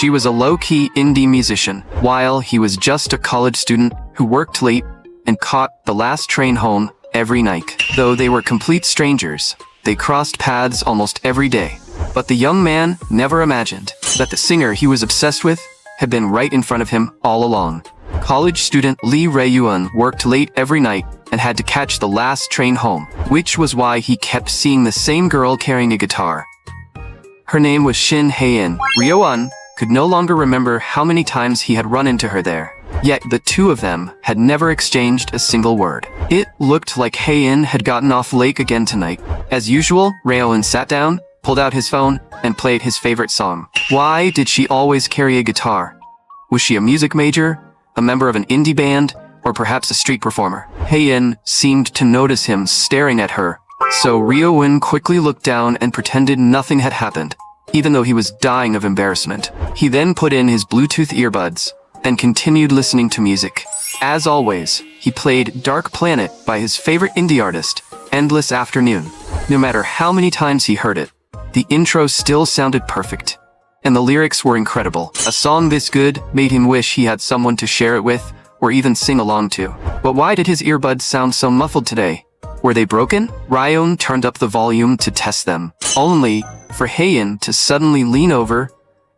She was a low-key indie musician, while he was just a college student who worked late and caught the last train home every night. Though they were complete strangers, they crossed paths almost every day. But the young man never imagined that the singer he was obsessed with had been right in front of him all along. College student Lee Rae-eun worked late every night and had to catch the last train home, which was why he kept seeing the same girl carrying a guitar. Her name was Shin Hae-in. Ryo-eun could no longer remember how many times he had run into her there. Yet the two of them had never exchanged a single word. It looked like Hae-in had gotten off late again tonight. As usual, Ryo-eun sat down, pulled out his phone, and played his favorite song. Why did she always carry a guitar? Was she a music major, a member of an indie band, or perhaps a street performer? Hae-in seemed to notice him staring at her, so Ryo-eun quickly looked down and pretended nothing had happened, even though he was dying of embarrassment. He then put in his Bluetooth earbuds and continued listening to music. As always, he played Dark Planet by his favorite indie artist, Endless Afternoon. No matter how many times he heard it, the intro still sounded perfect, and the lyrics were incredible. A song this good made him wish he had someone to share it with, or even sing along to. But why did his earbuds sound so muffled today? Were they broken? Ryo-eun turned up the volume to test them, only for Hae-in to suddenly lean over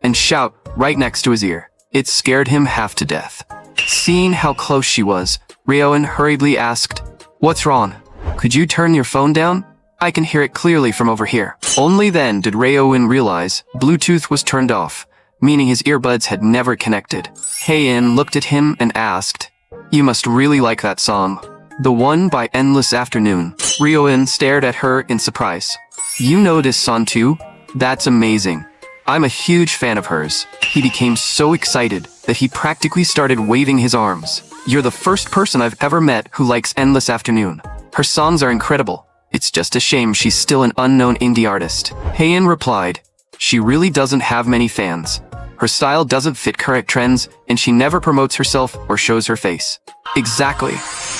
and shout right next to his ear. It scared him half to death. Seeing how close she was, Ryo-eun hurriedly asked, "What's wrong? Could you turn your phone down? I can hear it clearly from over here." Only then did Ryo-eun realize Bluetooth was turned off, meaning his earbuds had never connected. Hae-in looked at him and asked, "You must really like that song. The one by Endless Afternoon." Ryo-eun stared at her in surprise. "You know this song too? That's amazing. I'm a huge fan of hers." He became so excited that he practically started waving his arms. "You're the first person I've ever met who likes Endless Afternoon. Her songs are incredible. It's just a shame she's still an unknown indie artist." Hae-in replied, "She really doesn't have many fans. Her style doesn't fit current trends, and she never promotes herself or shows her face." Exactly.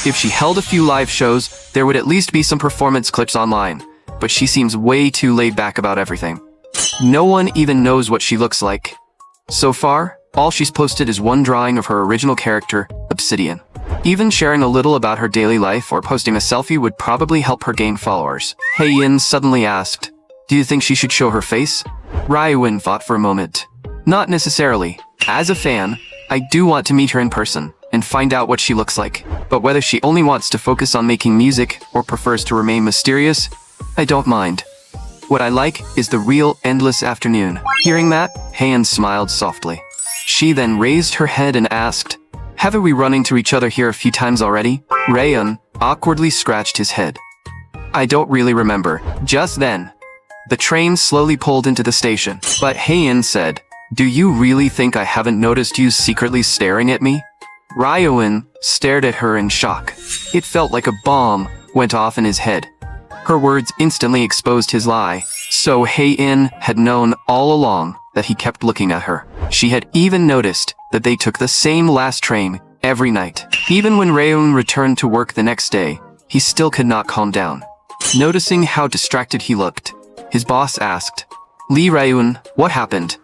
If she held a few live shows, there would at least be some performance clips online, but she seems way too laid back about everything. No one even knows what she looks like. So far, all she's posted is one drawing of her original character, Obsidian. Even sharing a little about her daily life or posting a selfie would probably help her gain followers. Hae-in suddenly asked, "Do you think she should show her face?" Ryo-eun thought for a moment. "Not necessarily. As a fan, I do want to meet her in person and find out what she looks like. But whether she only wants to focus on making music or prefers to remain mysterious, I don't mind. What I like is the real Endless Afternoon." Hearing that, Hae-in smiled softly. She then raised her head and asked, "Haven't we run into each other here a few times already?" Ryo-eun awkwardly scratched his head. "I don't really remember." Just then, the train slowly pulled into the station, but Hae-in said, "Do you really think I haven't noticed you secretly staring at me?" Ryo-eun stared at her in shock. It felt like a bomb went off in his head. Her words instantly exposed his lie. So Hae-in had known all along that he kept looking at her. She had even noticed that they took the same last train every night. Even when Ryo-eun returned to work the next day, he still could not calm down. Noticing how distracted he looked, his boss asked, "Lee Ryo-eun, what happened?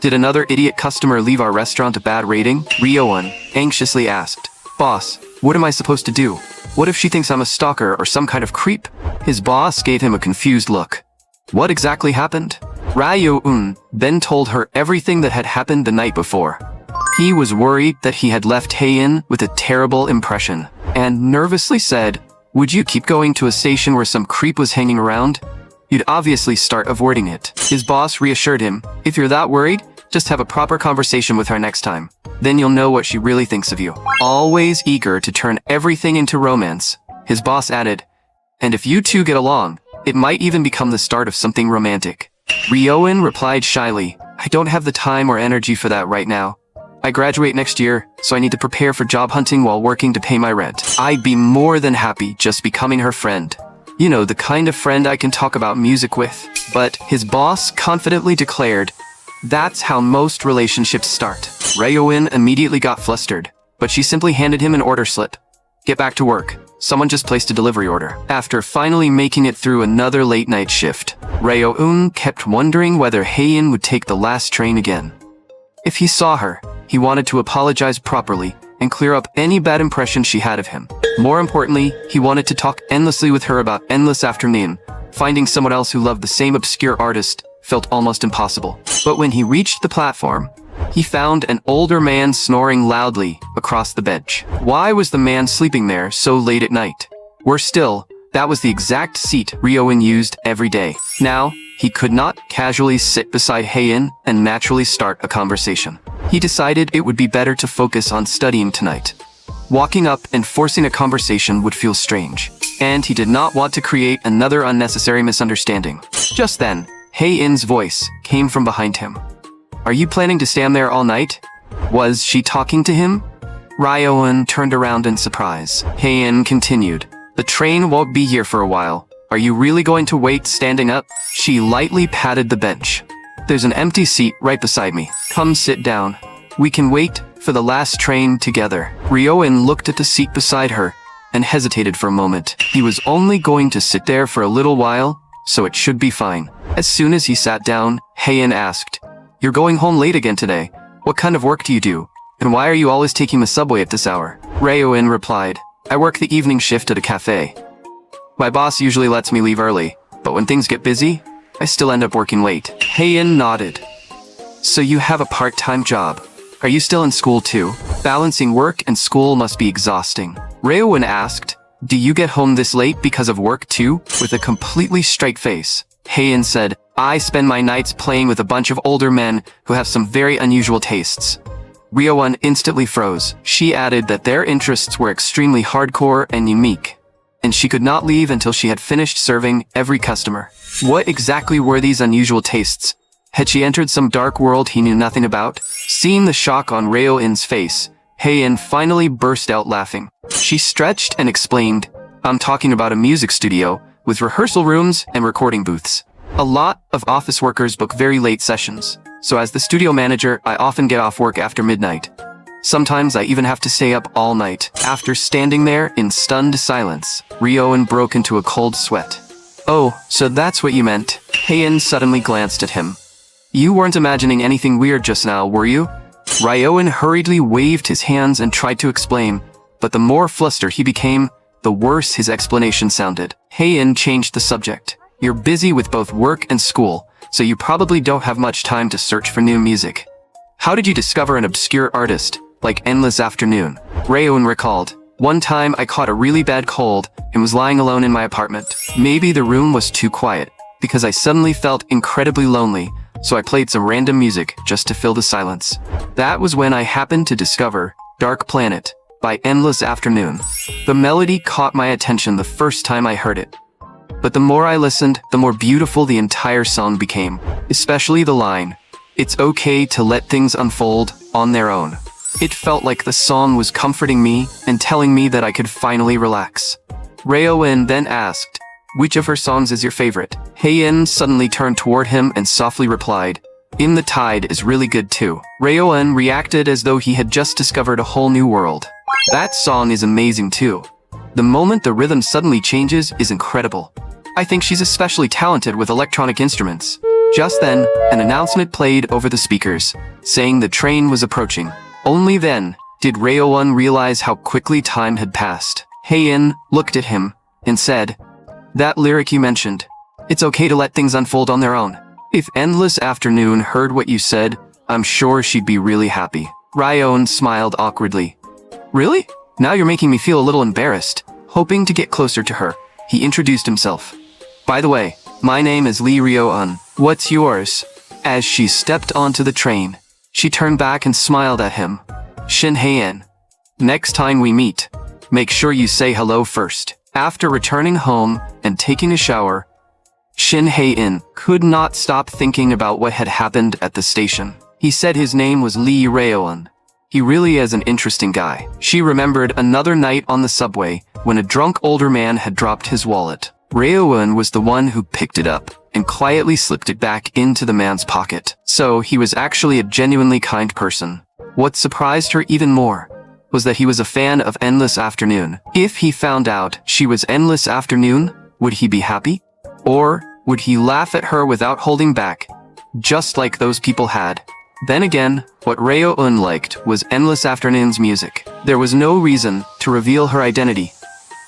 Did another idiot customer leave our restaurant a bad rating?" Ryo-eun anxiously asked, "Boss, what am I supposed to do? What if she thinks I'm a stalker or some kind of creep?" His boss gave him a confused look. What exactly happened? Ryo-eun then told her everything that had happened the night before. He was worried that he had left Hae-in with a terrible impression, and nervously said, "Would you keep going to a station where some creep was hanging around? You'd obviously start avoiding it." His boss reassured him, "If you're that worried, just have a proper conversation with her next time. Then you'll know what she really thinks of you." Always eager to turn everything into romance, his boss added, "And if you two get along, it might even become the start of something romantic." Ryo-eun replied shyly, "I don't have the time or energy for that right now. I graduate next year, so I need to prepare for job hunting while working to pay my rent. I'd be more than happy just becoming her friend. You know, the kind of friend I can talk about music with." But his boss confidently declared, "That's how most relationships start." Ryo-eun immediately got flustered, but she simply handed him an order slip. "Get back to work. Someone just placed a delivery order." After finally making it through another late-night shift, Ryo-eun kept wondering whether Hae-in would take the last train again. If he saw her, he wanted to apologize properly and clear up any bad impression she had of him. More importantly, he wanted to talk endlessly with her about Endless Afternoon. Finding someone else who loved the same obscure artist felt almost impossible. But when he reached the platform, he found an older man snoring loudly across the bench. Why was the man sleeping there so late at night? Worse still, that was the exact seat Ryo-in used every day. Now, he could not casually sit beside Hae-in and naturally start a conversation. He decided it would be better to focus on studying tonight. Walking up and forcing a conversation would feel strange, and he did not want to create another unnecessary misunderstanding. Just then, Hae-in's voice came from behind him. "Are you planning to stand there all night?" Was she talking to him? Ryo-in turned around in surprise. Hae-in continued, "The train won't be here for a while. Are you really going to wait standing up?" She lightly patted the bench. "There's an empty seat right beside me. Come sit down. We can wait for the last train together." Ryo-in looked at the seat beside her and hesitated for a moment. He was only going to sit there for a little while, so it should be fine. As soon as he sat down, Hae-in asked, "You're going home late again today. What kind of work do you do? And why are you always taking the subway at this hour?" Ryo-in replied, "I work the evening shift at a cafe. My boss usually lets me leave early, but when things get busy, I still end up working late." Hae-in nodded. "So you have a part-time job. Are you still in school too? Balancing work and school must be exhausting." Ryo-in asked, "Do you get home this late because of work too?" With a completely straight face, Hae-in said, "I spend my nights playing with a bunch of older men who have some very unusual tastes." Ryo-in instantly froze. She added that their interests were extremely hardcore and unique, and she could not leave until she had finished serving every customer. What exactly were these unusual tastes? Had she entered some dark world he knew nothing about? Seeing the shock on Ryo-in's face, Hae-in finally burst out laughing. She stretched and explained, "I'm talking about a music studio with rehearsal rooms and recording booths. A lot of office workers book very late sessions, so as the studio manager, I often get off work after midnight. Sometimes I even have to stay up all night." After standing there in stunned silence, Ryo-in broke into a cold sweat. "Oh, so that's what you meant." Hae-in suddenly glanced at him. "You weren't imagining anything weird just now, were you?" Ryo-in hurriedly waved his hands and tried to explain, but the more flustered he became, the worse his explanation sounded. Hae-in changed the subject. "You're busy with both work and school, so you probably don't have much time to search for new music. How did you discover an obscure artist, like Endless Afternoon?" Ryo-in recalled, "One time I caught a really bad cold and was lying alone in my apartment. Maybe the room was too quiet, because I suddenly felt incredibly lonely, so I played some random music just to fill the silence. That was when I happened to discover Dark Planet by Endless Afternoon. The melody caught my attention the first time I heard it. But the more I listened, the more beautiful the entire song became, especially the line, 'It's okay to let things unfold on their own.' It felt like the song was comforting me and telling me that I could finally relax." Ryo-in then asked, "Which of her songs is your favorite?" Hae-in suddenly turned toward him and softly replied, "In the Tide is really good too." Ryo-in reacted as though he had just discovered a whole new world. "That song is amazing too. The moment the rhythm suddenly changes is incredible. I think she's especially talented with electronic instruments." Just then, an announcement played over the speakers, saying the train was approaching. Only then did Ryo-in realize how quickly time had passed. Hae-in looked at him and said, "That lyric you mentioned, it's okay to let things unfold on their own. If Endless Afternoon heard what you said, I'm sure she'd be really happy." Ryo-in smiled awkwardly. "Really? Now you're making me feel a little embarrassed." Hoping to get closer to her, he introduced himself. "By the way, my name is Lee Ryo-in. What's yours?" As she stepped onto the train, she turned back and smiled at him. "Shin Hae-in. Next time we meet, make sure you say hello first." After returning home and taking a shower, Shin Hae-in could not stop thinking about what had happened at the station. He said his name was Lee Ryo-in. He really is an interesting guy. She remembered another night on the subway when a drunk older man had dropped his wallet. Ryo-in was the one who picked it up and quietly slipped it back into the man's pocket. So he was actually a genuinely kind person. What surprised her even more was that he was a fan of Endless Afternoon. If he found out she was Endless Afternoon, would he be happy? Or would he laugh at her without holding back, just like those people had? Then again, what Ryo-eun liked was endless afternoons music. There was no reason to reveal her identity.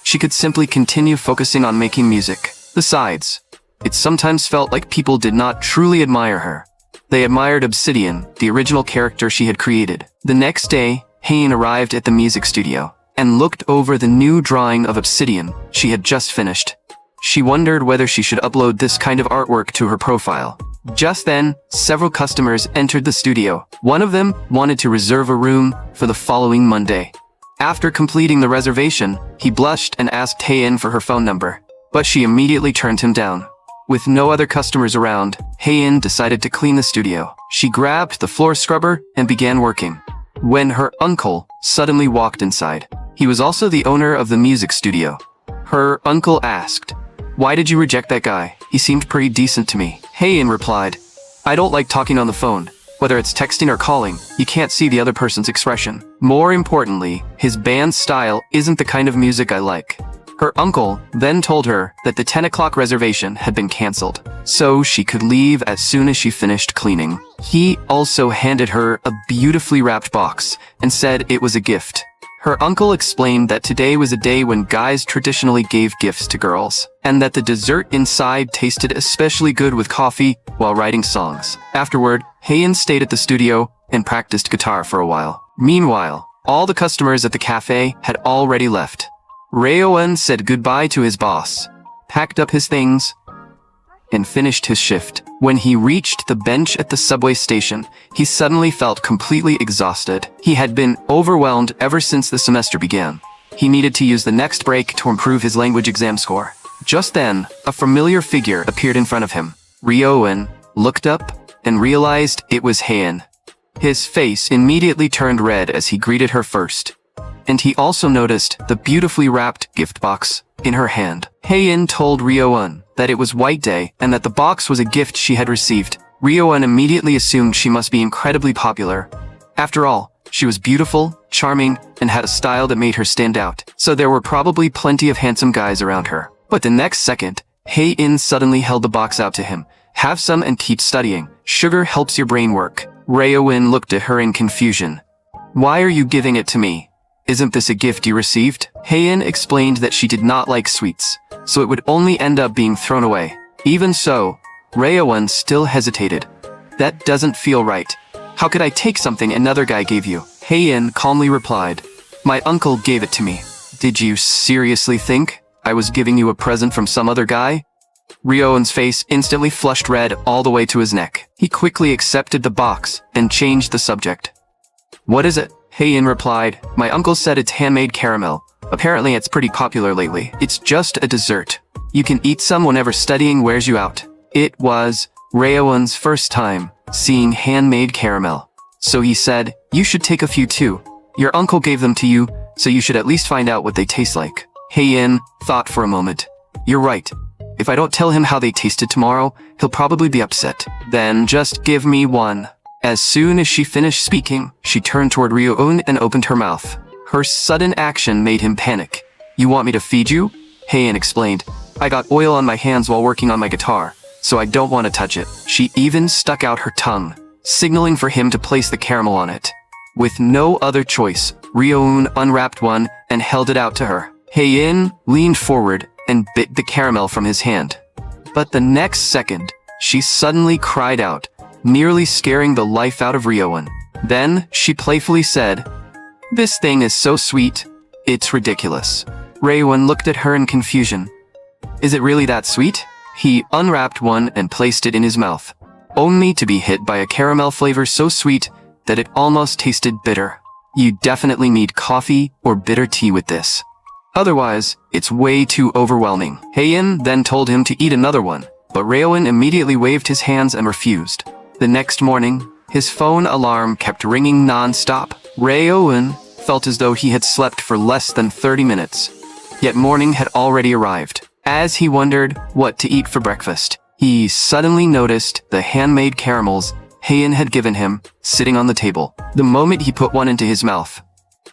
She could simply continue focusing on making music. Besides, it sometimes felt like people did not truly admire her. They admired Obsidian, the original character she had created. The next day, Hae-in arrived at the music studio and looked over the new drawing of Obsidian she had just finished. She wondered whether she should upload this kind of artwork to her profile. Just then, several customers entered the studio. One of them wanted to reserve a room for the following Monday. After completing the reservation, he blushed and asked Hae-in for her phone number, but she immediately turned him down. With no other customers around, Hae-in decided to clean the studio. She grabbed the floor scrubber and began working, when her uncle suddenly walked inside. He was also the owner of the music studio. Her uncle asked, "Why did you reject that guy? He seemed pretty decent to me." Hae-in replied, "I don't like talking on the phone. Whether it's texting or calling, you can't see the other person's expression. More importantly, his band style isn't the kind of music I like." Her uncle then told her that the 10 o'clock reservation had been cancelled, so she could leave as soon as she finished cleaning. He also handed her a beautifully wrapped box and said it was a gift. Her uncle explained that today was a day when guys traditionally gave gifts to girls, and that the dessert inside tasted especially good with coffee while writing songs. Afterward, Hae-in stayed at the studio and practiced guitar for a while. Meanwhile, all the customers at the cafe had already left. Ryo-eun said goodbye to his boss, packed up his things, and finished his shift. When he reached the bench at the subway station, he suddenly felt completely exhausted. He had been overwhelmed ever since the semester began. He needed to use the next break to improve his language exam score. Just then, a familiar figure appeared in front of him. Ryo-eun looked up and realized it was Hae-in. His face immediately turned red as he greeted her first, and he also noticed the beautifully wrapped gift box in her hand. Hae-in told Ryo-eun that it was White Day and that the box was a gift she had received. Ryo-eun immediately assumed she must be incredibly popular. After all, she was beautiful, charming, and had a style that made her stand out, so there were probably plenty of handsome guys around her. But the next second, Hae-in suddenly held the box out to him. "Have some and keep studying. Sugar helps your brain work." Ryo-eun looked at her in confusion. "Why are you giving it to me? Isn't this a gift you received?" Hae-in explained that she did not like sweets, so it would only end up being thrown away. Even so, Ryo-eun still hesitated. "That doesn't feel right. How could I take something another guy gave you?" Hae-in calmly replied, "My uncle gave it to me." "Did you seriously think I was giving you a present from some other guy?" Ryo-eun's face instantly flushed red all the way to his neck. He quickly accepted the box and changed the subject. "What is it?" Hae-in replied, "My uncle said it's handmade caramel. Apparently it's pretty popular lately. It's just a dessert. You can eat some whenever studying wears you out." It was Ryo-eun's first time seeing handmade caramel, so he said, "You should take a few too. Your uncle gave them to you, so you should at least find out what they taste like." Hae-in thought for a moment. "You're right. If I don't tell him how they tasted tomorrow, he'll probably be upset. Then just give me one." As soon as she finished speaking, she turned toward Ryo-eun and opened her mouth. Her sudden action made him panic. "You want me to feed you?" Hae-in explained. "I got oil on my hands while working on my guitar, so I don't want to touch it." She even stuck out her tongue, signaling for him to place the caramel on it. With no other choice, Ryo-eun unwrapped one and held it out to her. Hae-in leaned forward and bit the caramel from his hand. But the next second, she suddenly cried out, nearly scaring the life out of Ryo-eun. Then, she playfully said, "This thing is so sweet, it's ridiculous." Ryo-eun looked at her in confusion. "Is it really that sweet?" He unwrapped one and placed it in his mouth, only to be hit by a caramel flavor so sweet that it almost tasted bitter. "You definitely need coffee or bitter tea with this. Otherwise, it's way too overwhelming." Hae-in then told him to eat another one, but Ryo-eun immediately waved his hands and refused. The next morning, his phone alarm kept ringing non-stop. Ryo-eun felt as though he had slept for less than 30 minutes. Yet morning had already arrived. As he wondered what to eat for breakfast, he suddenly noticed the handmade caramels Hae-in had given him sitting on the table. The moment he put one into his mouth,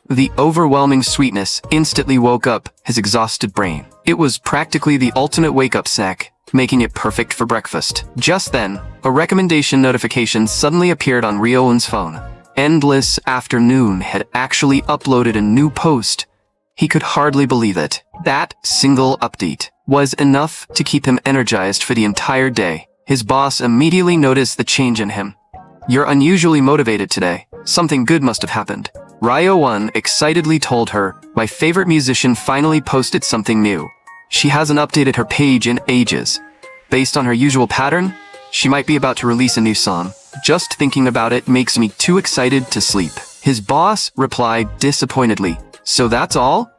the overwhelming sweetness instantly woke up his exhausted brain. It was practically the ultimate wake-up snack. making it perfect for breakfast. Just then, a recommendation notification suddenly appeared on Ryo-eun's phone. Endless Afternoon had actually uploaded a new post. He could hardly believe it. That single update was enough to keep him energized for the entire day. His boss immediately noticed the change in him. "You're unusually motivated today. Something good must have happened." Ryo-eun excitedly told her, "My favorite musician finally posted something new. She hasn't updated her page in ages. Based on her usual pattern, she might be about to release a new song. Just thinking about it makes me too excited to sleep." His boss replied disappointedly, "So that's all?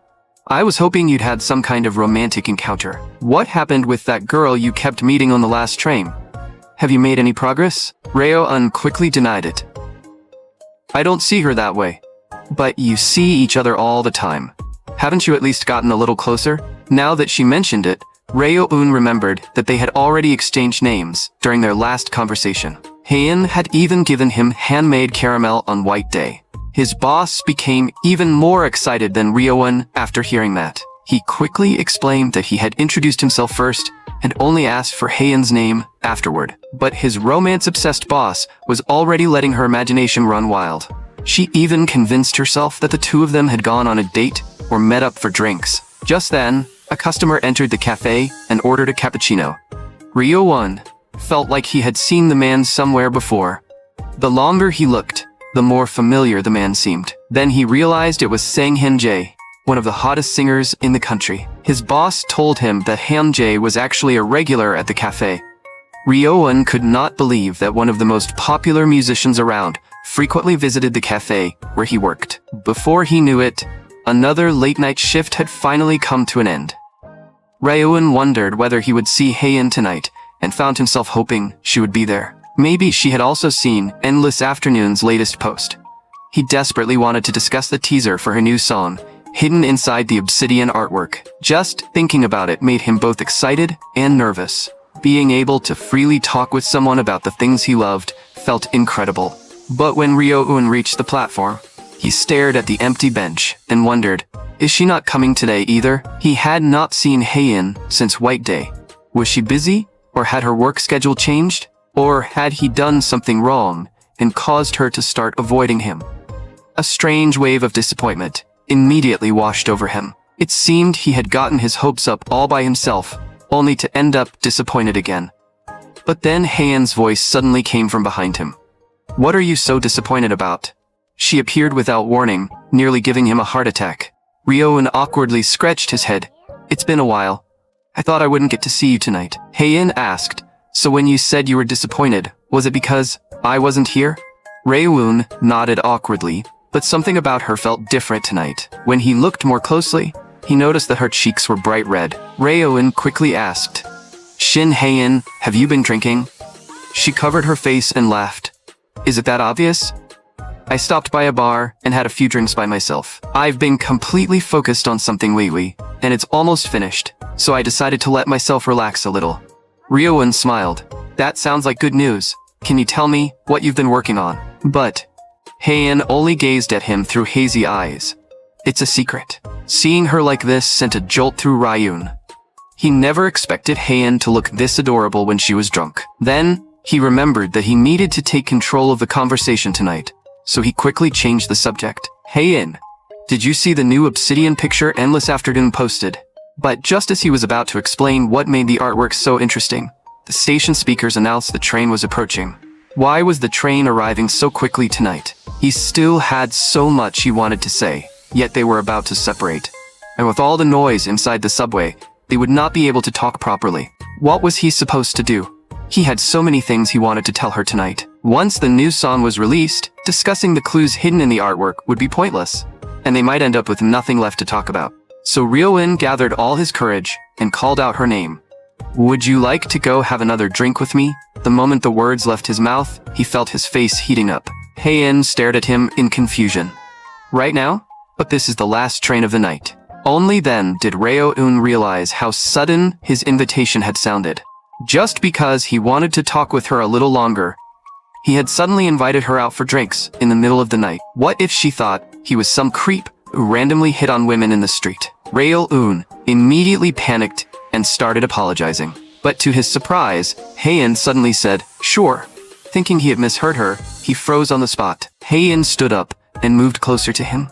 I was hoping you'd had some kind of romantic encounter. What happened with that girl you kept meeting on the last train? Have you made any progress?" Ryo-eun quickly denied it. "I don't see her that way. But you see each other all the time. Haven't you at least gotten a little closer?" Now that she mentioned it, Ryo-eun remembered that they had already exchanged names during their last conversation. Haein had even given him handmade caramel on White Day. His boss became even more excited than Ryo-eun after hearing that. He quickly explained that he had introduced himself first and only asked for Haein's name afterward. But his romance-obsessed boss was already letting her imagination run wild. She even convinced herself that the two of them had gone on a date or met up for drinks. Just then, a customer entered the cafe and ordered a cappuccino. Ryo-eun felt like he had seen the man somewhere before. The longer he looked, the more familiar the man seemed. Then he realized it was Sang Hyun-jae, one of the hottest singers in the country. His boss told him that Hyun-jae was actually a regular at the cafe. Ryo-eun could not believe that one of the most popular musicians around frequently visited the cafe where he worked. Before he knew it, another late-night shift had finally come to an end. Ryo-eun wondered whether he would see Haein tonight and found himself hoping she would be there. Maybe she had also seen Endless Afternoon's latest post. He desperately wanted to discuss the teaser for her new song, hidden inside the obsidian artwork. Just thinking about it made him both excited and nervous. Being able to freely talk with someone about the things he loved felt incredible. But when Ryo-eun reached the platform, he stared at the empty bench and wondered, is she not coming today either? He had not seen Haein since White Day. Was she busy? Or had her work schedule changed? Or had he done something wrong and caused her to start avoiding him? A strange wave of disappointment immediately washed over him. It seemed he had gotten his hopes up all by himself, only to end up disappointed again. But then Haein's voice suddenly came from behind him. "What are you so disappointed about?" She appeared without warning, nearly giving him a heart attack. Ryo-eun awkwardly scratched his head. "It's been a while. I thought I wouldn't get to see you tonight." Haein asked, "So when you said you were disappointed, was it because I wasn't here?" Ryo-eun nodded awkwardly, but something about her felt different tonight. When he looked more closely, he noticed that her cheeks were bright red. Ryo-eun quickly asked, "Shin Haein, have you been drinking?" She covered her face and laughed. "Is it that obvious? I stopped by a bar and had a few drinks by myself. I've been completely focused on something lately, and it's almost finished, so I decided to let myself relax a little." Ryo-eun smiled. "That sounds like good news. Can you tell me what you've been working on?" But Haein only gazed at him through hazy eyes. "It's a secret." Seeing her like this sent a jolt through Ryo-eun. He never expected Haein to look this adorable when she was drunk. Then, he remembered that he needed to take control of the conversation tonight, so he quickly changed the subject. "Haein, did you see the new obsidian picture Endless Afternoon posted?" But just as he was about to explain what made the artwork so interesting, the station speakers announced the train was approaching. Why was the train arriving so quickly tonight? He still had so much he wanted to say, yet they were about to separate. And with all the noise inside the subway, they would not be able to talk properly. What was he supposed to do? He had so many things he wanted to tell her tonight. Once the new song was released, discussing the clues hidden in the artwork would be pointless, and they might end up with nothing left to talk about. So Ryo-eun gathered all his courage and called out her name. "Would you like to go have another drink with me?" The moment the words left his mouth, he felt his face heating up. Haein stared at him in confusion. Right now? But this is the last train of the night. Only then did Ryo-eun realize how sudden his invitation had sounded. Just because he wanted to talk with her a little longer, he had suddenly invited her out for drinks in the middle of the night. What if she thought he was some creep who randomly hit on women in the street? Ryo-eun immediately panicked and started apologizing. But to his surprise, Heian suddenly said, "Sure." Thinking he had misheard her, he froze on the spot. Heian stood up and moved closer to him.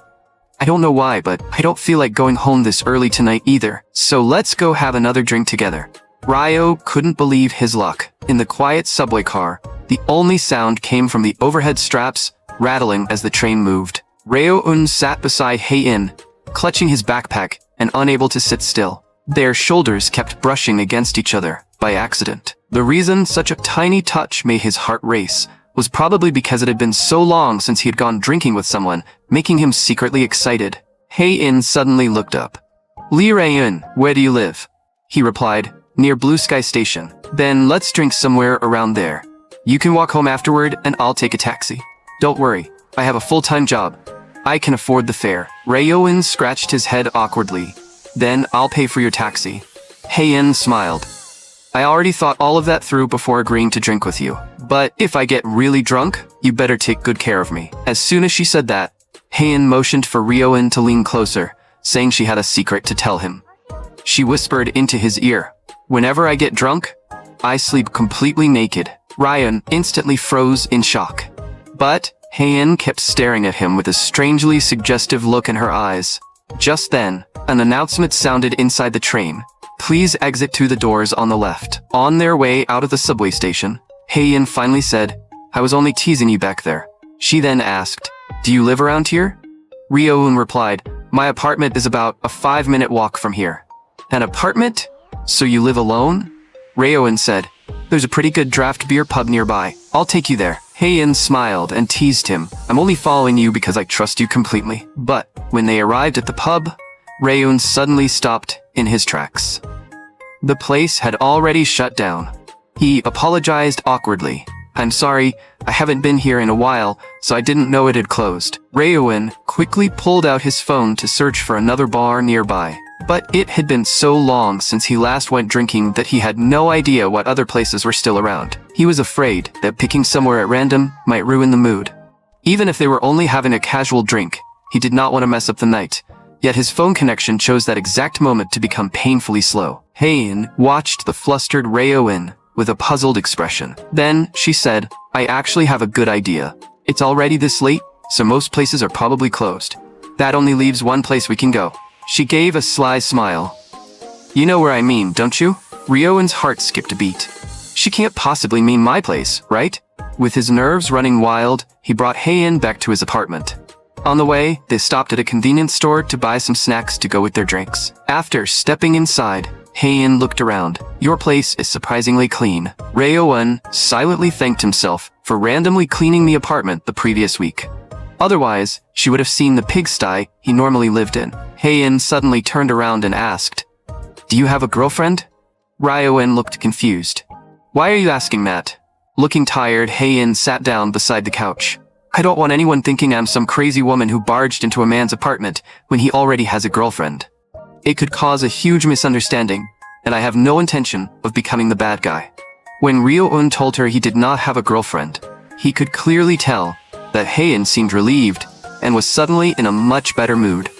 "I don't know why, but I don't feel like going home this early tonight either, so let's go have another drink together." Ryo couldn't believe his luck. In the quiet subway car, the only sound came from the overhead straps rattling as the train moved. Ryo-un sat beside Heian, clutching his backpack and unable to sit still. Their shoulders kept brushing against each other by accident. The reason such a tiny touch made his heart race was probably because it had been so long since he had gone drinking with someone, making him secretly excited. Heian suddenly looked up. "Lee Ryo-un, where do you live?" he replied, "Near Blue Sky Station." "Then let's drink somewhere around there. You can walk home afterward and I'll take a taxi." "Don't worry, I have a full-time job. I can afford the fare." Ryo-un scratched his head awkwardly. "Then I'll pay for your taxi." Heian smiled. "I already thought all of that through before agreeing to drink with you. But if I get really drunk, you better take good care of me." As soon as she said that, Heian motioned for Ryo-un to lean closer, saying she had a secret to tell him. She whispered into his ear, "Whenever I get drunk, I sleep completely naked." Ryo-un instantly froze in shock. But Heian kept staring at him with a strangely suggestive look in her eyes. Just then, an announcement sounded inside the train. "Please exit through the doors on the left." On their way out of the subway station, Heian finally said, "I was only teasing you back there." She then asked, "Do you live around here?" Ryo-un replied, "My apartment is about a 5-minute walk from here." "An apartment? So you live alone?" Ryo-un said, "There's a pretty good draft beer pub nearby. I'll take you there." Heian smiled and teased him, "I'm only following you because I trust you completely." But when they arrived at the pub, Ryo-un suddenly stopped in his tracks. The place had already shut down. He apologized awkwardly. "I'm sorry, I haven't been here in a while, so I didn't know it had closed." Ryo-un quickly pulled out his phone to search for another bar nearby. But it had been so long since he last went drinking that he had no idea what other places were still around. He was afraid that picking somewhere at random might ruin the mood. Even if they were only having a casual drink, he did not want to mess up the night. Yet his phone connection chose that exact moment to become painfully slow. Heian watched the flustered Ryo-un with a puzzled expression. Then she said, "I actually have a good idea. It's already this late, so most places are probably closed. That only leaves one place we can go." She gave a sly smile. "You know where I mean, don't you?" Ryo-un's heart skipped a beat. She can't possibly mean my place, right? With his nerves running wild, he brought Heian back to his apartment. On the way, they stopped at a convenience store to buy some snacks to go with their drinks. After stepping inside, Heian looked around. "Your place is surprisingly clean." Ryo-un silently thanked himself for randomly cleaning the apartment the previous week. Otherwise, she would have seen the pigsty he normally lived in. Heian suddenly turned around and asked, "Do you have a girlfriend?" Ryo-un looked confused. "Why are you asking that?" Looking tired, Heian sat down beside the couch. "I don't want anyone thinking I'm some crazy woman who barged into a man's apartment when he already has a girlfriend. It could cause a huge misunderstanding, and I have no intention of becoming the bad guy." When Ryo-un told her he did not have a girlfriend, he could clearly tell that Heian seemed relieved and was suddenly in a much better mood.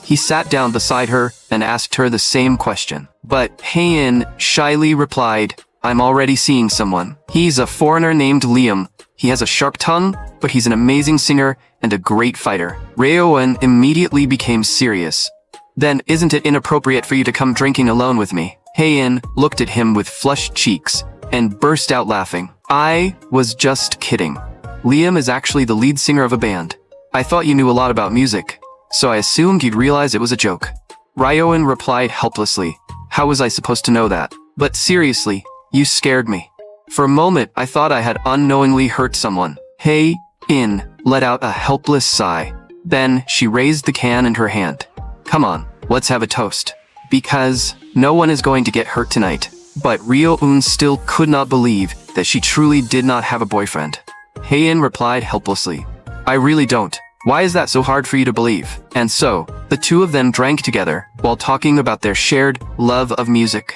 He sat down beside her and asked her the same question. But Heian shyly replied, "I'm already seeing someone. He's a foreigner named Liam. He has a sharp tongue, but he's an amazing singer and a great fighter." Ryo-un immediately became serious. "Then isn't it inappropriate for you to come drinking alone with me?" Heian looked at him with flushed cheeks and burst out laughing. "I was just kidding. Liam is actually the lead singer of a band. I thought you knew a lot about music, so I assumed you'd realize it was a joke." Ryo-un replied helplessly, "How was I supposed to know that? But seriously, you scared me. For a moment, I thought I had unknowingly hurt someone." Heian let out a helpless sigh. Then she raised the can in her hand. "Come on, let's have a toast. Because no one is going to get hurt tonight." But Ryo-un still could not believe that she truly did not have a boyfriend. Heian replied helplessly, "I really don't. Why is that so hard for you to believe?" And so, the two of them drank together while talking about their shared love of music.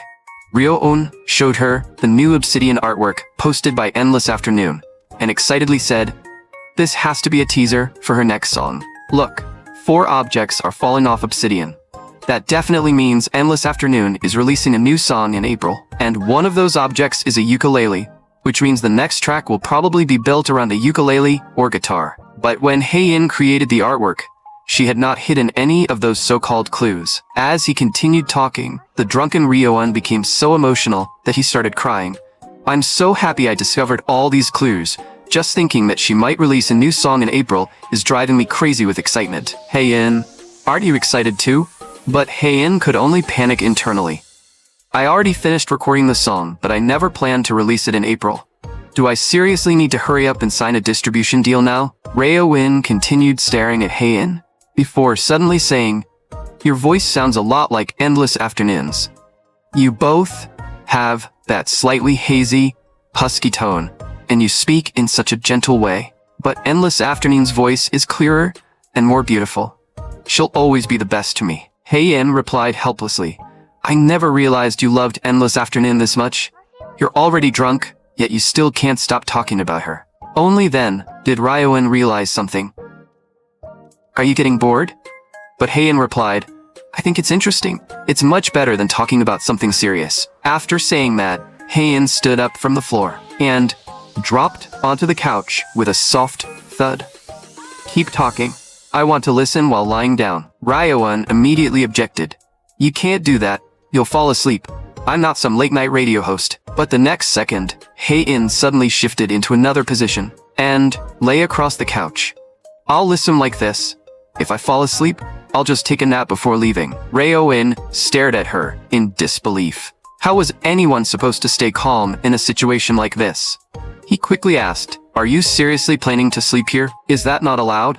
Ryo-un showed her the new obsidian artwork posted by Endless Afternoon and excitedly said, "This has to be a teaser for her next song. Look, 4 objects are falling off obsidian. That definitely means Endless Afternoon is releasing a new song in April, and one of those objects is a ukulele, which means the next track will probably be built around a ukulele or guitar. But when Hae-in created the artwork, she had not hidden any of those so-called clues. As he continued talking, the drunken Ryo-eun became so emotional that he started crying. "I'm so happy I discovered all these clues. Just thinking that she might release a new song in April is driving me crazy with excitement." "Hae-in, aren't you excited too?" But Hae-in could only panic internally. "I already finished recording the song, but I never planned to release it in April. Do I seriously need to hurry up and sign a distribution deal now?" Ryo-eun continued staring at Hae-in, before suddenly saying, "Your voice sounds a lot like Endless Afternoons. You both have that slightly hazy, husky tone, and you speak in such a gentle way. But Endless Afternoon's voice is clearer and more beautiful. She'll always be the best to me." Hae-in replied helplessly, "I never realized you loved Endless Afternoon this much. You're already drunk, yet you still can't stop talking about her." Only then did Ryo-eun realize something. "Are you getting bored?" But Hae-in replied, "I think it's interesting. It's much better than talking about something serious." After saying that, Hae-in stood up from the floor and dropped onto the couch with a soft thud. "Keep talking. I want to listen while lying down." Ryo-eun immediately objected. "You can't do that. You'll fall asleep. I'm not some late-night radio host." But the next second, Hae-in suddenly shifted into another position and lay across the couch. "I'll listen like this. If I fall asleep, I'll just take a nap before leaving." Ryo-eun stared at her in disbelief. How was anyone supposed to stay calm in a situation like this? He quickly asked, "Are you seriously planning to sleep here? Is that not allowed?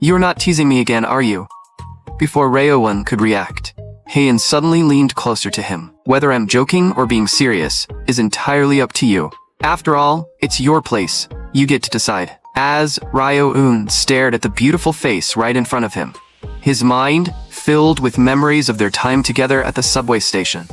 You're not teasing me again, are you?" Before Ryo-eun could react, Hae-in suddenly leaned closer to him. "Whether I'm joking or being serious is entirely up to you. After all, it's your place. You get to decide." As Ryo-eun stared at the beautiful face right in front of him, his mind filled with memories of their time together at the subway station.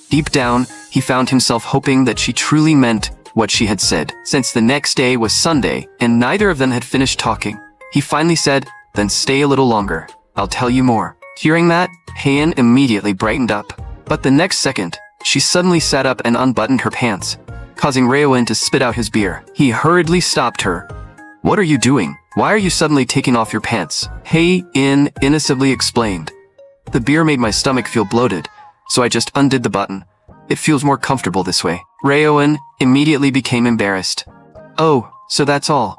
Deep down, he found himself hoping that she truly meant what she had said. Since the next day was Sunday and neither of them had finished talking, he finally said, "Then stay a little longer. I'll tell you more." Hearing that, Hae-in immediately brightened up. But the next second, she suddenly sat up and unbuttoned her pants, causing Ryo-eun to spit out his beer. He hurriedly stopped her. "What are you doing? Why are you suddenly taking off your pants?" Hae-in innocently explained. "The beer made my stomach feel bloated, so I just undid the button. It feels more comfortable this way." Ryo-eun immediately became embarrassed. "Oh, so that's all.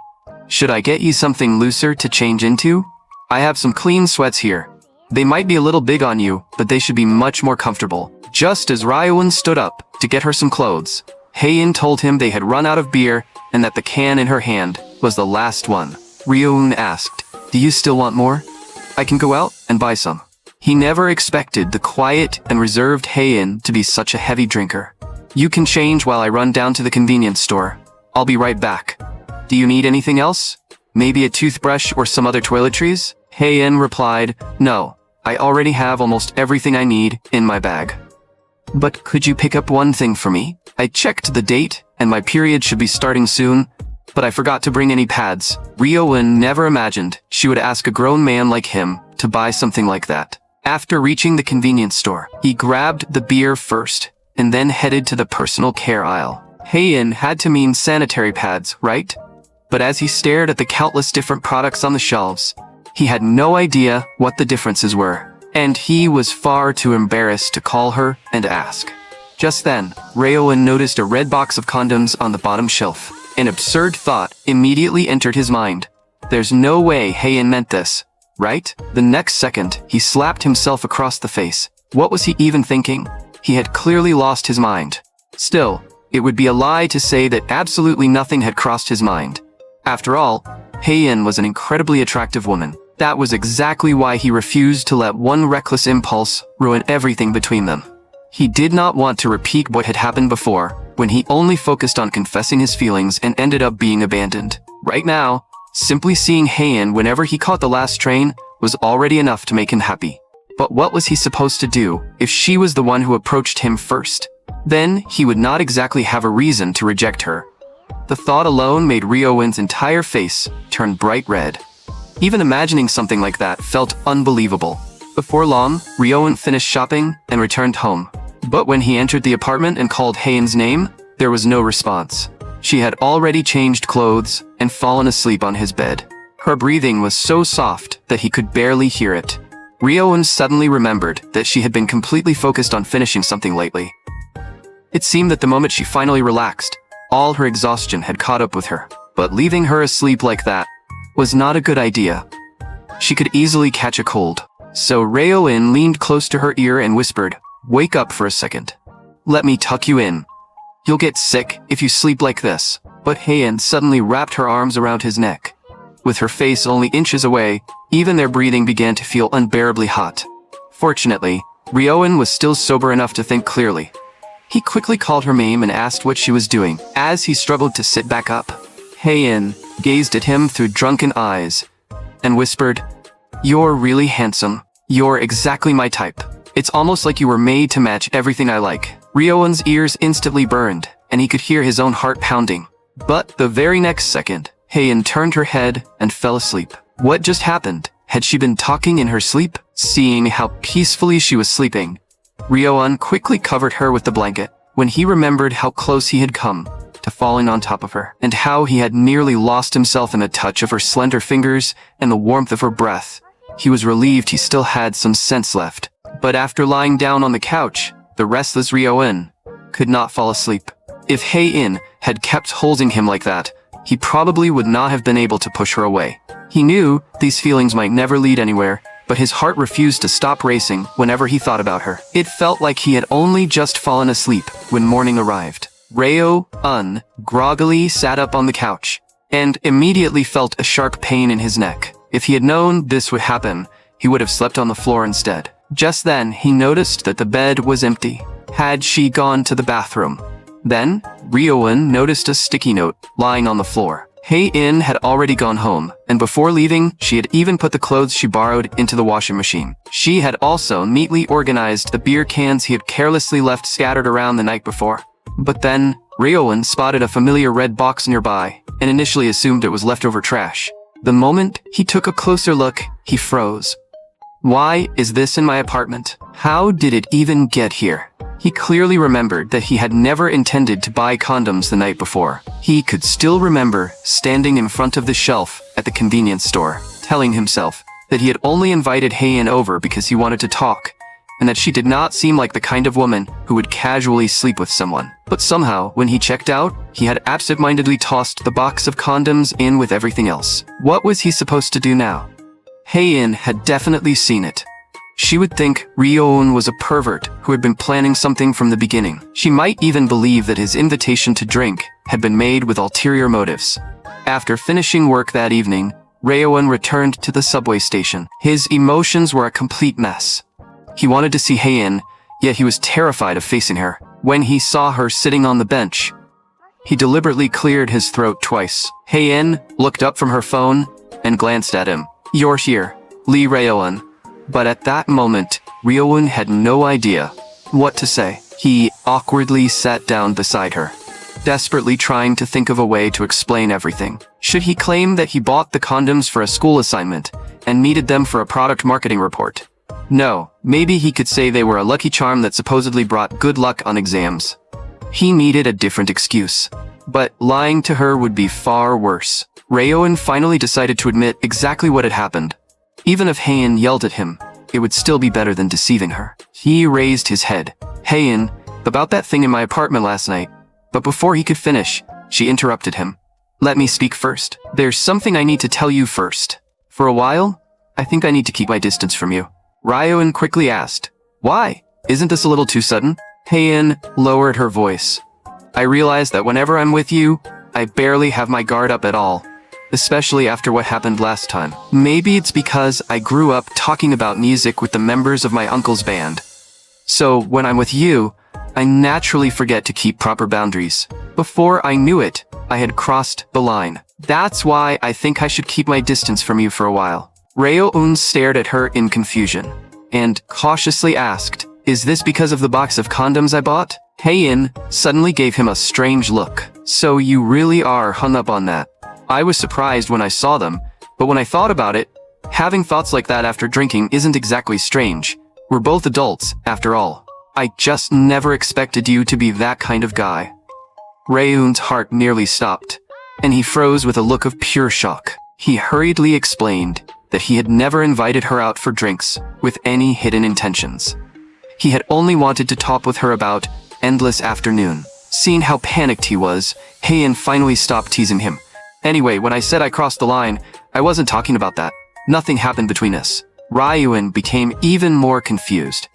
Should I get you something looser to change into? I have some clean sweats here. They might be a little big on you, but they should be much more comfortable." Just as Ryo-eun stood up to get her some clothes, Hae-in told him they had run out of beer and that the can in her hand was the last one. Ryo-eun asked, "Do you still want more? I can go out and buy some." He never expected the quiet and reserved Hae-in to be such a heavy drinker. "You can change while I run down to the convenience store. I'll be right back. Do you need anything else? Maybe a toothbrush or some other toiletries?" Hae-in replied, "No, I already have almost everything I need in my bag. But could you pick up one thing for me? I checked the date and my period should be starting soon, but I forgot to bring any pads." Ryo-eun never imagined she would ask a grown man like him to buy something like that. After reaching the convenience store, he grabbed the beer first and then headed to the personal care aisle. Hae-in had to mean sanitary pads, right? But as he stared at the countless different products on the shelves, he had no idea what the differences were, and he was far too embarrassed to call her and ask. Just then, Ryo-eun noticed a red box of condoms on the bottom shelf. An absurd thought immediately entered his mind. There's no way Hae-in meant this, right? The next second, he slapped himself across the face. What was he even thinking? He had clearly lost his mind. Still, it would be a lie to say that absolutely nothing had crossed his mind. After all, Hae-in was an incredibly attractive woman. That was exactly why he refused to let one reckless impulse ruin everything between them. He did not want to repeat what had happened before, when he only focused on confessing his feelings and ended up being abandoned. Right now, simply seeing Hae-in whenever he caught the last train was already enough to make him happy. But what was he supposed to do if she was the one who approached him first? Then he would not exactly have a reason to reject her. The thought alone made Ryo-eun's entire face turn bright red. Even imagining something like that felt unbelievable. Before long, Ryoun finished shopping and returned home. But when he entered the apartment and called Haeun's name, there was no response. She had already changed clothes and fallen asleep on his bed. Her breathing was so soft that he could barely hear it. Ryoun suddenly remembered that she had been completely focused on finishing something lately. It seemed that the moment she finally relaxed, all her exhaustion had caught up with her. But leaving her asleep like that was not a good idea. She could easily catch a cold. So Ryoun leaned close to her ear and whispered, "Wake up for a second. Let me tuck you in. You'll get sick if you sleep like this." But Haeun suddenly wrapped her arms around his neck. With her face only inches away, even their breathing began to feel unbearably hot. Fortunately, Ryoun was still sober enough to think clearly. He quickly called her name and asked what she was doing. As he struggled to sit back up, Haeun gazed at him through drunken eyes and whispered, "You're really handsome. You're exactly my type. It's almost like you were made to match everything I like." Ryoun's ears instantly burned, and he could hear his own heart pounding. But the very next second, Haeun turned her head and fell asleep. What just happened? Had she been talking in her sleep? Seeing how peacefully she was sleeping, Ryoun quickly covered her with the blanket. When he remembered how close he had come to falling on top of her, and how he had nearly lost himself in the touch of her slender fingers and the warmth of her breath, he was relieved he still had some sense left. But after lying down on the couch, the restless Ryoun could not fall asleep. If Haeun had kept holding him like that, he probably would not have been able to push her away. He knew these feelings might never lead anywhere, but his heart refused to stop racing whenever he thought about her. It felt like he had only just fallen asleep when morning arrived. Ryoun groggily sat up on the couch and immediately felt a sharp pain in his neck. If he had known this would happen, he would have slept on the floor instead. Just then, he noticed that the bed was empty. Had she gone to the bathroom? Then, Ryoun noticed a sticky note lying on the floor. Haeun had already gone home, and before leaving, she had even put the clothes she borrowed into the washing machine. She had also neatly organized the beer cans he had carelessly left scattered around the night before. But then, Ryoun spotted a familiar red box nearby, and initially assumed it was leftover trash. The moment he took a closer look, he froze. Why is this in my apartment? How did it even get here? He clearly remembered that he had never intended to buy condoms the night before. He could still remember standing in front of the shelf at the convenience store, telling himself that he had only invited Haeun over because he wanted to talk, and that she did not seem like the kind of woman who would casually sleep with someone. But somehow, when he checked out, he had absent-mindedly tossed the box of condoms in with everything else. What was he supposed to do now? Haeun had definitely seen it. She would think Ryoun was a pervert who had been planning something from the beginning. She might even believe that his invitation to drink had been made with ulterior motives. After finishing work that evening, Ryoun returned to the subway station. His emotions were a complete mess. He wanted to see Haeun, yet he was terrified of facing her. When he saw her sitting on the bench, he deliberately cleared his throat twice. Haeun looked up from her phone and glanced at him. "You're here, Lee Ryoun." But at that moment, Ryoun had no idea what to say. He awkwardly sat down beside her, desperately trying to think of a way to explain everything. Should he claim that he bought the condoms for a school assignment and needed them for a product marketing report? No, maybe he could say they were a lucky charm that supposedly brought good luck on exams. He needed a different excuse. But lying to her would be far worse. Ryoun finally decided to admit exactly what had happened. Even if Haeun yelled at him, it would still be better than deceiving her. He raised his head. "Haeun, about that thing in my apartment last night." But before he could finish, she interrupted him. "Let me speak first. There's something I need to tell you first. For a while, I think I need to keep my distance from you." Ryoun quickly asked, "Why? Isn't this a little too sudden?" Haeun lowered her voice. "I realize that whenever I'm with you, I barely have my guard up at all. Especially after what happened last time. Maybe it's because I grew up talking about music with the members of my uncle's band. So when I'm with you, I naturally forget to keep proper boundaries. Before I knew it, I had crossed the line. That's why I think I should keep my distance from you for a while." Ryoun stared at her in confusion and cautiously asked, "Is this because of the box of condoms I bought?" Haeun suddenly gave him a strange look. "So you really are hung up on that? I was surprised when I saw them, but when I thought about it, Having thoughts like that after drinking isn't exactly strange. We're both adults, after all. I just never expected you to be that kind of guy. Raeun's heart nearly stopped, and he froze with a look of pure shock. He hurriedly explained that he had never invited her out for drinks with any hidden intentions. He had only wanted to talk with her about endless afternoon. Seeing how panicked he was, Haein finally stopped teasing him. Anyway, when I said I crossed the line, I wasn't talking about that. Nothing happened between us. Raeun became even more confused.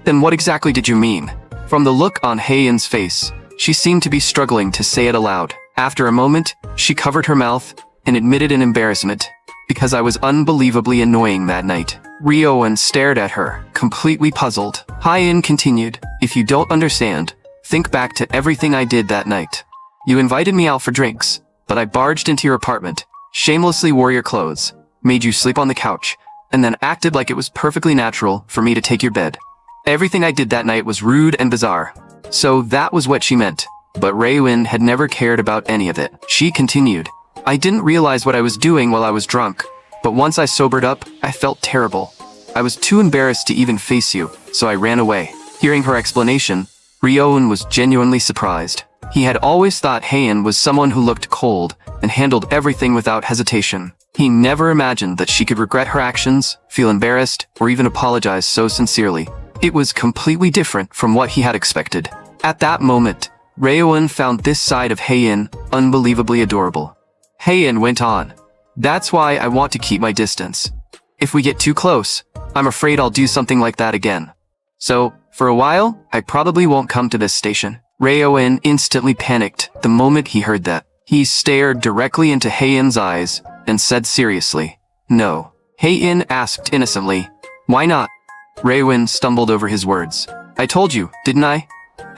Then what exactly did you mean? From the look on Haein's face, she seemed to be struggling to say it aloud. After a moment, she covered her mouth and admitted in embarrassment, because I was unbelievably annoying that night. Raeun stared at her, completely puzzled. Haein continued, if you don't understand, think back to everything I did that night. You invited me out for drinks, but I barged into your apartment, shamelessly wore your clothes, made you sleep on the couch, and then acted like it was perfectly natural for me to take your bed. Everything I did that night was rude and bizarre. So that was what she meant. But Raeun had never cared about any of it. She continued, I didn't realize what I was doing while I was drunk, but once I sobered up, I felt terrible. I was too embarrassed to even face you, so I ran away. Hearing her explanation, Raeun was genuinely surprised. He had always thought Haein was someone who looked cold and handled everything without hesitation. He never imagined that she could regret her actions, feel embarrassed, or even apologize so sincerely. It was completely different from what he had expected. At that moment, Raeun found this side of Haein unbelievably adorable. Haein went on, that's why I want to keep my distance. If we get too close, I'm afraid I'll do something like that again. So, for a while, I probably won't come to this station. Raeun instantly panicked the moment he heard that. He stared directly into Haein's eyes and said seriously, no. Haein asked innocently, why not? Raeun stumbled over his words. I told you, didn't I?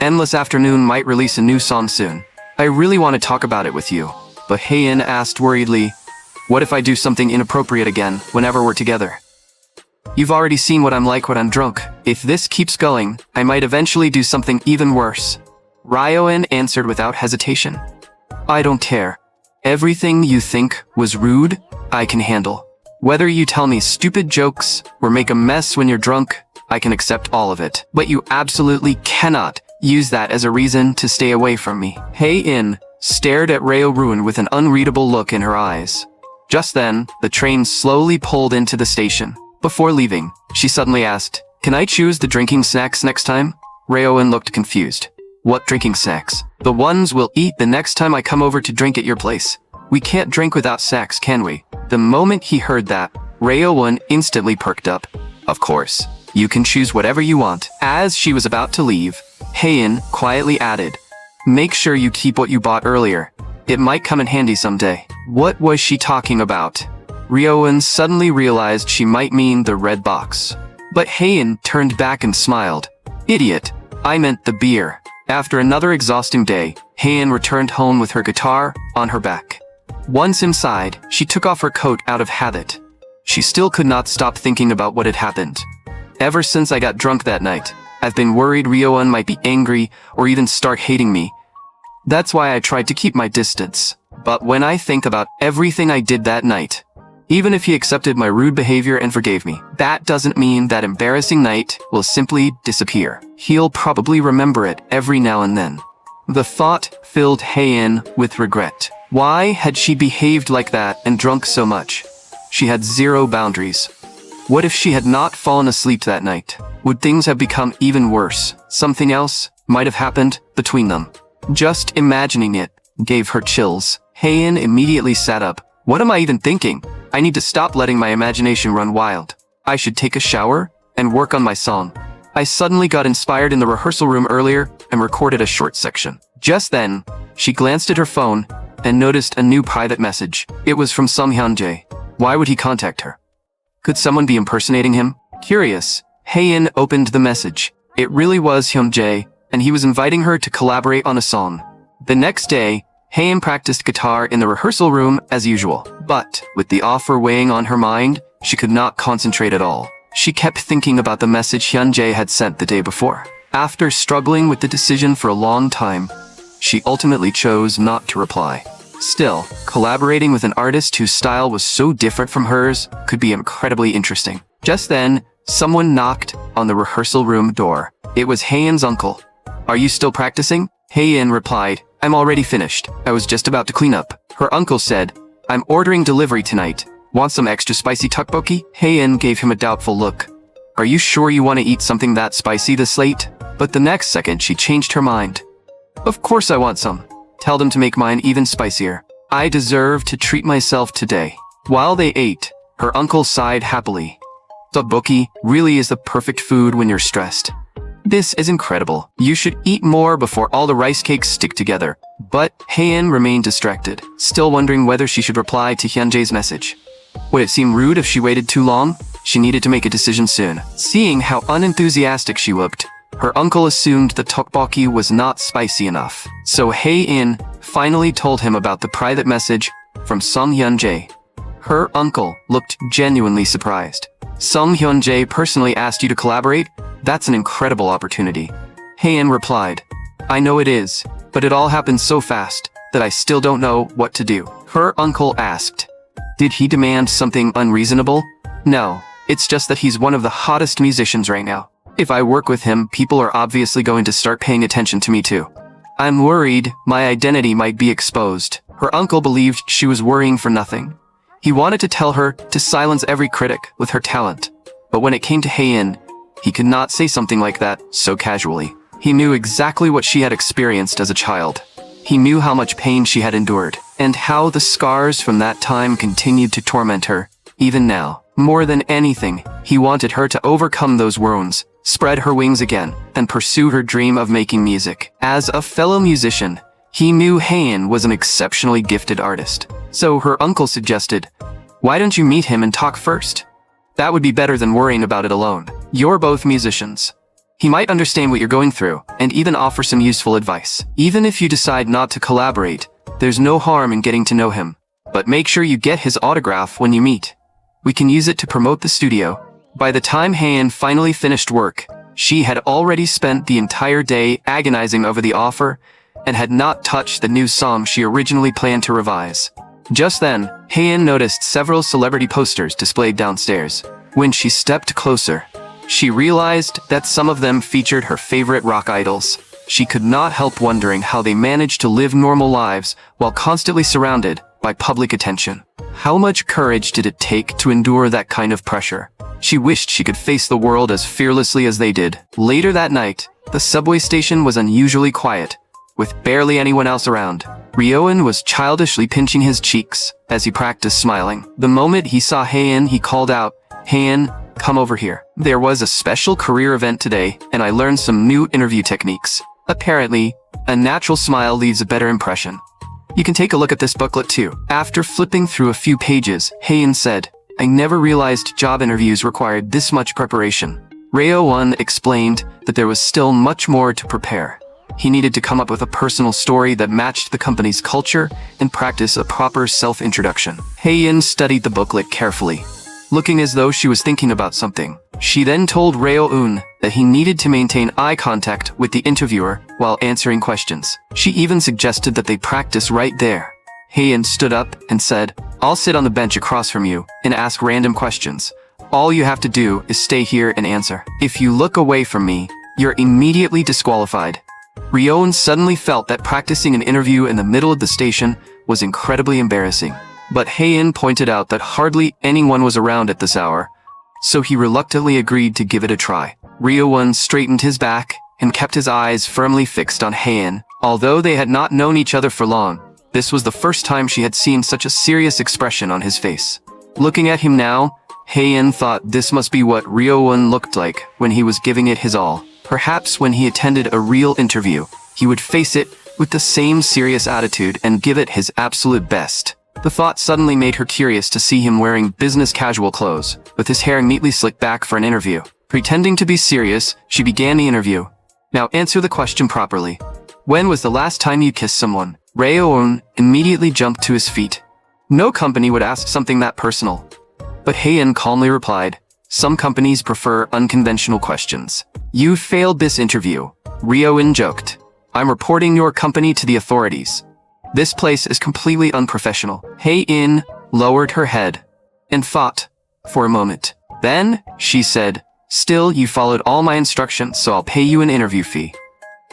Endless Afternoon might release a new song soon. I really want to talk about it with you. But Haein asked worriedly, what if I do something inappropriate again whenever we're together? You've already seen what I'm like when I'm drunk. If this keeps going, I might eventually do something even worse. Raeun answered without hesitation. I don't care. Everything you think was rude, I can handle. Whether you tell me stupid jokes or make a mess when you're drunk, I can accept all of it. But you absolutely cannot use that as a reason to stay away from me. Haein stared at Raeun with an unreadable look in her eyes. Just then, the train slowly pulled into the station. Before leaving, she suddenly asked, can I choose the drinking snacks next time? Raeun looked confused. What drinking snacks? The ones we'll eat the next time I come over to drink at your place. We can't drink without snacks, can we? The moment he heard that, Raeun instantly perked up. Of course, you can choose whatever you want. As she was about to leave, Haein quietly added, make sure you keep what you bought earlier. It might come in handy someday. What was she talking about? Raeun suddenly realized she might mean the red box. But Haein turned back and smiled. Idiot, I meant the beer. After another exhausting day, Haein returned home with her guitar on her back. Once inside, she took off her coat out of habit. She still could not stop thinking about what had happened. Ever since I got drunk that night, I've been worried Raeun might be angry or even start hating me. That's why I tried to keep my distance. But when I think about everything I did that night, even if he accepted my rude behavior and forgave me, that doesn't mean that embarrassing night will simply disappear. He'll probably remember it every now and then. The thought filled Haein with regret. Why had she behaved like that and drunk so much? She had zero boundaries. What if she had not fallen asleep that night? Would things have become even worse? Something else might have happened between them. Just imagining it gave her chills. Haein immediately sat up. What am I even thinking? I need to stop letting my imagination run wild. I should take a shower and work on my song. I suddenly got inspired in the rehearsal room earlier and recorded a short section. Just then, she glanced at her phone and noticed a new private message. It was from Sung Hyun-jae. Why would he contact her? Could someone be impersonating him? Curious, Haein opened the message. It really was Hyun-jae, and he was inviting her to collaborate on a song. The next day, Haein practiced guitar in the rehearsal room as usual. But, with the offer weighing on her mind, she could not concentrate at all. She kept thinking about the message Hyun-jae had sent the day before. After struggling with the decision for a long time, she ultimately chose not to reply. Still, collaborating with an artist whose style was so different from hers could be incredibly interesting. Just then, someone knocked on the rehearsal room door. It was Haeun's uncle. "Are you still practicing?" Haeun replied, "I'm already finished. I was just about to clean up." Her uncle said, "I'm ordering delivery tonight. Want some extra spicy tteokbokki?" Haeun gave him a doubtful look. "Are you sure you want to eat something that spicy this late?" But the next second she changed her mind. "Of course I want some. Tell them to make mine even spicier. I deserve to treat myself today." While they ate, her uncle sighed happily. "Tteokbokki really is the perfect food when you're stressed. This is incredible. You should eat more before all the rice cakes stick together." But Haeun remained distracted, still wondering whether she should reply to Hyunjae's message. Would it seem rude if she waited too long? She needed to make a decision soon. Seeing how unenthusiastic she looked, her uncle assumed the tteokbokki was not spicy enough. So Haeun finally told him about the private message from Sung Hyunjae. Her uncle looked genuinely surprised. "Sung Hyunjae personally asked you to collaborate? That's an incredible opportunity." Haeun replied, "I know it is, but it all happened so fast that I still don't know what to do." Her uncle asked, "Did he demand something unreasonable?" "No, it's just that he's one of the hottest musicians right now. If I work with him, people are obviously going to start paying attention to me too. I'm worried my identity might be exposed." Her uncle believed she was worrying for nothing. He wanted to tell her to silence every critic with her talent. But when it came to Haeun, he could not say something like that so casually. He knew exactly what she had experienced as a child. He knew how much pain she had endured, and how the scars from that time continued to torment her, even now. More than anything, he wanted her to overcome those wounds, spread her wings again, and pursue her dream of making music. As a fellow musician, he knew Haeun was an exceptionally gifted artist. So her uncle suggested, "Why don't you meet him and talk first? That would be better than worrying about it alone. You're both musicians. He might understand what you're going through, and even offer some useful advice. Even if you decide not to collaborate, there's no harm in getting to know him. But make sure you get his autograph when you meet. We can use it to promote the studio." By the time Haeun finally finished work, she had already spent the entire day agonizing over the offer and had not touched the new song she originally planned to revise. Just then, Haeun noticed several celebrity posters displayed downstairs. When she stepped closer, she realized that some of them featured her favorite rock idols. She could not help wondering how they managed to live normal lives while constantly surrounded by public attention. How much courage did it take to endure that kind of pressure? She wished she could face the world as fearlessly as they did. Later that night, the subway station was unusually quiet, with barely anyone else around. Ryoun was childishly pinching his cheeks as he practiced smiling. The moment he saw Haeun, he called out, "Haeun, come over here. There was a special career event today, and I learned some new interview techniques." Apparently, a natural smile leaves a better impression. You can take a look at this booklet too. After flipping through a few pages, Haeun said, "I never realized job interviews required this much preparation." Ryoun explained that there was still much more to prepare. He needed to come up with a personal story that matched the company's culture and practice a proper self-introduction. Haeun studied the booklet carefully, looking as though she was thinking about something. She then told Ryoun that he needed to maintain eye contact with the interviewer while answering questions. She even suggested that they practice right there. Haeun stood up and said, "I'll sit on the bench across from you and ask random questions. All you have to do is stay here and answer. If you look away from me, you're immediately disqualified." Ryoun suddenly felt that practicing an interview in the middle of the station was incredibly embarrassing. But Haeun pointed out that hardly anyone was around at this hour, so he reluctantly agreed to give it a try. Ryoun straightened his back and kept his eyes firmly fixed on Haeun. Although they had not known each other for long, this was the first time she had seen such a serious expression on his face. Looking at him now, Haeun thought this must be what Ryoun looked like when he was giving it his all. Perhaps when he attended a real interview, he would face it with the same serious attitude and give it his absolute best. The thought suddenly made her curious to see him wearing business casual clothes, with his hair neatly slicked back for an interview. Pretending to be serious, she began the interview. "Now answer the question properly. When was the last time you kissed someone?" Ryoun immediately jumped to his feet. No company would ask something that personal. But Haeun calmly replied, "Some companies prefer unconventional questions." "You failed this interview," Ryoun joked. "I'm reporting your company to the authorities." This place is completely unprofessional. Hae-in lowered her head and thought for a moment. Then, she said, "Still, you followed all my instructions, so I'll pay you an interview fee."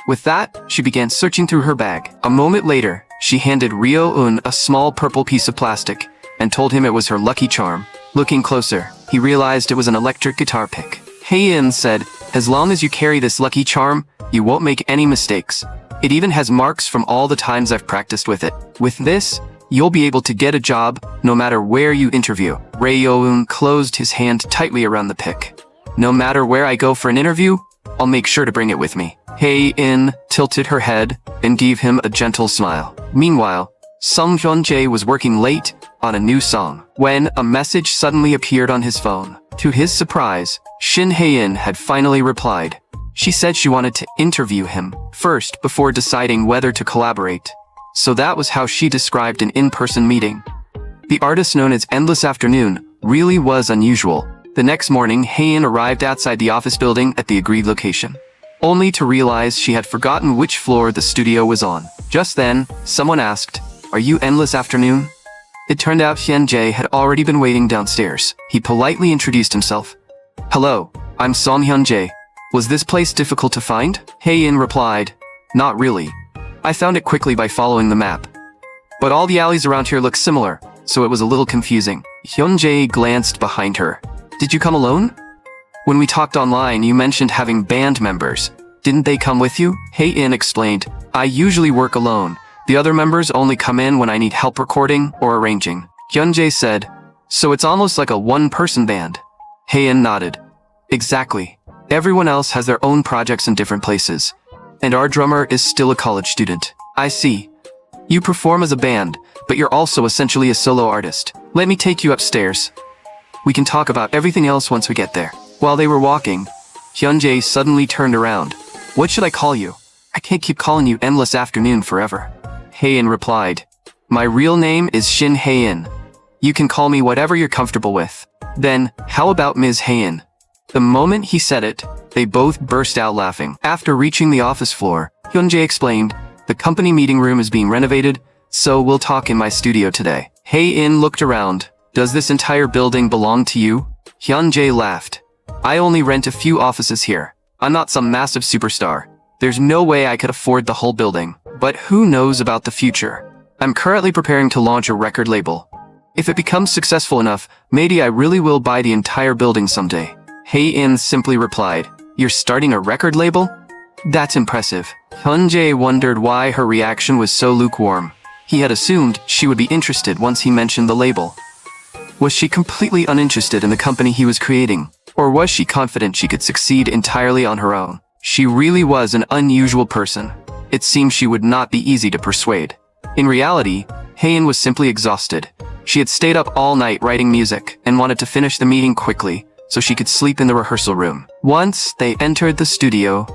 With that, she began searching through her bag. A moment later, she handed Ryo-un a small purple piece of plastic and told him it was her lucky charm. Looking closer, he realized it was an electric guitar pick. Hae-in said, "As long as you carry this lucky charm, you won't make any mistakes. It even has marks from all the times I've practiced with it. With this, you'll be able to get a job no matter where you interview." Ryo-un closed his hand tightly around the pick. "No matter where I go for an interview, I'll make sure to bring it with me." Hae-in tilted her head and gave him a gentle smile. Meanwhile, Sung Hyun-jae was working late on a new song when a message suddenly appeared on his phone. To his surprise, Shin Hae-in had finally replied. She said she wanted to interview him first before deciding whether to collaborate. So that was how she described an in-person meeting. The artist known as Endless Afternoon really was unusual. The next morning, Hae-in arrived outside the office building at the agreed location, only to realize she had forgotten which floor the studio was on. Just then, someone asked, "Are you Endless Afternoon?" It turned out Hyun-jae had already been waiting downstairs. He politely introduced himself. "Hello, I'm Song Hyun-jae. Was this place difficult to find?" Hae-in replied, "Not really. I found it quickly by following the map. But all the alleys around here look similar, so it was a little confusing." Hyun-jae glanced behind her. "Did you come alone? When we talked online, you mentioned having band members. Didn't they come with you?" Hae-in explained, "I usually work alone. The other members only come in when I need help recording or arranging." Hyun-jae said, "So it's almost like a one-person band?" Hae-in nodded. "Exactly. Everyone else has their own projects in different places. And our drummer is still a college student." "I see. You perform as a band, but you're also essentially a solo artist. Let me take you upstairs. We can talk about everything else once we get there." While they were walking, Hyun-jae suddenly turned around. "What should I call you? I can't keep calling you Endless Afternoon forever." Hae-in replied, "My real name is Shin Hae-in. You can call me whatever you're comfortable with." "Then, how about Ms. Hae-in?" The moment he said it, they both burst out laughing. After reaching the office floor, Hyun-jae explained, "The company meeting room is being renovated, so we'll talk in my studio today." Hae-in looked around. "Does this entire building belong to you?" Hyun-jae laughed. "I only rent a few offices here. I'm not some massive superstar. There's no way I could afford the whole building. But who knows about the future? I'm currently preparing to launch a record label. If it becomes successful enough, maybe I really will buy the entire building someday." Hae-in simply replied, "You're starting a record label? That's impressive." Hyun-jae wondered why her reaction was so lukewarm. He had assumed she would be interested once he mentioned the label. Was she completely uninterested in the company he was creating? Or was she confident she could succeed entirely on her own? She really was an unusual person. It seemed she would not be easy to persuade. In reality, Hae-in was simply exhausted. She had stayed up all night writing music and wanted to finish the meeting quickly so she could sleep in the rehearsal room. Once they entered the studio,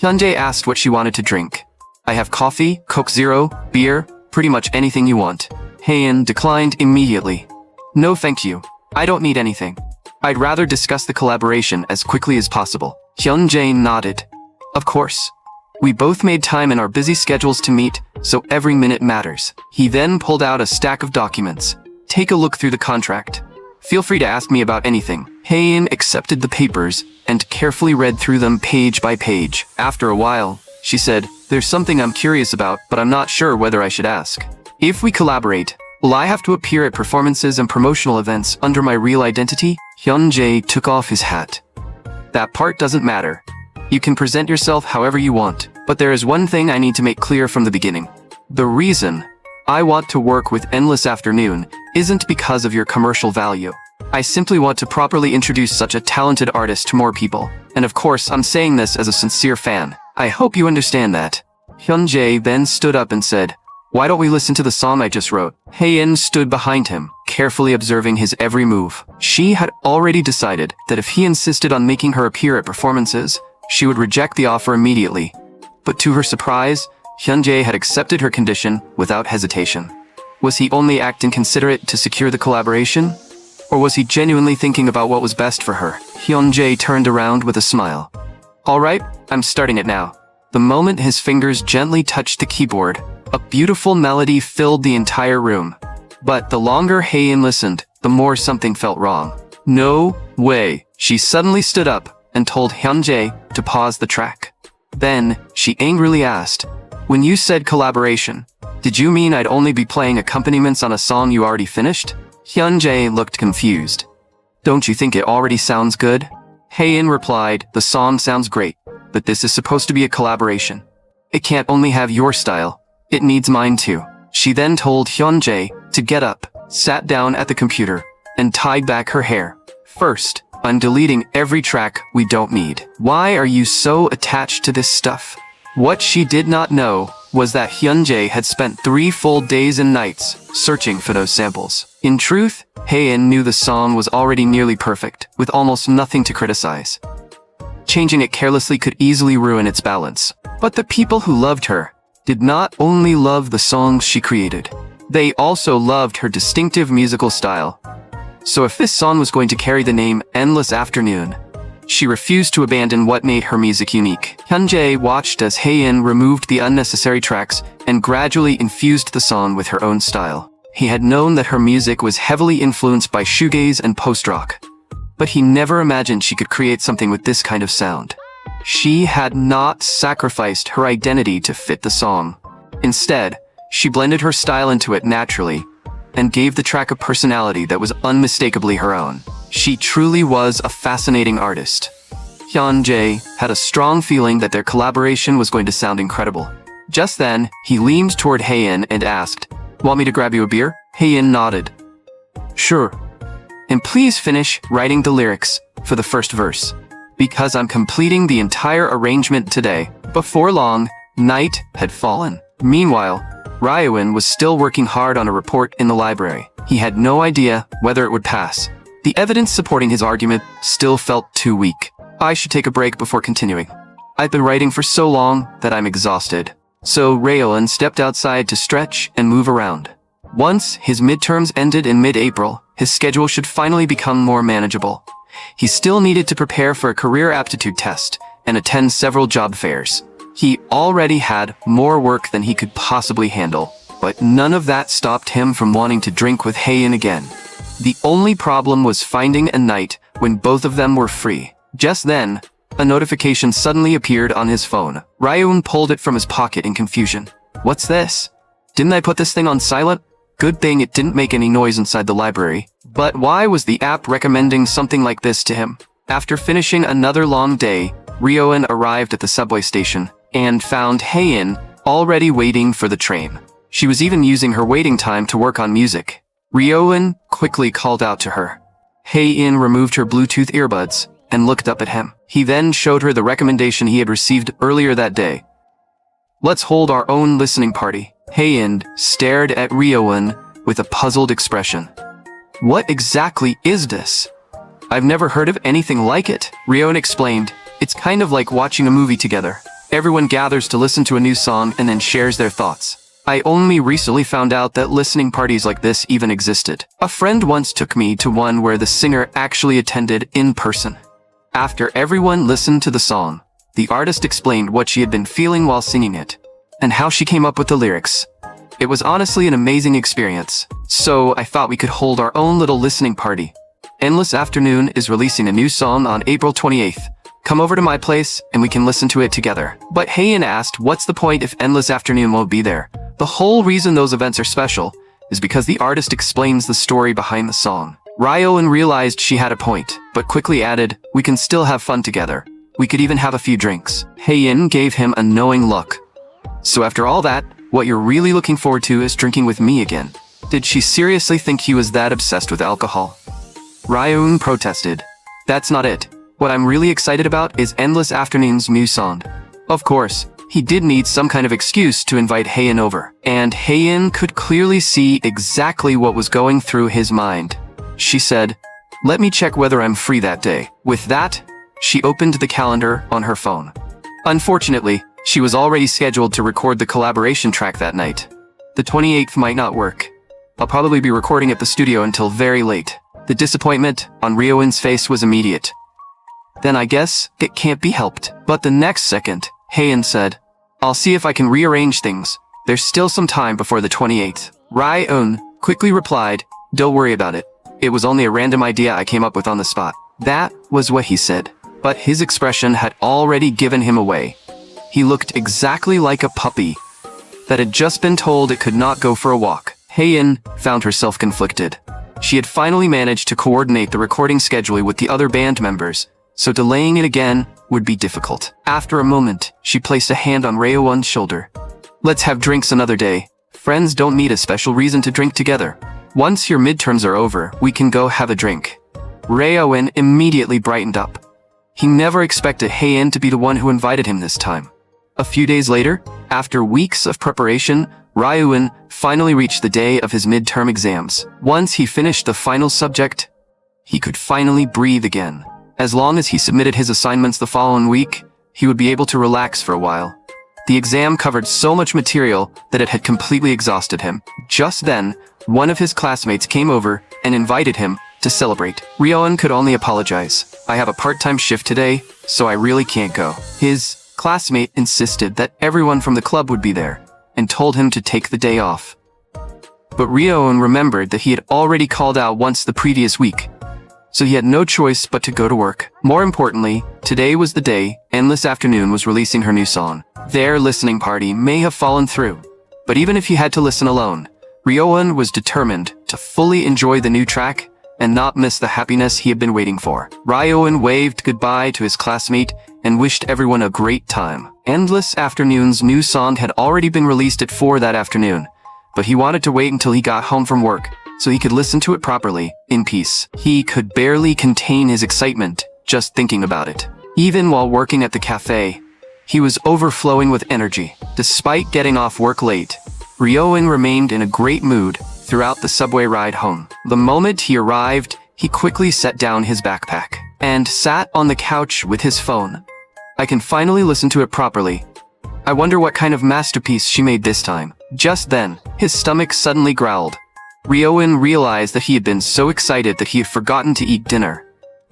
Hyun-jae asked what she wanted to drink. "I have coffee, Coke Zero, beer, pretty much anything you want." Hae-in declined immediately. "No thank you. I don't need anything. I'd rather discuss the collaboration as quickly as possible." Hyun-jae nodded. "Of course. We both made time in our busy schedules to meet, so every minute matters." He then pulled out a stack of documents. "Take a look through the contract. Feel free to ask me about anything." Hae-in accepted the papers and carefully read through them page by page. After a while, she said, "There's something I'm curious about, but I'm not sure whether I should ask. If we collaborate, will I have to appear at performances and promotional events under my real identity?" Hyun-jae took off his hat. "That part doesn't matter. You can present yourself however you want, but there is one thing I need to make clear from the beginning. The reason I want to work with Endless Afternoon isn't because of your commercial value. I simply want to properly introduce such a talented artist to more people. And of course, I'm saying this as a sincere fan. I hope you understand that." Hyun-jae then stood up and said, "Why don't we listen to the song I just wrote?" Hae-in stood behind him, carefully observing his every move. She had already decided that if he insisted on making her appear at performances, she would reject the offer immediately. But to her surprise, Hyun-jae had accepted her condition without hesitation. Was he only acting considerate to secure the collaboration? Or was he genuinely thinking about what was best for her? Hyun-jae turned around with a smile. "All right, I'm starting it now." The moment his fingers gently touched the keyboard, A beautiful melody filled the entire room. But the longer Haein listened, the more something felt wrong. No way. She suddenly stood up and told Hyunjae to pause the track. Then, she angrily asked, "When you said collaboration, did you mean I'd only be playing accompaniments on a song you already finished?" Hyunjae looked confused. "Don't you think it already sounds good?" Haein replied, "The song sounds great, but this is supposed to be a collaboration. It can't only have your style, it needs mine too." She then told Hyunjae to get up, sat down at the computer, and tied back her hair. "First, I'm deleting every track we don't need. Why are you so attached to this stuff?" What she did not know was that Hyunjae had spent 3 full days and nights searching for those samples. In truth, Haein knew the song was already nearly perfect, with almost nothing to criticize. Changing it carelessly could easily ruin its balance. But the people who loved her did not only love the songs she created, they also loved her distinctive musical style. So if this song was going to carry the name Endless Afternoon, she refused to abandon what made her music unique. Hyunjae watched as Haein removed the unnecessary tracks and gradually infused the song with her own style. He had known that her music was heavily influenced by shoegaze and post-rock, but he never imagined she could create something with this kind of sound. She had not sacrificed her identity to fit the song. Instead, she blended her style into it naturally and gave the track a personality that was unmistakably her own. She truly was a fascinating artist. Hyunjae had a strong feeling that their collaboration was going to sound incredible. Just then, he leaned toward Haein and asked, "Want me to grab you a beer?" Haein nodded. "Sure. And please finish writing the lyrics for the first verse, because I'm completing the entire arrangement today." Before long, night had fallen. Meanwhile, Ryoin was still working hard on a report in the library. He had no idea whether it would pass. The evidence supporting his argument still felt too weak. "I should take a break before continuing. I've been writing for so long that I'm exhausted." So Ryoin stepped outside to stretch and move around. Once his midterms ended in mid-April, his schedule should finally become more manageable. He still needed to prepare for a career aptitude test and attend several job fairs. He already had more work than he could possibly handle, but none of that stopped him from wanting to drink with Haein again. The only problem was finding a night when both of them were free. Just then, a notification suddenly appeared on his phone. Ryoun pulled it from his pocket in confusion. "What's this? Didn't I put this thing on silent?" Good thing it didn't make any noise inside the library. But why was the app recommending something like this to him? After finishing another long day, Ryoun arrived at the subway station and found Haein already waiting for the train. She was even using her waiting time to work on music. Ryoun quickly called out to her. Haein removed her Bluetooth earbuds and looked up at him. He then showed her the recommendation he had received earlier that day. "Let's hold our own listening party." Haein stared at Ryoun with a puzzled expression. "What exactly is this? I've never heard of anything like it." Ryoun explained, "It's kind of like watching a movie together. Everyone gathers to listen to a new song and then shares their thoughts. I only recently found out that listening parties like this even existed. A friend once took me to one where the singer actually attended in person. After everyone listened to the song, the artist explained what she had been feeling while singing it, and how she came up with the lyrics. It was honestly an amazing experience. So I thought we could hold our own little listening party. Endless Afternoon is releasing a new song on April 28th. Come over to my place and we can listen to it together." But Haein asked, "What's the point if Endless Afternoon won't be there?" The whole reason those events are special is because the artist explains the story behind the song. Ryoun realized she had a point, but quickly added, "We can still have fun together. We could even have a few drinks." Haein gave him a knowing look. "So after all that, what you're really looking forward to is drinking with me again." Did she seriously think he was that obsessed with alcohol? Ryoun protested. "That's not it. What I'm really excited about is Endless Afternoon's new song." Of course, he did need some kind of excuse to invite Haein over, and Haein could clearly see exactly what was going through his mind. She said, "Let me check whether I'm free that day." With that, she opened the calendar on her phone. Unfortunately, she was already scheduled to record the collaboration track that night. The 28th might not work. I'll probably be recording at the studio until very late. The disappointment on Ryoun's face was immediate. Then I guess it can't be helped. But the next second, Haein said, "I'll see if I can rearrange things. There's still some time before the 28th. Rye-eun quickly replied, "Don't worry about it. It was only a random idea I came up with on the spot." That was what he said. But his expression had already given him away. He looked exactly like a puppy that had just been told it could not go for a walk. Hae-in found herself conflicted. She had finally managed to coordinate the recording schedule with the other band members, so delaying it again would be difficult. After a moment, she placed a hand on Ryo-eun's shoulder. "Let's have drinks another day. Friends don't need a special reason to drink together. Once your midterms are over, we can go have a drink." Ryo-eun immediately brightened up. He never expected Hae-in to be the one who invited him this time. A few days later, after weeks of preparation, Ryo-eun finally reached the day of his midterm exams. Once he finished the final subject, he could finally breathe again. As long as he submitted his assignments the following week, he would be able to relax for a while. The exam covered so much material that it had completely exhausted him. Just then, one of his classmates came over and invited him to celebrate. Ryo-eun could only apologize. "I have a part-time shift today, so I really can't go." His classmate insisted that everyone from the club would be there, and told him to take the day off. But Ryo-eun remembered that he had already called out once the previous week, so he had no choice but to go to work. More importantly, today was the day Endless Afternoon was releasing her new song. Their listening party may have fallen through, but even if he had to listen alone, Ryo-eun was determined to fully enjoy the new track and not miss the happiness he had been waiting for. Ryo-eun waved goodbye to his classmate and wished everyone a great time. Endless Afternoon's new song had already been released at 4 that afternoon, but he wanted to wait until he got home from work so he could listen to it properly, in peace. He could barely contain his excitement just thinking about it. Even while working at the cafe, he was overflowing with energy. Despite getting off work late, Ryo-eun remained in a great mood throughout the subway ride home. The moment he arrived, he quickly set down his backpack and sat on the couch with his phone. "I can finally listen to it properly. I wonder what kind of masterpiece she made this time." Just then, his stomach suddenly growled. Ryo-eun realized that he had been so excited that he had forgotten to eat dinner.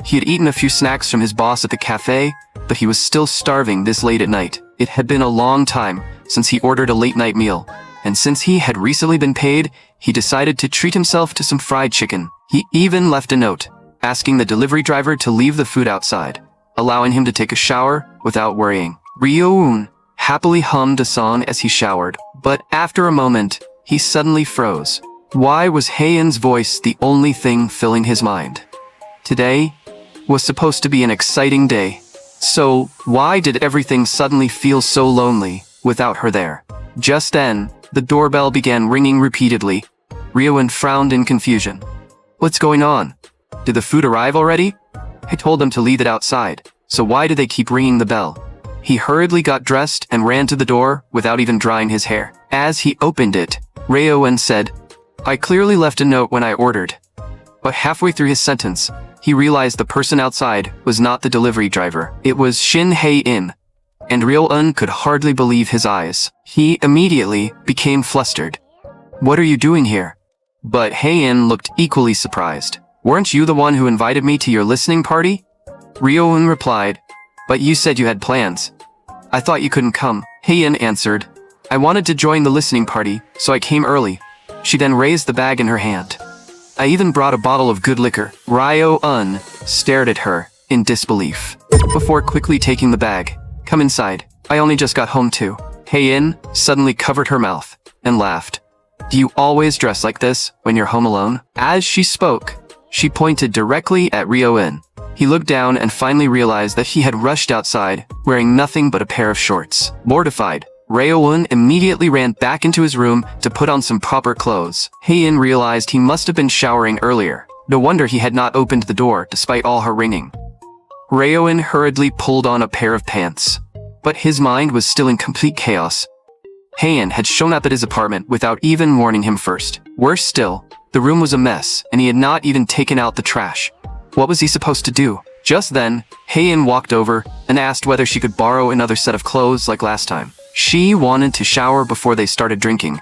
He had eaten a few snacks from his boss at the cafe, but he was still starving this late at night. It had been a long time since he ordered a late-night meal, and since he had recently been paid, he decided to treat himself to some fried chicken. He even left a note, asking the delivery driver to leave the food outside, allowing him to take a shower without worrying. Ryo-eun happily hummed a song as he showered, but after a moment, he suddenly froze. Why was Hae-in's voice the only thing filling his mind? Today was supposed to be an exciting day, so why did everything suddenly feel so lonely without her there? Just then, the doorbell began ringing repeatedly. Ryo-eun frowned in confusion. "What's going on? Did the food arrive already? I told them to leave it outside, so why do they keep ringing the bell?" He hurriedly got dressed and ran to the door without even drying his hair. As he opened it, Ryo-eun said, "I clearly left a note when I ordered." But halfway through his sentence, he realized the person outside was not the delivery driver. It was Shin Hae-in, and Ryo-eun could hardly believe his eyes. He immediately became flustered. "What are you doing here?" But Hae-in looked equally surprised. "Weren't you the one who invited me to your listening party?" Ryo-eun replied, "But you said you had plans. I thought you couldn't come." Hae-in answered, "I wanted to join the listening party, so I came early." She then raised the bag in her hand. "I even brought a bottle of good liquor." Ryo-eun stared at her in disbelief, before quickly taking the bag. "Come inside. I only just got home too." Hae-in suddenly covered her mouth and laughed. "Do you always dress like this when you're home alone?" As she spoke, she pointed directly at Ryo-eun. He looked down and finally realized that he had rushed outside, wearing nothing but a pair of shorts. Mortified, Ryo-eun immediately ran back into his room to put on some proper clothes. Hae-in realized he must have been showering earlier. No wonder he had not opened the door despite all her ringing. Ryo-eun hurriedly pulled on a pair of pants, but his mind was still in complete chaos. Hae-in had shown up at his apartment without even warning him first. Worse still, the room was a mess, and he had not even taken out the trash. What was he supposed to do? Just then, Hae-in walked over and asked whether she could borrow another set of clothes like last time. She wanted to shower before they started drinking,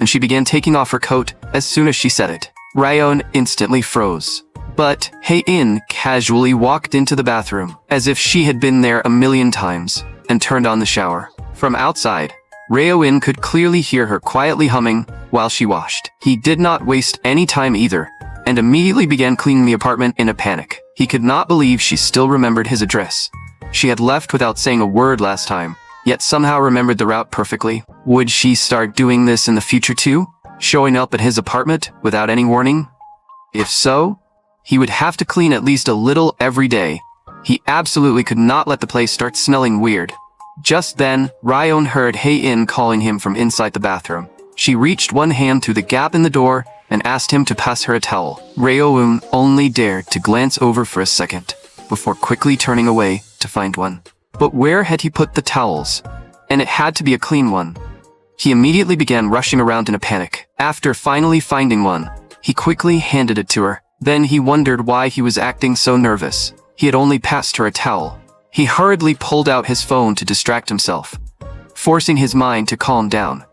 and she began taking off her coat as soon as she said it. Ryo-eun instantly froze. But Hae-in casually walked into the bathroom, as if she had been there a million times, and turned on the shower. From outside, Reo-in could clearly hear her quietly humming while she washed. He did not waste any time either, and immediately began cleaning the apartment in a panic. He could not believe she still remembered his address. She had left without saying a word last time, yet somehow remembered the route perfectly. Would she start doing this in the future too? Showing up at his apartment without any warning? If so, he would have to clean at least a little every day. He absolutely could not let the place start smelling weird. Just then, Ryo-in heard Hae-in calling him from inside the bathroom. She reached one hand through the gap in the door and asked him to pass her a towel. Ryo-in only dared to glance over for a second, before quickly turning away to find one. But where had he put the towels? And it had to be a clean one. He immediately began rushing around in a panic. After finally finding one, he quickly handed it to her. Then he wondered why he was acting so nervous. He had only passed her a towel. He hurriedly pulled out his phone to distract himself, forcing his mind to calm down.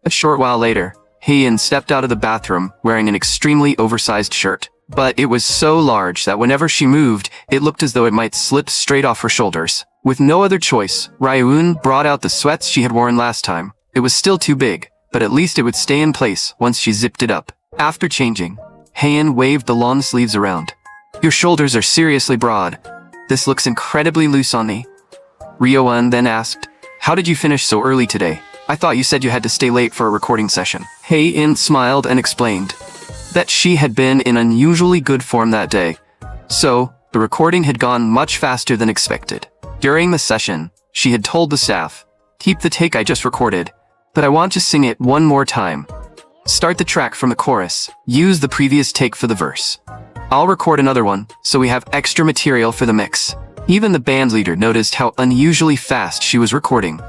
A short while later, Hae-in stepped out of the bathroom wearing an extremely oversized shirt. But it was so large that whenever she moved, it looked as though it might slip straight off her shoulders. With no other choice, Ryo-in brought out the sweats she had worn last time. It was still too big, but at least it would stay in place once she zipped it up. After changing, Hae-in waved the long sleeves around. "Your shoulders are seriously broad. This looks incredibly loose on me." Ryo-in then asked, "How did you finish so early today? I thought you said you had to stay late for a recording session." Hae-in smiled and explained that she had been in unusually good form that day, so the recording had gone much faster than expected. During the session, she had told the staff, "Keep the take I just recorded, but I want to sing it one more time. Start the track from the chorus. Use the previous take for the verse. I'll record another one, so we have extra material for the mix." Even the band leader noticed how unusually fast she was recording.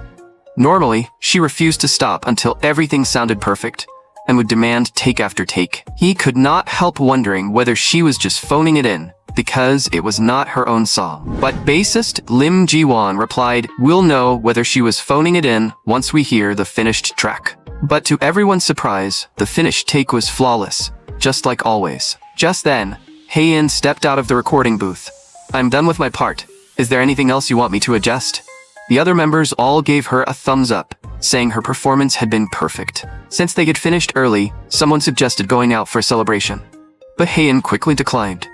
Normally, she refused to stop until everything sounded perfect, and would demand take after take. He could not help wondering whether she was just phoning it in, because it was not her own song. But bassist Lim Ji-won replied, "We'll know whether she was phoning it in once we hear the finished track." But to everyone's surprise, the finished take was flawless, just like always. Just then, Hae-in stepped out of the recording booth. "I'm done with my part. Is there anything else you want me to adjust?" The other members all gave her a thumbs up, saying her performance had been perfect. Since they had finished early, someone suggested going out for a celebration. But Hae-in quickly declined.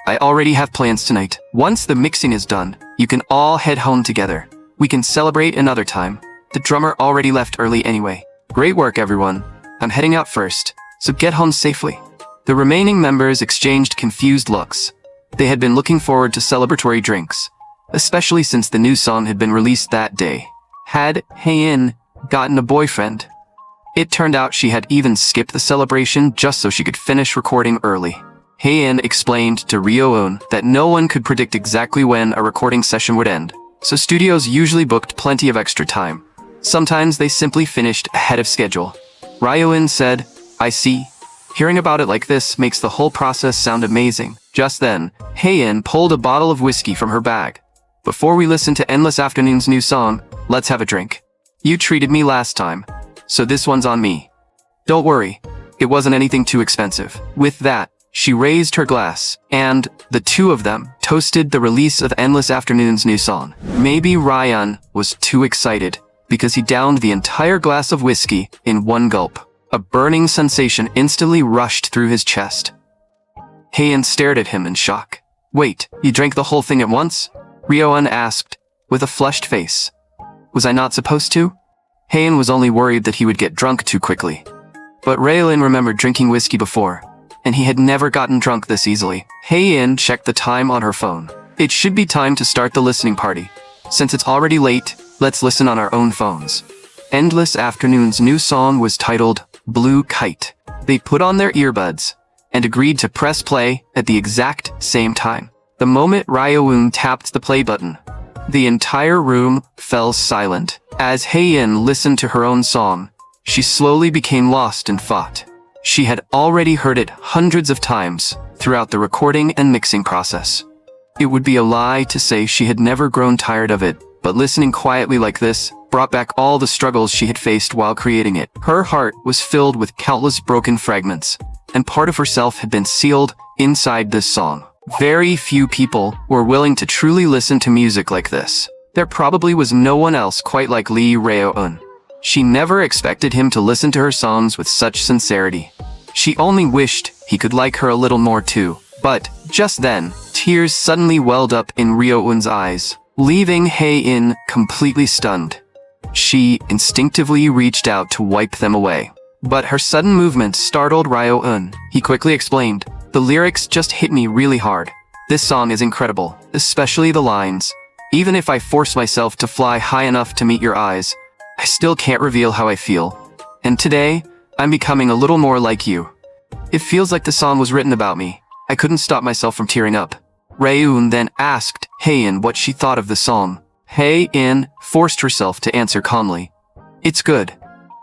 "I already have plans tonight. Once the mixing is done, you can all head home together. We can celebrate another time. The drummer already left early anyway." "Great work, everyone. I'm heading out first, so get home safely." The remaining members exchanged confused looks. They had been looking forward to celebratory drinks, especially since the new song had been released that day. Had Hae-in gotten a boyfriend? It turned out she had even skipped the celebration just so she could finish recording early. Hae-in explained to Ryo-in that no one could predict exactly when a recording session would end, so studios usually booked plenty of extra time. Sometimes they simply finished ahead of schedule. Ryo-in said, "I see. Hearing about it like this makes the whole process sound amazing." Just then, Hae-in pulled a bottle of whiskey from her bag. "Before we listen to Endless Afternoon's new song, let's have a drink. You treated me last time, so this one's on me. Don't worry, it wasn't anything too expensive." With that, she raised her glass, and the two of them toasted the release of Endless Afternoon's new song. Maybe Ryan was too excited, because he downed the entire glass of whiskey in one gulp. A burning sensation instantly rushed through his chest. Hae-in stared at him in shock. "Wait, you drank the whole thing at once?" Ryo-in asked, with a flushed face. "Was I not supposed to?" Hae-in was only worried that he would get drunk too quickly. But Ryo-in remembered drinking whiskey before, and he had never gotten drunk this easily. Hae-in checked the time on her phone. It should be time to start the listening party. Since it's already late, let's listen on our own phones. Endless Afternoon's new song was titled Blue Kite. They put on their earbuds and agreed to press play at the exact same time. The moment Ryo-in tapped the play button, the entire room fell silent. As Hae-in listened to her own song, she slowly became lost in thought. She had already heard it hundreds of times throughout the recording and mixing process. It would be a lie to say she had never grown tired of it, but listening quietly like this brought back all the struggles she had faced while creating it. Her heart was filled with countless broken fragments, and part of herself had been sealed inside this song. Very few people were willing to truly listen to music like this. There probably was no one else quite like Lee Ryo-in. She never expected him to listen to her songs with such sincerity. She only wished he could like her a little more too. But, just then, tears suddenly welled up in Ryo-eun's eyes, leaving Hae-in completely stunned. She instinctively reached out to wipe them away. But her sudden movement startled Ryo-eun. He quickly explained, "The lyrics just hit me really hard. This song is incredible, especially the lines. Even if I force myself to fly high enough to meet your eyes, I still can't reveal how I feel. And today, I'm becoming a little more like you. It feels like the song was written about me. I couldn't stop myself from tearing up." Ryo-eun then asked Hae-in what she thought of the song. Hae-in forced herself to answer calmly. "It's good.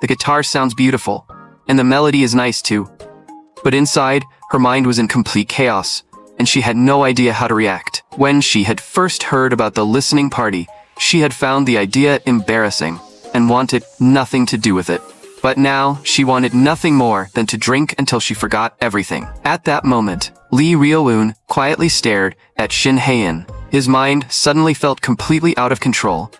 The guitar sounds beautiful, and the melody is nice too." But inside, her mind was in complete chaos, and she had no idea how to react. When she had first heard about the listening party, she had found the idea embarrassing and wanted nothing to do with it. But now, she wanted nothing more than to drink until she forgot everything. At that moment, Lee Ryo-eun quietly stared at Shin Hae-in. His mind suddenly felt completely out of control.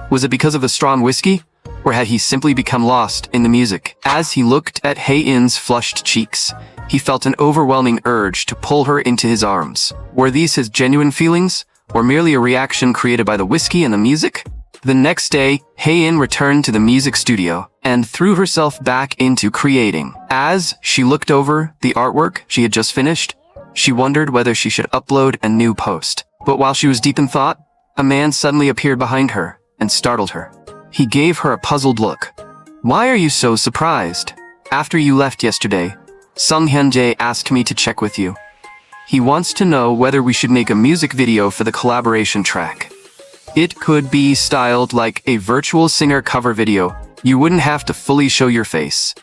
Was it because of the strong whiskey? Or had he simply become lost in the music? As he looked at Hae-in's flushed cheeks, he felt an overwhelming urge to pull her into his arms. Were these his genuine feelings, or merely a reaction created by the whiskey and the music? The next day, Hae-in returned to the music studio and threw herself back into creating. As she looked over the artwork she had just finished, she wondered whether she should upload a new post. But while she was deep in thought, a man suddenly appeared behind her and startled her. He gave her a puzzled look. "Why are you so surprised? After you left yesterday, Sung Hyun-jae asked me to check with you. He wants to know whether we should make a music video for the collaboration track. It could be styled like a virtual singer cover video. You wouldn't have to fully show your face.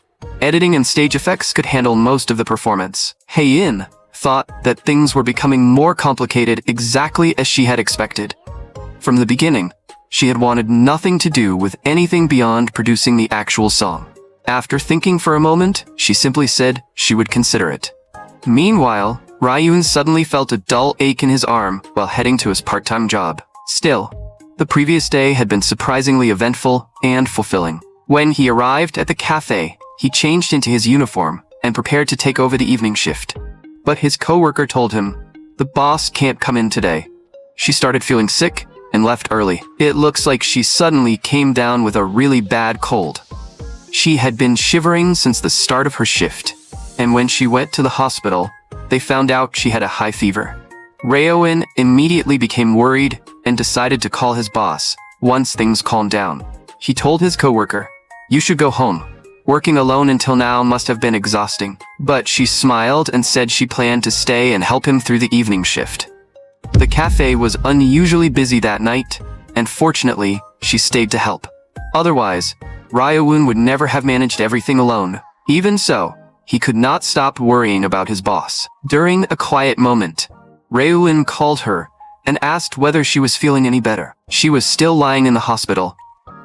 Editing and stage effects could handle most of the performance." Hae-in thought that things were becoming more complicated exactly as she had expected. From the beginning, she had wanted nothing to do with anything beyond producing the actual song. After thinking for a moment, she simply said she would consider it. Meanwhile, Ryo-eun suddenly felt a dull ache in his arm while heading to his part-time job. Still, the previous day had been surprisingly eventful and fulfilling. When he arrived at the cafe, he changed into his uniform and prepared to take over the evening shift. But his coworker told him, "The boss can't come in today. She started feeling sick and left early. It looks like she suddenly came down with a really bad cold." She had been shivering since the start of her shift, and when she went to the hospital, they found out she had a high fever. Ryo-eun immediately became worried and decided to call his boss once things calmed down. He told his coworker, "You should go home. Working alone until now must have been exhausting." But she smiled and said she planned to stay and help him through the evening shift. The cafe was unusually busy that night, and fortunately, she stayed to help. Otherwise, Ryo-eun would never have managed everything alone. Even so, he could not stop worrying about his boss. During a quiet moment, Ryo-eun called her and asked whether she was feeling any better. She was still lying in the hospital.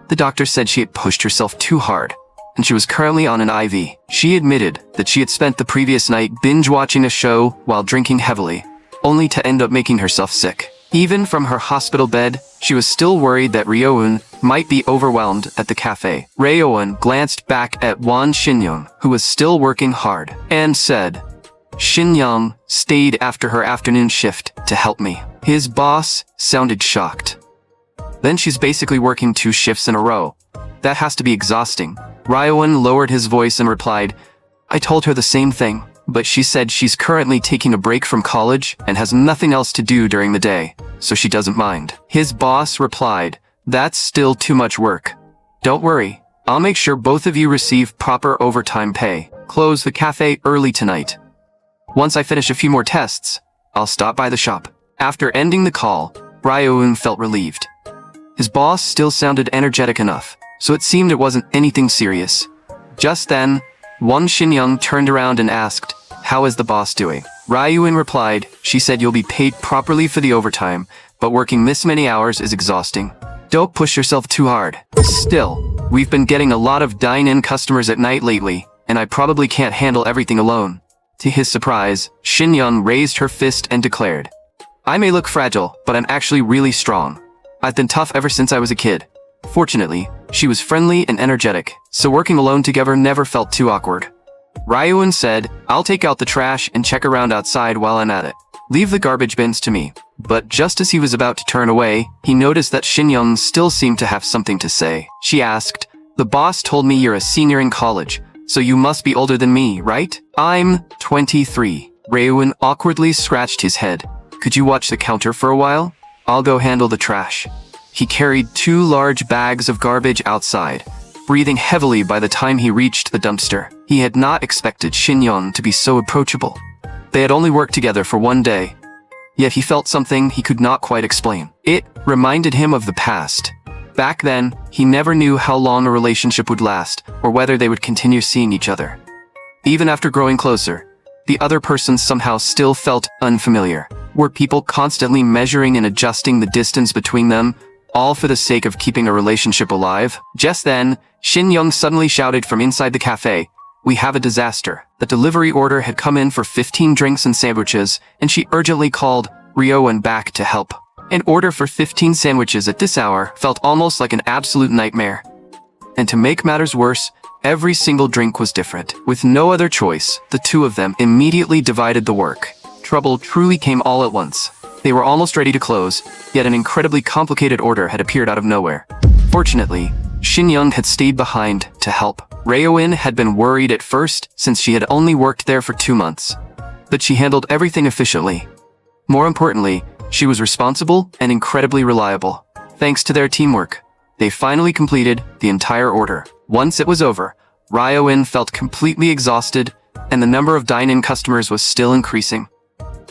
The doctor said she had pushed herself too hard, and she was currently on an IV. She admitted that she had spent the previous night binge-watching a show while drinking heavily, only to end up making herself sick. Even from her hospital bed, she was still worried that Ryo-eun might be overwhelmed at the cafe. Ryo-eun glanced back at Won Shin-young, who was still working hard, and said, "Shin-young stayed after her afternoon shift to help me." His boss sounded shocked. "Then she's basically working 2 shifts in a row. That has to be exhausting." Ryo-eun lowered his voice and replied, "I told her the same thing, but she said she's currently taking a break from college and has nothing else to do during the day, so she doesn't mind." His boss replied, "That's still too much work. Don't worry, I'll make sure both of you receive proper overtime pay. Close the cafe early tonight. Once I finish a few more tests, I'll stop by the shop." After ending the call, Ryo-eun felt relieved. His boss still sounded energetic enough, so it seemed it wasn't anything serious. Just then, Won Shin-young turned around and asked, "How is the boss doing?" Ryo-eun replied, "She said you'll be paid properly for the overtime, but working this many hours is exhausting. Don't push yourself too hard. Still, we've been getting a lot of dine-in customers at night lately, and I probably can't handle everything alone." To his surprise, Shin-young raised her fist and declared, "I may look fragile, but I'm actually really strong. I've been tough ever since I was a kid. Fortunately, She was friendly and energetic, so working alone together never felt too awkward. Ryuan said, "I'll take out the trash and check around outside while I'm at it. Leave the garbage bins to me." But just as he was about to turn away, he noticed that Shin-young still seemed to have something to say. She asked, "The boss told me you're a senior in college, so you must be older than me, right?" "I'm 23. Ryuan awkwardly scratched his head. "Could you watch the counter for a while? I'll go handle the trash." He carried 2 large bags of garbage outside, breathing heavily by the time he reached the dumpster. He had not expected Shin-young to be so approachable. They had only worked together for 1 day, yet he felt something he could not quite explain. It reminded him of the past. Back then, he never knew how long a relationship would last or whether they would continue seeing each other. Even after growing closer, the other person somehow still felt unfamiliar. Were people constantly measuring and adjusting the distance between them, all for the sake of keeping a relationship alive? Just then, Shin-young suddenly shouted from inside the cafe, "We have a disaster." The delivery order had come in for 15 drinks and sandwiches, and she urgently called Ryuan back to help. An order for 15 sandwiches at this hour felt almost like an absolute nightmare. And to make matters worse, every single drink was different. With no other choice, the two of them immediately divided the work. Trouble truly came all at once. They were almost ready to close, yet an incredibly complicated order had appeared out of nowhere. Fortunately, Shin-young had stayed behind to help. Ryuan had been worried at first since she had only worked there for 2 months. But she handled everything efficiently. More importantly, she was responsible and incredibly reliable. Thanks to their teamwork, they finally completed the entire order. Once it was over, Ryuan felt completely exhausted, and the number of dine-in customers was still increasing.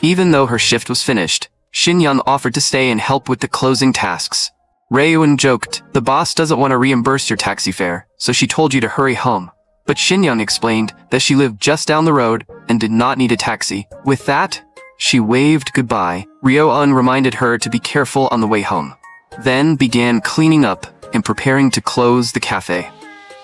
Even though her shift was finished, Shin-young offered to stay and help with the closing tasks. Ryuan joked, "The boss doesn't want to reimburse your taxi fare, so she told you to hurry home." But Shin-young explained that she lived just down the road and did not need a taxi. With that, she waved goodbye. Ryuan reminded her to be careful on the way home, then began cleaning up and preparing to close the cafe.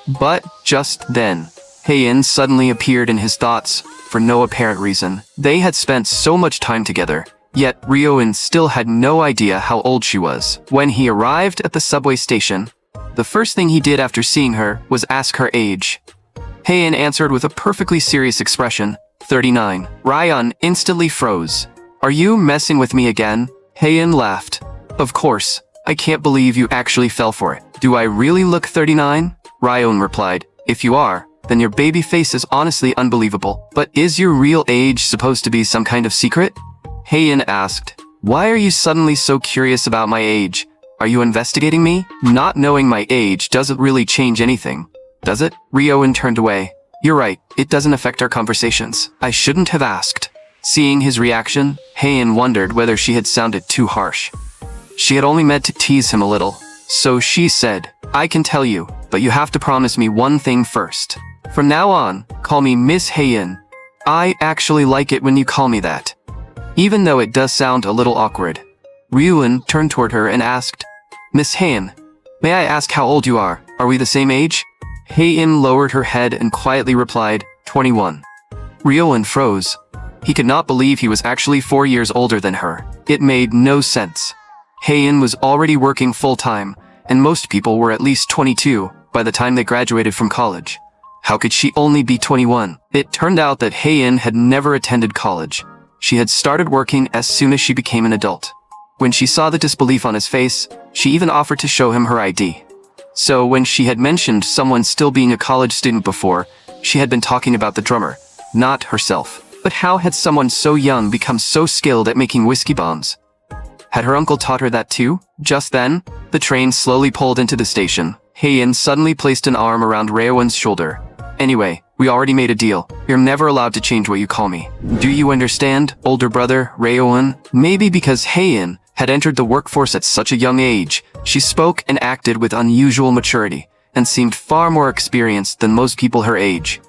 But just then, Hae-in suddenly appeared in his thoughts for no apparent reason. They had spent so much time together, yet Ryuan still had no idea how old she was. When he arrived at the subway station, the first thing he did after seeing her was ask her age. Hae-in answered with a perfectly serious expression, 39. Ryuan instantly froze. "Are you messing with me again?" Hae-in laughed. "Of course, I can't believe you actually fell for it. Do I really look 39? Ryuan replied, "If you are, then your baby face is honestly unbelievable. But is your real age supposed to be some kind of secret?" Hae-in asked, "Why are you suddenly so curious about my age? Are you investigating me? Not knowing my age doesn't really change anything, does it?" Ryuan turned away. "You're right, it doesn't affect our conversations. I shouldn't have asked." Seeing his reaction, Hae-in wondered whether she had sounded too harsh. She had only meant to tease him a little. So she said, "I can tell you, but you have to promise me one thing first. From now on, call me Miss Hae-in. I actually like it when you call me that." Even though it does sound a little awkward, Ryuan turned toward her and asked, "Miss Hae-in, may I ask how old you are? Are we the same age?" Hae-in lowered her head and quietly replied, 21. Ryuan froze. He could not believe he was actually 4 years older than her. It made no sense. Hae-in was already working full-time, and most people were at least 22 by the time they graduated from college. How could she only be 21? It turned out that Hae-in had never attended college. She had started working as soon as she became an adult. When she saw the disbelief on his face, she even offered to show him her ID. So when she had mentioned someone still being a college student before, she had been talking about the drummer, not herself. But how had someone so young become so skilled at making whiskey bombs? Had her uncle taught her that too? Just then, the train slowly pulled into the station. Hae-in suddenly placed an arm around Ryuan's shoulder. "Anyway, we already made a deal. You're never allowed to change what you call me. Do you understand, older brother, Ryuan?" Maybe because Hae-in had entered the workforce at such a young age, she spoke and acted with unusual maturity, and seemed far more experienced than most people her age.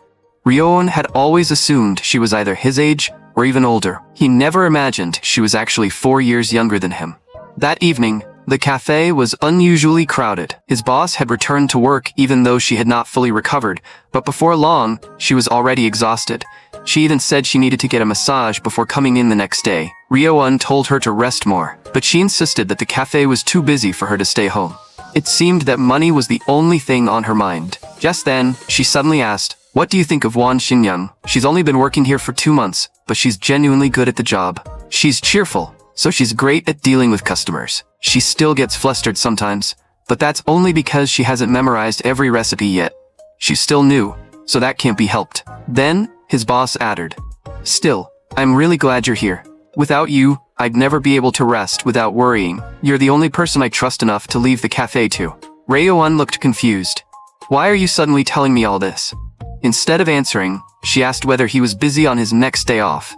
Ryuan had always assumed she was either his age or even older. He never imagined she was actually 4 years younger than him. That evening, the cafe was unusually crowded. His boss had returned to work even though she had not fully recovered, but before long, she was already exhausted. She even said she needed to get a massage before coming in the next day. Ryuan told her to rest more, but she insisted that the cafe was too busy for her to stay home. It seemed that money was the only thing on her mind. Just then, she suddenly asked, "What do you think of Wan Xinyoung? She's only been working here for 2 months, but she's genuinely good at the job. She's cheerful, so she's great at dealing with customers. She still gets flustered sometimes, but that's only because she hasn't memorized every recipe yet. She's still new, so that can't be helped." Then, his boss added, "Still, I'm really glad you're here. Without you, I'd never be able to rest without worrying. You're the only person I trust enough to leave the cafe to." Raeon looked confused. "Why are you suddenly telling me all this?" Instead of answering, she asked whether he was busy on his next day off.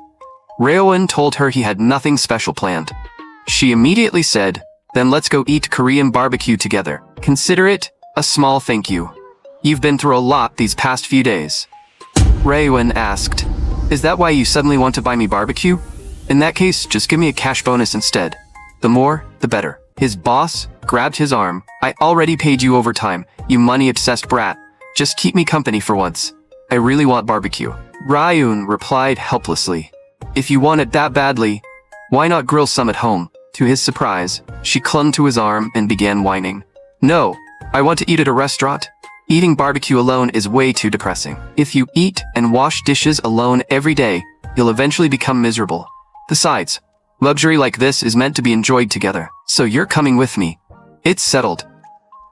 Raeon told her he had nothing special planned. She immediately said, "Then let's go eat Korean barbecue together. Consider it a small thank you. You've been through a lot these past few days." Raeon asked, "Is that why you suddenly want to buy me barbecue? In that case, just give me a cash bonus instead. The more, the better." His boss grabbed his arm. "I already paid you overtime, you money-obsessed brat. Just keep me company for once. I really want barbecue." Raeon replied helplessly, "If you want it that badly, why not grill some at home?" To his surprise, she clung to his arm and began whining. "No, I want to eat at a restaurant. Eating barbecue alone is way too depressing. If you eat and wash dishes alone every day, you'll eventually become miserable. Besides, luxury like this is meant to be enjoyed together, so you're coming with me. It's settled."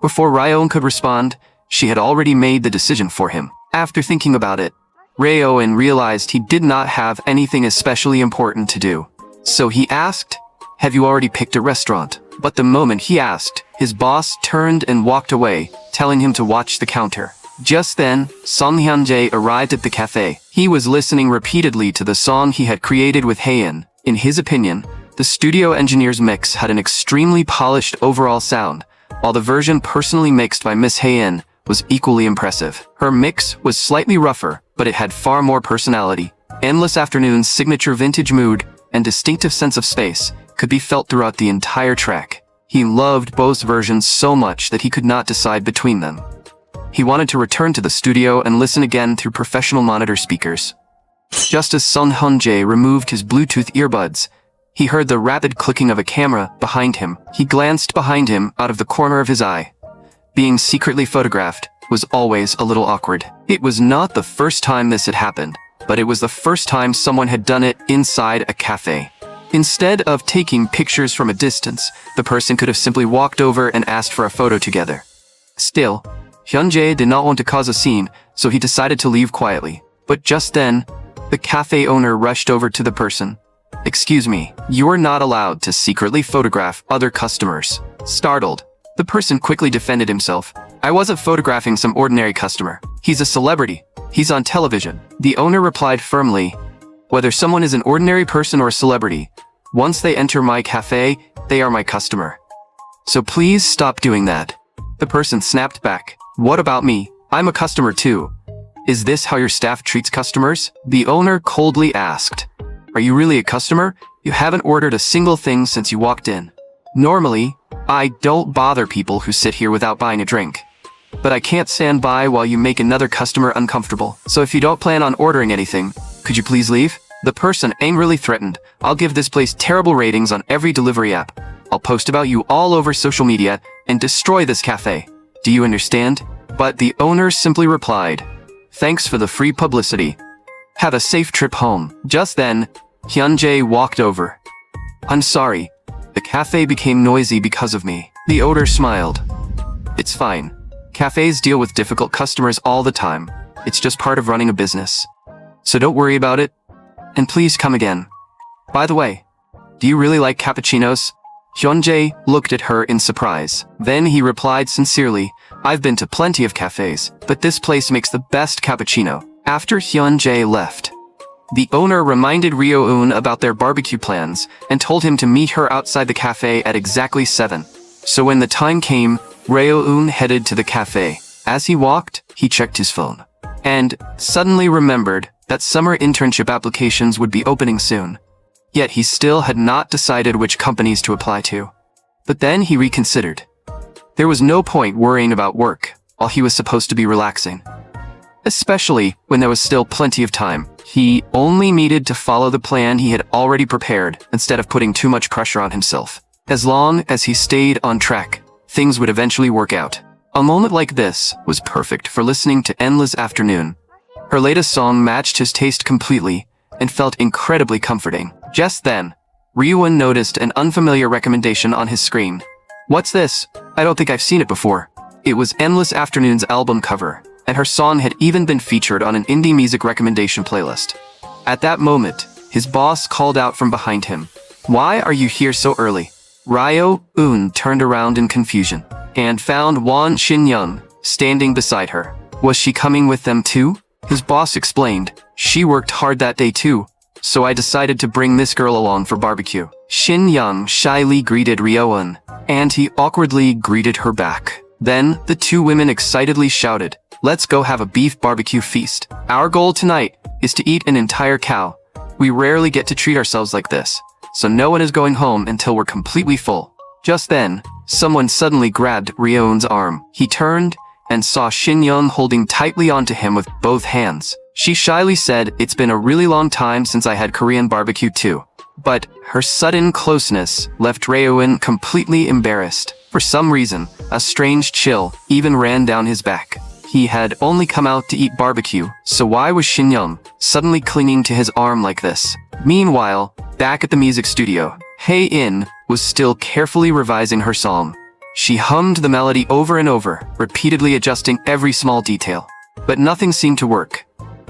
Before Raeon could respond, she had already made the decision for him. After thinking about it, Raeon realized he did not have anything especially important to do. So he asked, "Have you already picked a restaurant?" But the moment he asked, his boss turned and walked away, telling him to watch the counter. Just then, Song Hyun-jae arrived at the cafe. He was listening repeatedly to the song he had created with Haein. In his opinion, the studio engineer's mix had an extremely polished overall sound, while the version personally mixed by Miss Haein was equally impressive. Her mix was slightly rougher, but it had far more personality. Endless Afternoon's signature vintage mood and distinctive sense of space could be felt throughout the entire track. He loved both versions so much that he could not decide between them. He wanted to return to the studio and listen again through professional monitor speakers. Just as Sung Hyun-jae removed his Bluetooth earbuds, he heard the rapid clicking of a camera behind him. He glanced behind him out of the corner of his eye. Being secretly photographed was always a little awkward. It was not the first time this had happened, but it was the first time someone had done it inside a cafe. Instead of taking pictures from a distance, the person could have simply walked over and asked for a photo together. Still, Hyun-jae did not want to cause a scene, so he decided to leave quietly. But just then, the cafe owner rushed over to the person. "Excuse me, you are not allowed to secretly photograph other customers." Startled, the person quickly defended himself. "I wasn't photographing some ordinary customer. He's a celebrity. He's on television." The owner replied firmly, "Whether someone is an ordinary person or a celebrity, once they enter my cafe, they are my customer. So please stop doing that." The person snapped back. "What about me? I'm a customer too. Is this how your staff treats customers?" The owner coldly asked, "Are you really a customer? You haven't ordered a single thing since you walked in. Normally, I don't bother people who sit here without buying a drink. But I can't stand by while you make another customer uncomfortable. So if you don't plan on ordering anything, could you please leave?" The person angrily threatened, "I'll give this place terrible ratings on every delivery app. I'll post about you all over social media and destroy this cafe. Do you understand?" But the owner simply replied, "Thanks for the free publicity. Have a safe trip home." Just then, Hyun-jae walked over. "I'm sorry. The cafe became noisy because of me." The owner smiled. "It's fine. Cafes deal with difficult customers all the time. It's just part of running a business. So don't worry about it. And please come again. By the way, do you really like cappuccinos?" Hyun-jae looked at her in surprise. Then he replied sincerely, "I've been to plenty of cafes, but this place makes the best cappuccino." After Hyun-jae left, the owner reminded Ryo-eun about their barbecue plans and told him to meet her outside the cafe at exactly 7. So when the time came, Ryo-eun headed to the cafe. As he walked, he checked his phone and suddenly remembered that summer internship applications would be opening soon. Yet he still had not decided which companies to apply to. But then he reconsidered. There was no point worrying about work while he was supposed to be relaxing. Especially when there was still plenty of time. He only needed to follow the plan he had already prepared instead of putting too much pressure on himself. As long as he stayed on track, things would eventually work out. A moment like this was perfect for listening to Endless Afternoon. Her latest song matched his taste completely and felt incredibly comforting. Just then, Ryuan noticed an unfamiliar recommendation on his screen. What's this? I don't think I've seen it before. It was Endless Afternoon's album cover, and her song had even been featured on an indie music recommendation playlist. At that moment, his boss called out from behind him. Why are you here so early? Ryo-un turned around in confusion and found Won Shin-young standing beside her. Was she coming with them too? His boss explained. She worked hard that day too, so I decided to bring this girl along for barbecue. Shin-young shyly greeted Ryo-un, and he awkwardly greeted her back. Then, the two women excitedly shouted, "Let's go have a beef barbecue feast. Our goal tonight is to eat an entire cow. We rarely get to treat ourselves like this, so no one is going home until we're completely full." Just then, someone suddenly grabbed Ryo-un's arm. He turned and saw Shin-young holding tightly onto him with both hands. She shyly said, "It's been a really long time since I had Korean barbecue too." But her sudden closeness left Ryo-un completely embarrassed. For some reason, a strange chill even ran down his back. He had only come out to eat barbecue, so why was Shin-young suddenly clinging to his arm like this? Meanwhile, back at the music studio, Hae-in was still carefully revising her song. She hummed the melody over and over, repeatedly adjusting every small detail. But nothing seemed to work.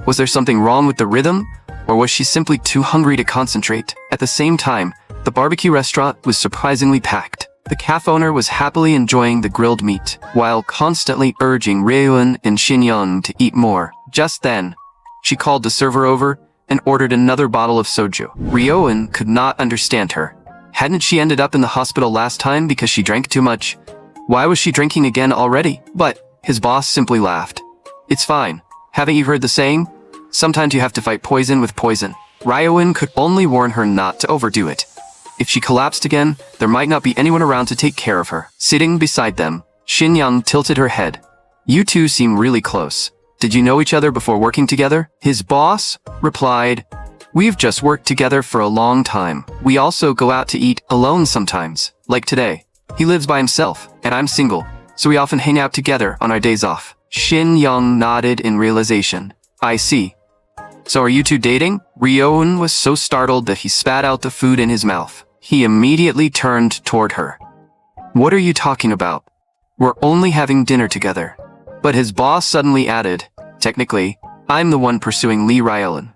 Was there something wrong with the rhythm? Or was she simply too hungry to concentrate? At the same time, the barbecue restaurant was surprisingly packed. The cafe owner was happily enjoying the grilled meat, while constantly urging Ryo-un and Shin-young to eat more. Just then, she called the server over and ordered another bottle of soju. Ryo-un could not understand her. Hadn't she ended up in the hospital last time because she drank too much? Why was she drinking again already? But his boss simply laughed. "It's fine. Haven't you heard the saying? Sometimes you have to fight poison with poison." Ryo-un could only warn her not to overdo it. If she collapsed again, there might not be anyone around to take care of her. Sitting beside them, Shin-young tilted her head. "You two seem really close. Did you know each other before working together?" His boss replied, "We've just worked together for a long time. We also go out to eat alone sometimes, like today. He lives by himself, and I'm single, so we often hang out together on our days off." Shin-young nodded in realization. "I see. So are you two dating?" Ryo-un was so startled that he spat out the food in his mouth. He immediately turned toward her. "What are you talking about? We're only having dinner together." But his boss suddenly added, "Technically, I'm the one pursuing Lee Ryo-un."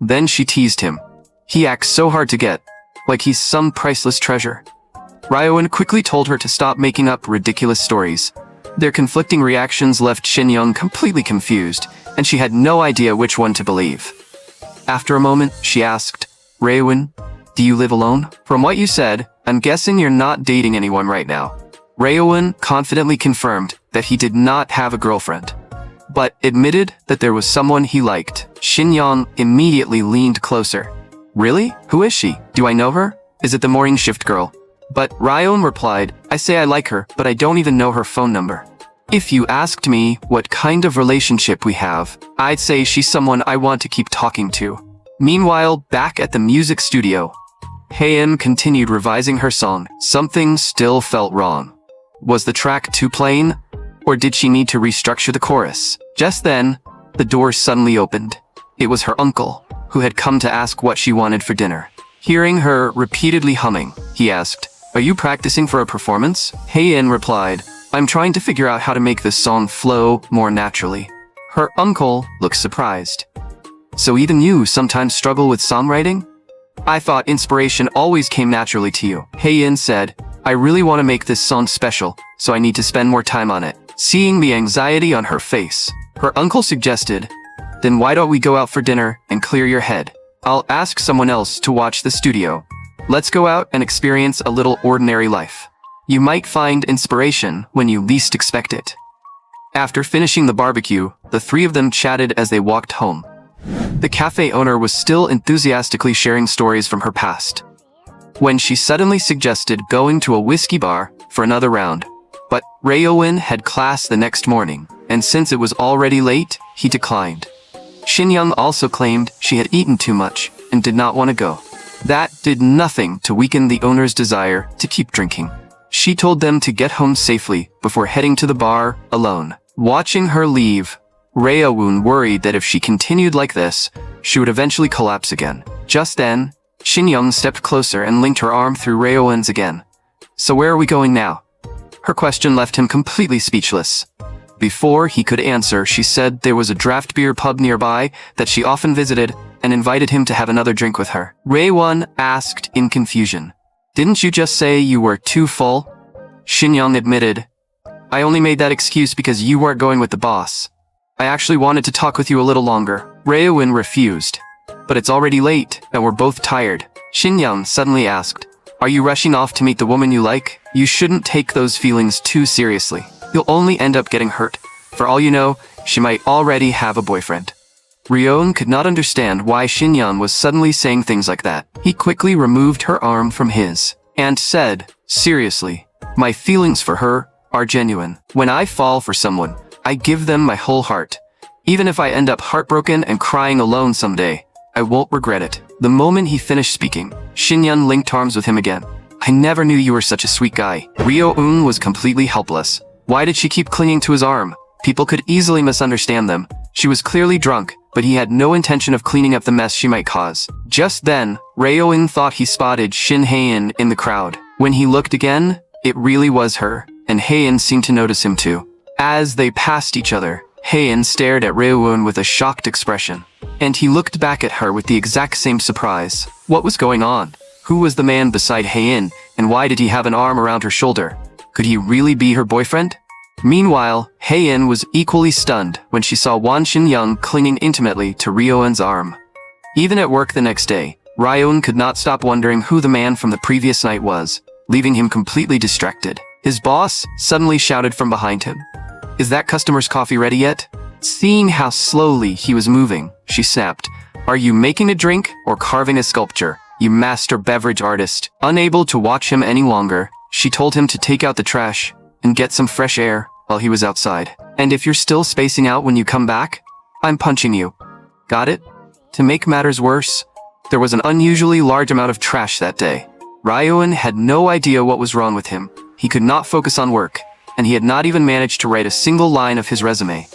Then she teased him. "He acts so hard to get, like he's some priceless treasure." Ryo-un quickly told her to stop making up ridiculous stories. Their conflicting reactions left Shin-young completely confused, and she had no idea which one to believe. After a moment, she asked, "Ryo-un, do you live alone? From what you said, I'm guessing you're not dating anyone right now." Ryo-un confidently confirmed that he did not have a girlfriend, but admitted that there was someone he liked. Shin-young immediately leaned closer. "Really? Who is she? Do I know her? Is it the morning shift girl?" But Ryo-un replied, "I say I like her, but I don't even know her phone number. If you asked me what kind of relationship we have, I'd say she's someone I want to keep talking to." Meanwhile, back at the music studio, Hae-in continued revising her song. Something still felt wrong. Was the track too plain? Or did she need to restructure the chorus? Just then, the door suddenly opened. It was her uncle, who had come to ask what she wanted for dinner. Hearing her repeatedly humming, he asked, "Are you practicing for a performance?" Hae-in replied, "I'm trying to figure out how to make this song flow more naturally." Her uncle looked surprised. "So even you sometimes struggle with songwriting? I thought inspiration always came naturally to you." Hae-in said, "I really want to make this song special, so I need to spend more time on it." Seeing the anxiety on her face, her uncle suggested, "Then why don't we go out for dinner and clear your head? I'll ask someone else to watch the studio. Let's go out and experience a little ordinary life. You might find inspiration when you least expect it." After finishing the barbecue, the three of them chatted as they walked home. The cafe owner was still enthusiastically sharing stories from her past, when she suddenly suggested going to a whiskey bar for another round. But Ryo-un had class the next morning, and since it was already late, he declined. Shin-young also claimed she had eaten too much and did not want to go. That did nothing to weaken the owner's desire to keep drinking. She told them to get home safely before heading to the bar alone. Watching her leave, Rae-woon worried that if she continued like this, she would eventually collapse again. Just then, Shin-young stepped closer and linked her arm through Rae-woon's again. "So where are we going now?" Her question left him completely speechless. Before he could answer, she said there was a draft beer pub nearby that she often visited and invited him to have another drink with her. Rae-woon asked in confusion, "Didn't you just say you were too full?" Shin-young admitted, "I only made that excuse because you weren't going with the boss. I actually wanted to talk with you a little longer." Rae-woon refused. "But it's already late, and we're both tired." Shin-young suddenly asked, "Are you rushing off to meet the woman you like? You shouldn't take those feelings too seriously. You'll only end up getting hurt. For all you know, she might already have a boyfriend." Ryeon could not understand why Shin-young was suddenly saying things like that. He quickly removed her arm from his and said, "Seriously, my feelings for her are genuine. When I fall for someone, I give them my whole heart. Even if I end up heartbroken and crying alone someday, I won't regret it." The moment he finished speaking, Shin-young linked arms with him again. "I never knew you were such a sweet guy." Ryeon was completely helpless. Why did she keep clinging to his arm? People could easily misunderstand them. She was clearly drunk, but he had no intention of cleaning up the mess she might cause. Just then, Ryeon thought he spotted Shin Hae-in in the crowd. When he looked again, it really was her, and Hae-in seemed to notice him too. As they passed each other, Hae-in stared at Ryeon with a shocked expression, and he looked back at her with the exact same surprise. What was going on? Who was the man beside Hae-in, and why did he have an arm around her shoulder? Could he really be her boyfriend? Meanwhile, Hae-in was equally stunned when she saw Won Shin-young clinging intimately to Ryeon's arm. Even at work the next day, Ryeon could not stop wondering who the man from the previous night was, leaving him completely distracted. His boss suddenly shouted from behind him, "Is that customer's coffee ready yet?" Seeing how slowly he was moving, she snapped, "Are you making a drink or carving a sculpture, you master beverage artist?" Unable to watch him any longer, she told him to take out the trash and get some fresh air while he was outside. "And if you're still spacing out when you come back, I'm punching you. Got it?" To make matters worse, there was an unusually large amount of trash that day. Ryeon had no idea what was wrong with him. He could not focus on work, and he had not even managed to write a single line of his resume.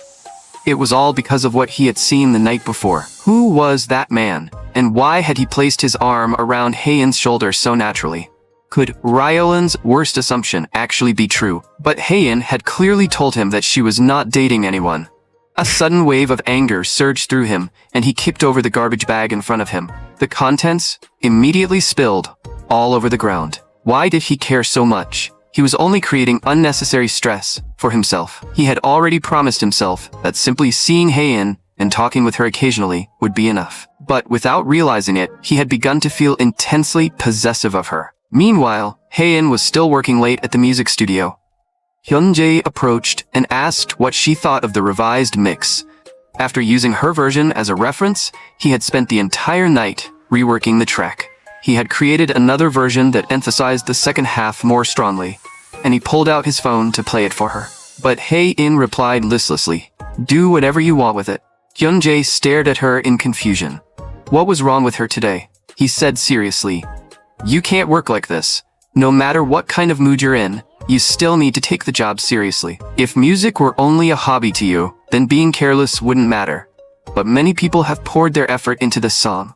It was all because of what he had seen the night before. Who was that man, and why had he placed his arm around Hae-in's shoulder so naturally? Could Ryeon's worst assumption actually be true? But Hae-in had clearly told him that she was not dating anyone. A sudden wave of anger surged through him, and he kicked over the garbage bag in front of him. The contents immediately spilled all over the ground. Why did he care so much? He was only creating unnecessary stress for himself. He had already promised himself that simply seeing Hae-in and talking with her occasionally would be enough. But without realizing it, he had begun to feel intensely possessive of her. Meanwhile, Hae-in was still working late at the music studio. Hyun-jae approached and asked what she thought of the revised mix. After using her version as a reference, he had spent the entire night reworking the track. He had created another version that emphasized the second half more strongly, and he pulled out his phone to play it for her. But Hae-in replied listlessly, "Do whatever you want with it." Hyun-jae stared at her in confusion. What was wrong with her today? He said seriously, "You can't work like this. No matter what kind of mood you're in, you still need to take the job seriously. If music were only a hobby to you, then being careless wouldn't matter. But many people have poured their effort into this song.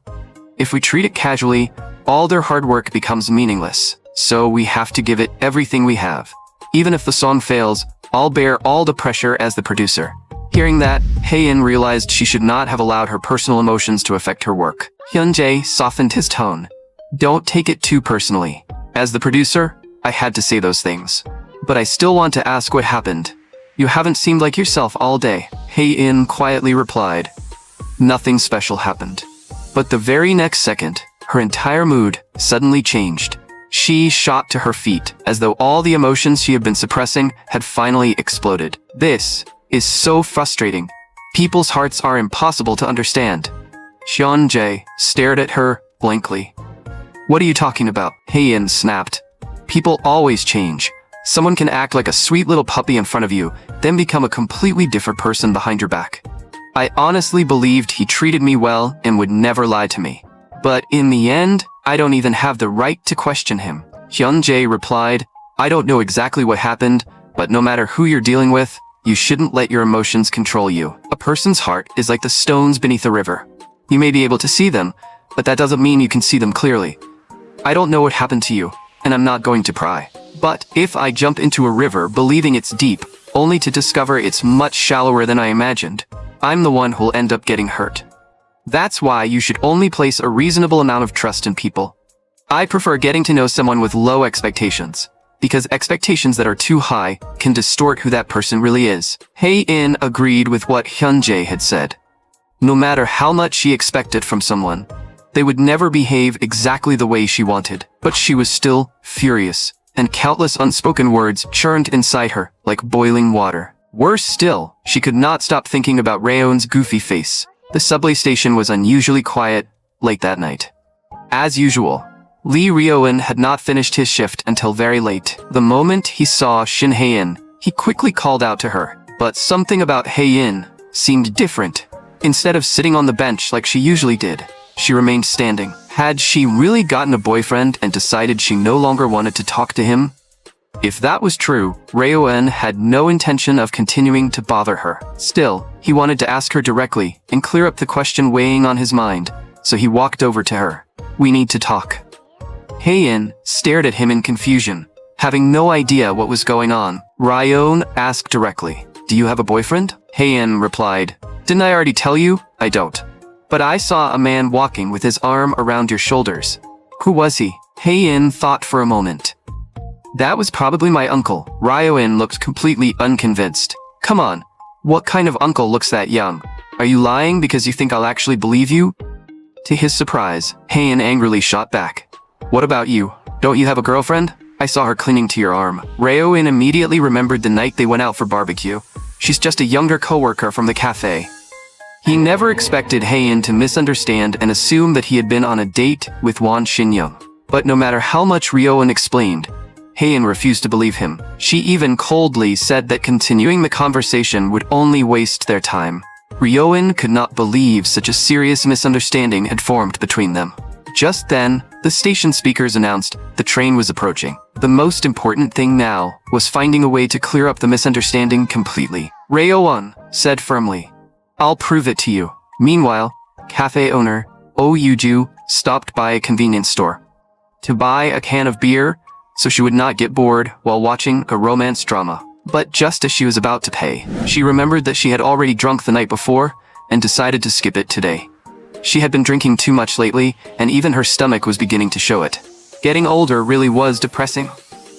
If we treat it casually, all their hard work becomes meaningless. So we have to give it everything we have. Even if the song fails, I'll bear all the pressure as the producer." Hearing that, Hae-in realized she should not have allowed her personal emotions to affect her work. Hyun-jae softened his tone. "Don't take it too personally. As the producer, I had to say those things. But I still want to ask what happened. You haven't seemed like yourself all day." Hae-in quietly replied, "Nothing special happened." But the very next second, her entire mood suddenly changed. She shot to her feet, as though all the emotions she had been suppressing had finally exploded. This is so frustrating. People's hearts are impossible to understand. Hyun-jae stared at her blankly. "What are you talking about?" Hae-in snapped. "People always change. Someone can act like a sweet little puppy in front of you, then become a completely different person behind your back. I honestly believed he treated me well and would never lie to me. But in the end, I don't even have the right to question him." Hyun-jae replied, I don't know exactly what happened, but no matter who you're dealing with, you shouldn't let your emotions control you. A person's heart is like the stones beneath a river. You may be able to see them, but that doesn't mean you can see them clearly. I don't know what happened to you, and I'm not going to pry. But if I jump into a river believing it's deep, only to discover it's much shallower than I imagined, I'm the one who'll end up getting hurt. That's why you should only place a reasonable amount of trust in people. I prefer getting to know someone with low expectations, because expectations that are too high can distort who that person really is. Hae-in agreed with what Hyunjae had said. No matter how much she expected from someone, they would never behave exactly the way she wanted. But she was still furious, and countless unspoken words churned inside her like boiling water. Worse still, she could not stop thinking about Raeon's goofy face. The subway station was unusually quiet late that night. As usual, Lee Ryo-in had not finished his shift until very late. The moment he saw Shin Hae-in, he quickly called out to her. But something about Hae-in seemed different. Instead of sitting on the bench like she usually did, she remained standing. Had she really gotten a boyfriend and decided she no longer wanted to talk to him? If that was true, Ryo-in had no intention of continuing to bother her. Still, he wanted to ask her directly and clear up the question weighing on his mind, so he walked over to her. "We need to talk." Hae-in stared at him in confusion, having no idea what was going on. Ryo-in asked directly, "Do you have a boyfriend?" Hae-in replied, "Didn't I already tell you? I don't. But I saw a man walking with his arm around your shoulders." "Who was he?" Hae-in thought for a moment. "That was probably my uncle." Ryo-in looked completely unconvinced. "Come on, what kind of uncle looks that young? Are you lying because you think I'll actually believe you?" To his surprise, Hae-in angrily shot back. "What about you? Don't you have a girlfriend? I saw her clinging to your arm." Ryo-in immediately remembered the night they went out for barbecue. She's just a younger coworker from the cafe. He never expected Hae-in to misunderstand and assume that he had been on a date with Won Shin-young. But no matter how much Ryo-in explained, Hae-in refused to believe him. She even coldly said that continuing the conversation would only waste their time. Ryo-in could not believe such a serious misunderstanding had formed between them. Just then, the station speakers announced the train was approaching. The most important thing now was finding a way to clear up the misunderstanding completely. Ryo-in said firmly, "I'll prove it to you." Meanwhile, cafe owner Oh Yoo-ju stopped by a convenience store to buy a can of beer so she would not get bored while watching a romance drama. But just as she was about to pay, she remembered that she had already drunk the night before and decided to skip it today. She had been drinking too much lately, and even her stomach was beginning to show it. Getting older really was depressing.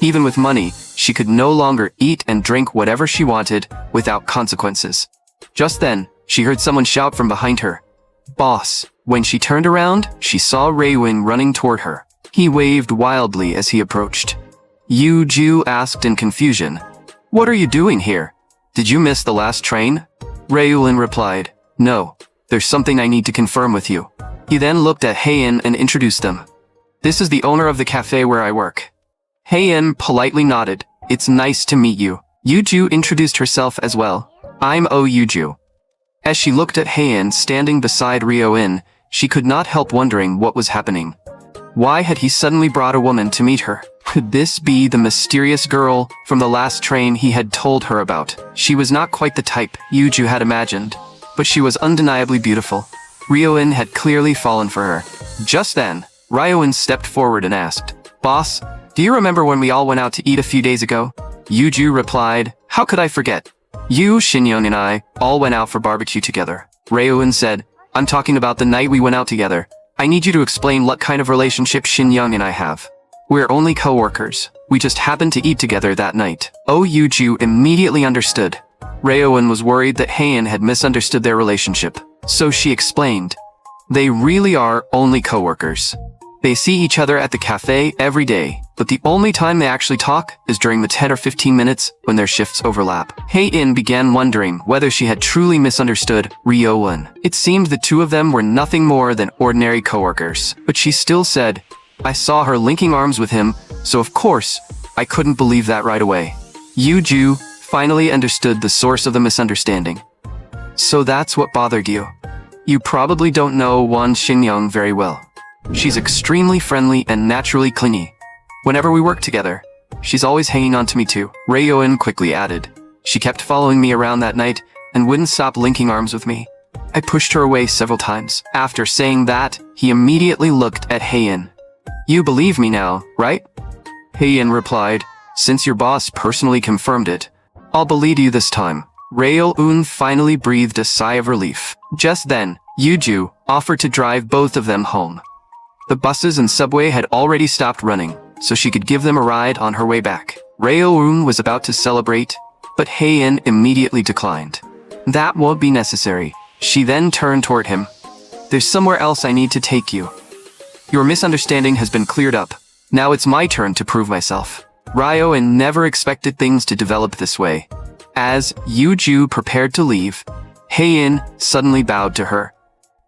Even with money, she could no longer eat and drink whatever she wanted without consequences. Just then, she heard someone shout from behind her, "Boss." When she turned around, she saw Ryo-in running toward her. He waved wildly as he approached. Yoo-ju asked in confusion, "What are you doing here? Did you miss the last train?" Ryo-in replied, "No, there's something I need to confirm with you." He then looked at Hae-in and introduced them. "This is the owner of the cafe where I work." Hae-in politely nodded. "It's nice to meet you." Yoo-ju introduced herself as well. "I'm Oh Yoo-ju." As she looked at Hae-in standing beside Ryo-in, she could not help wondering what was happening. Why had he suddenly brought a woman to meet her? Could this be the mysterious girl from the last train he had told her about? She was not quite the type Yoo-ju had imagined, but she was undeniably beautiful. Ryo-in had clearly fallen for her. Just then, Ryo-in stepped forward and asked, "Boss, do you remember when we all went out to eat a few days ago?" Yoo-ju replied, "How could I forget? You, Shin-young, and I all went out for barbecue together." Ryo-in said, "I'm talking about the night we went out together. I need you to explain what kind of relationship Shin-young and I have. We're only co-workers. We just happened to eat together that night." Oh Yoo-ju immediately understood. Ryo-in was worried that Hae-in had misunderstood their relationship. So she explained, "They really are only co-workers. They see each other at the cafe every day, but the only time they actually talk is during the 10 or 15 minutes when their shifts overlap." Hae-in began wondering whether she had truly misunderstood Ryo-in. It seemed the two of them were nothing more than ordinary coworkers. But she still said, "I saw her linking arms with him, so of course, I couldn't believe that right away." Yoo-ju finally understood the source of the misunderstanding. "So that's what bothered you. You probably don't know Won Shin-young very well. She's extremely friendly and naturally clingy. Whenever we work together, She's always hanging on to me too, Rayoin quickly added. She kept following me around that night and wouldn't stop linking arms with me. I pushed her away several times. After saying that, he immediately looked at Heian. You believe me now, right? Heian replied, since your boss personally confirmed it, I'll believe you this time. Rayo-un finally breathed a sigh of relief. Just then, Yuju offered to drive both of them home. The buses and subway had already stopped running, so she could give them a ride on her way back. Rayo-un was about to celebrate, but Heian immediately declined. That won't be necessary. She then turned toward him. There's somewhere else I need to take you. Your misunderstanding has been cleared up. Now it's my turn to prove myself. Ryo-un never expected things to develop this way. As Yuju prepared to leave, Heian suddenly bowed to her.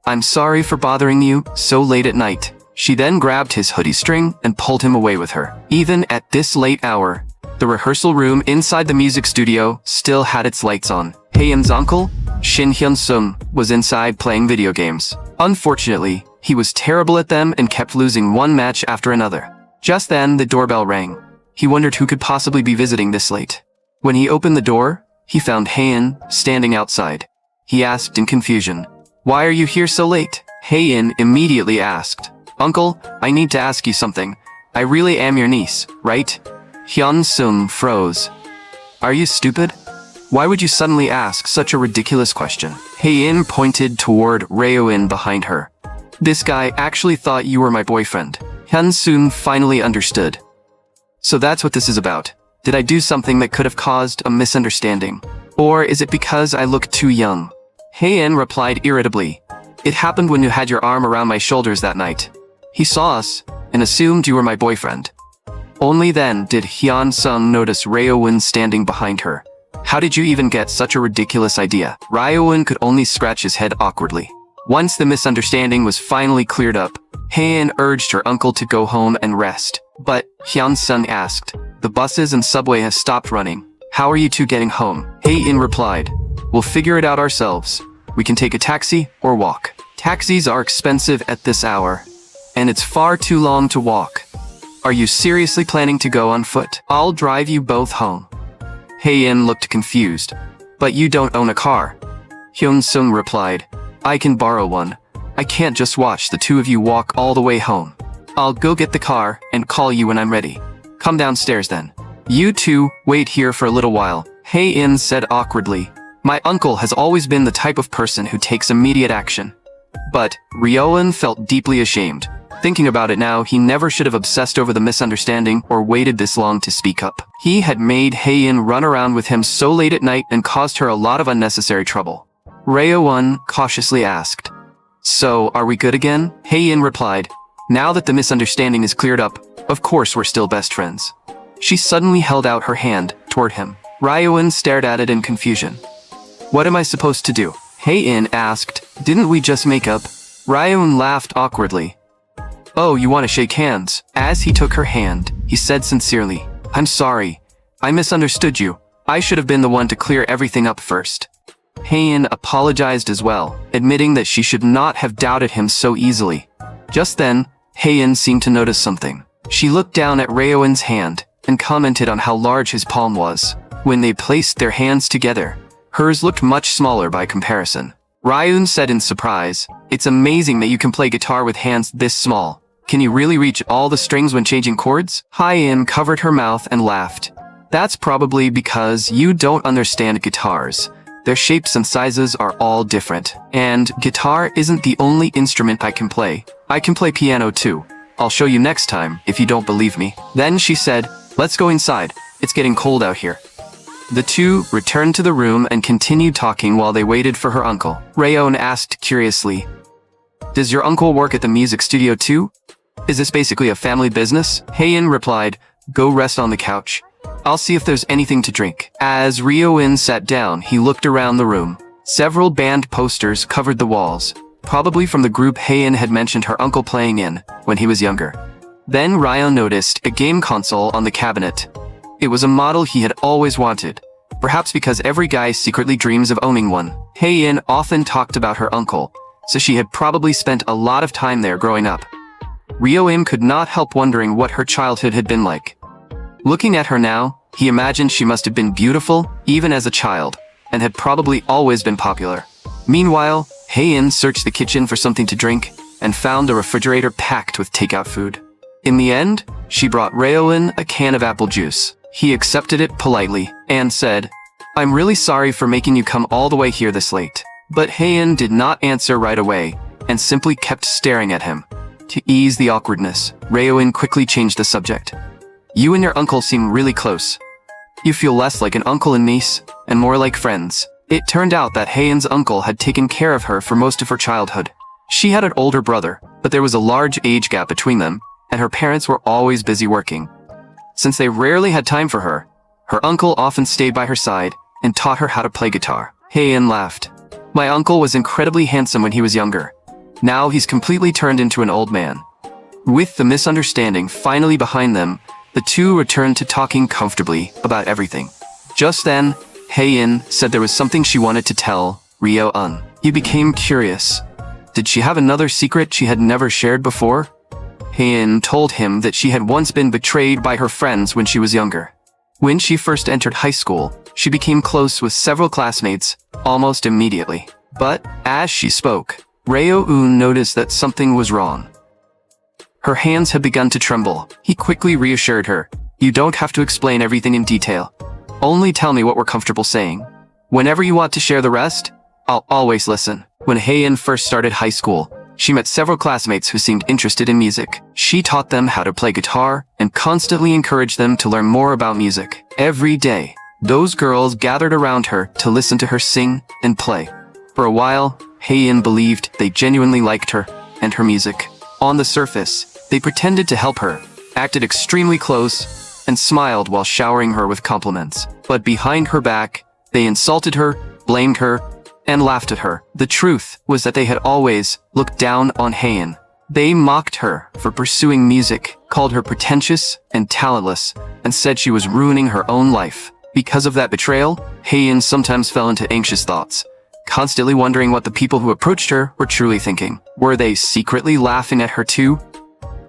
I'm sorry for bothering you so late at night. She then grabbed his hoodie string and pulled him away with her. Even at this late hour, the rehearsal room inside the music studio still had its lights on. Heian's uncle, Shin Hyun-sung, was inside playing video games. Unfortunately, he was terrible at them and kept losing one match after another. Just then, the doorbell rang. He wondered who could possibly be visiting this late. When he opened the door, he found Heian standing outside. He asked in confusion, Why are you here so late? Heian immediately asked, Uncle, I need to ask you something. I really am your niece, right? Hyun-sung froze. Are you stupid? Why would you suddenly ask such a ridiculous question? Heian pointed toward Rayo-un behind her. This guy actually thought you were my boyfriend. Hyun-sung finally understood. So that's what this is about. Did I do something that could have caused a misunderstanding? Or is it because I look too young? Heian replied irritably. It happened when you had your arm around my shoulders that night. He saw us and assumed you were my boyfriend. Only then did Hyun-sung notice Rayo-un standing behind her. How did you even get such a ridiculous idea? Rayo-un could only scratch his head awkwardly. Once the misunderstanding was finally cleared up, Heian urged her uncle to go home and rest. But Hyun-sung asked, the buses and subway has stopped running. How are you two getting home? Heian replied, we'll figure it out ourselves. We can take a taxi or walk. Taxis are expensive at this hour, and it's far too long to walk. Are you seriously planning to go on foot? I'll drive you both home. Heian looked confused. But you don't own a car. Hyun-sung replied, I can borrow one. I can't just watch the two of you walk all the way home. I'll go get the car and call you when I'm ready. Come downstairs then. You two wait here for a little while, Heian said awkwardly. My uncle has always been the type of person who takes immediate action. But Rayo-un felt deeply ashamed. Thinking about it now, he never should have obsessed over the misunderstanding or waited this long to speak up. He had made Heian run around with him so late at night and caused her a lot of unnecessary trouble. Rayo-un cautiously asked, So, are we good again? Heian replied, Now that the misunderstanding is cleared up, of course we're still best friends. She suddenly held out her hand toward him. Rayo-un stared at it in confusion. What am I supposed to do? Heian asked, Didn't we just make up? Rayo-un laughed awkwardly. Oh, you want to shake hands? As he took her hand, he said sincerely, I'm sorry. I misunderstood you. I should have been the one to clear everything up first. Heian apologized as well, admitting that she should not have doubted him so easily. Just then, Heian seemed to notice something. She looked down at Rayo-un's hand and commented on how large his palm was. When they placed their hands together, hers looked much smaller by comparison. Rayo-un said in surprise, It's amazing that you can play guitar with hands this small. Can you really reach all the strings when changing chords? Heian covered her mouth and laughed. That's probably because you don't understand guitars. Their shapes and sizes are all different. And guitar isn't the only instrument I can play. I can play piano too. I'll show you next time if you don't believe me. Then she said, Let's go inside. It's getting cold out here. The two returned to the room and continued talking while they waited for her uncle. Rayo-un asked curiously, Does your uncle work at the music studio too? Is this basically a family business? Heian replied, Go rest on the couch. I'll see if there's anything to drink. As Rayo-un sat down, he looked around the room. Several band posters covered the walls, probably from the group Heian had mentioned her uncle playing in when he was younger. Then Ryo noticed a game console on the cabinet. It was a model he had always wanted, perhaps because every guy secretly dreams of owning one. Heian often talked about her uncle, so she had probably spent a lot of time there growing up. Rayo-un could not help wondering what her childhood had been like. Looking at her now, he imagined she must have been beautiful, even as a child, and had probably always been popular. Meanwhile, Hae-in searched the kitchen for something to drink, and found the refrigerator packed with takeout food. In the end, she brought Reo-in a can of apple juice. He accepted it politely, and said, "I'm really sorry for making you come all the way here this late." But Hae-in did not answer right away, and simply kept staring at him. To ease the awkwardness, Reo-in quickly changed the subject. "You and your uncle seem really close. You feel less like an uncle and niece, and more like friends." It turned out that Hae-in's uncle had taken care of her for most of her childhood. She had an older brother, but there was a large age gap between them, and her parents were always busy working. Since they rarely had time for her, her uncle often stayed by her side and taught her how to play guitar. Hae-in laughed. "My uncle was incredibly handsome when he was younger. Now he's completely turned into an old man." With the misunderstanding finally behind them, the two returned to talking comfortably about everything. Just then, Hae-in said there was something she wanted to tell Reo-un. He became curious. Did she have another secret she had never shared before? Hae-in told him that she had once been betrayed by her friends when she was younger. When she first entered high school, she became close with several classmates almost immediately. But as she spoke, Reo-un noticed that something was wrong. Her hands had begun to tremble. He quickly reassured her, "You don't have to explain everything in detail. Only tell me what we're comfortable saying. Whenever you want to share the rest, I'll always listen." When Hae-in first started high school, she met several classmates who seemed interested in music. She taught them how to play guitar and constantly encouraged them to learn more about music. Every day, those girls gathered around her to listen to her sing and play. For a while, Hae-in believed they genuinely liked her and her music. On the surface, they pretended to help her, acted extremely close, and smiled while showering her with compliments. But behind her back, they insulted her, blamed her, and laughed at her. The truth was that they had always looked down on Hae-in. They mocked her for pursuing music, called her pretentious and talentless, and said she was ruining her own life. Because of that betrayal, Hae-in sometimes fell into anxious thoughts, constantly wondering what the people who approached her were truly thinking. Were they secretly laughing at her too?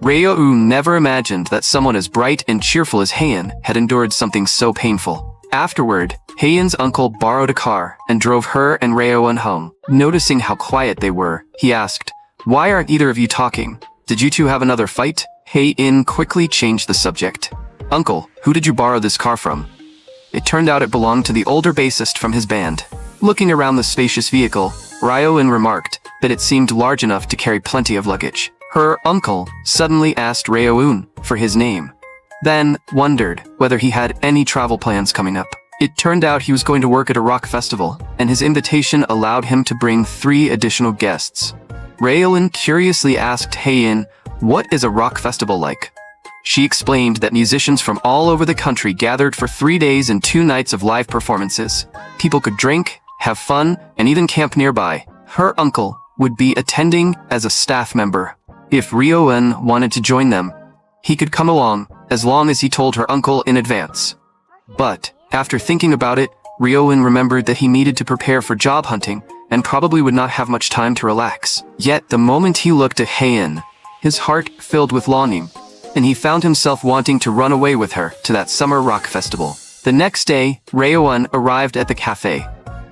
Reo-un never imagined that someone as bright and cheerful as Hae-in had endured something so painful. Afterward, Hae-in's uncle borrowed a car and drove her and Reo-un home. Noticing how quiet they were, he asked, "Why aren't either of you talking? Did you two have another fight?" Hae-in quickly changed the subject. "Uncle, who did you borrow this car from?" It turned out it belonged to the older bassist from his band. Looking around the spacious vehicle, Ryo-un remarked that it seemed large enough to carry plenty of luggage. Her uncle suddenly asked Ryo-un for his name, then wondered whether he had any travel plans coming up. It turned out he was going to work at a rock festival, and his invitation allowed him to bring 3 additional guests. Ryo-un curiously asked Hae-in, "What is a rock festival like?" She explained that musicians from all over the country gathered for 3 days and 2 nights of live performances. People could drink, have fun, and even camp nearby. Her uncle would be attending as a staff member. If Ryo-un wanted to join them, he could come along, as long as he told her uncle in advance. But, after thinking about it, Ryo-un remembered that he needed to prepare for job hunting, and probably would not have much time to relax. Yet, the moment he looked at Hae-in, his heart filled with longing, and he found himself wanting to run away with her to that summer rock festival. The next day, Ryo-un arrived at the cafe,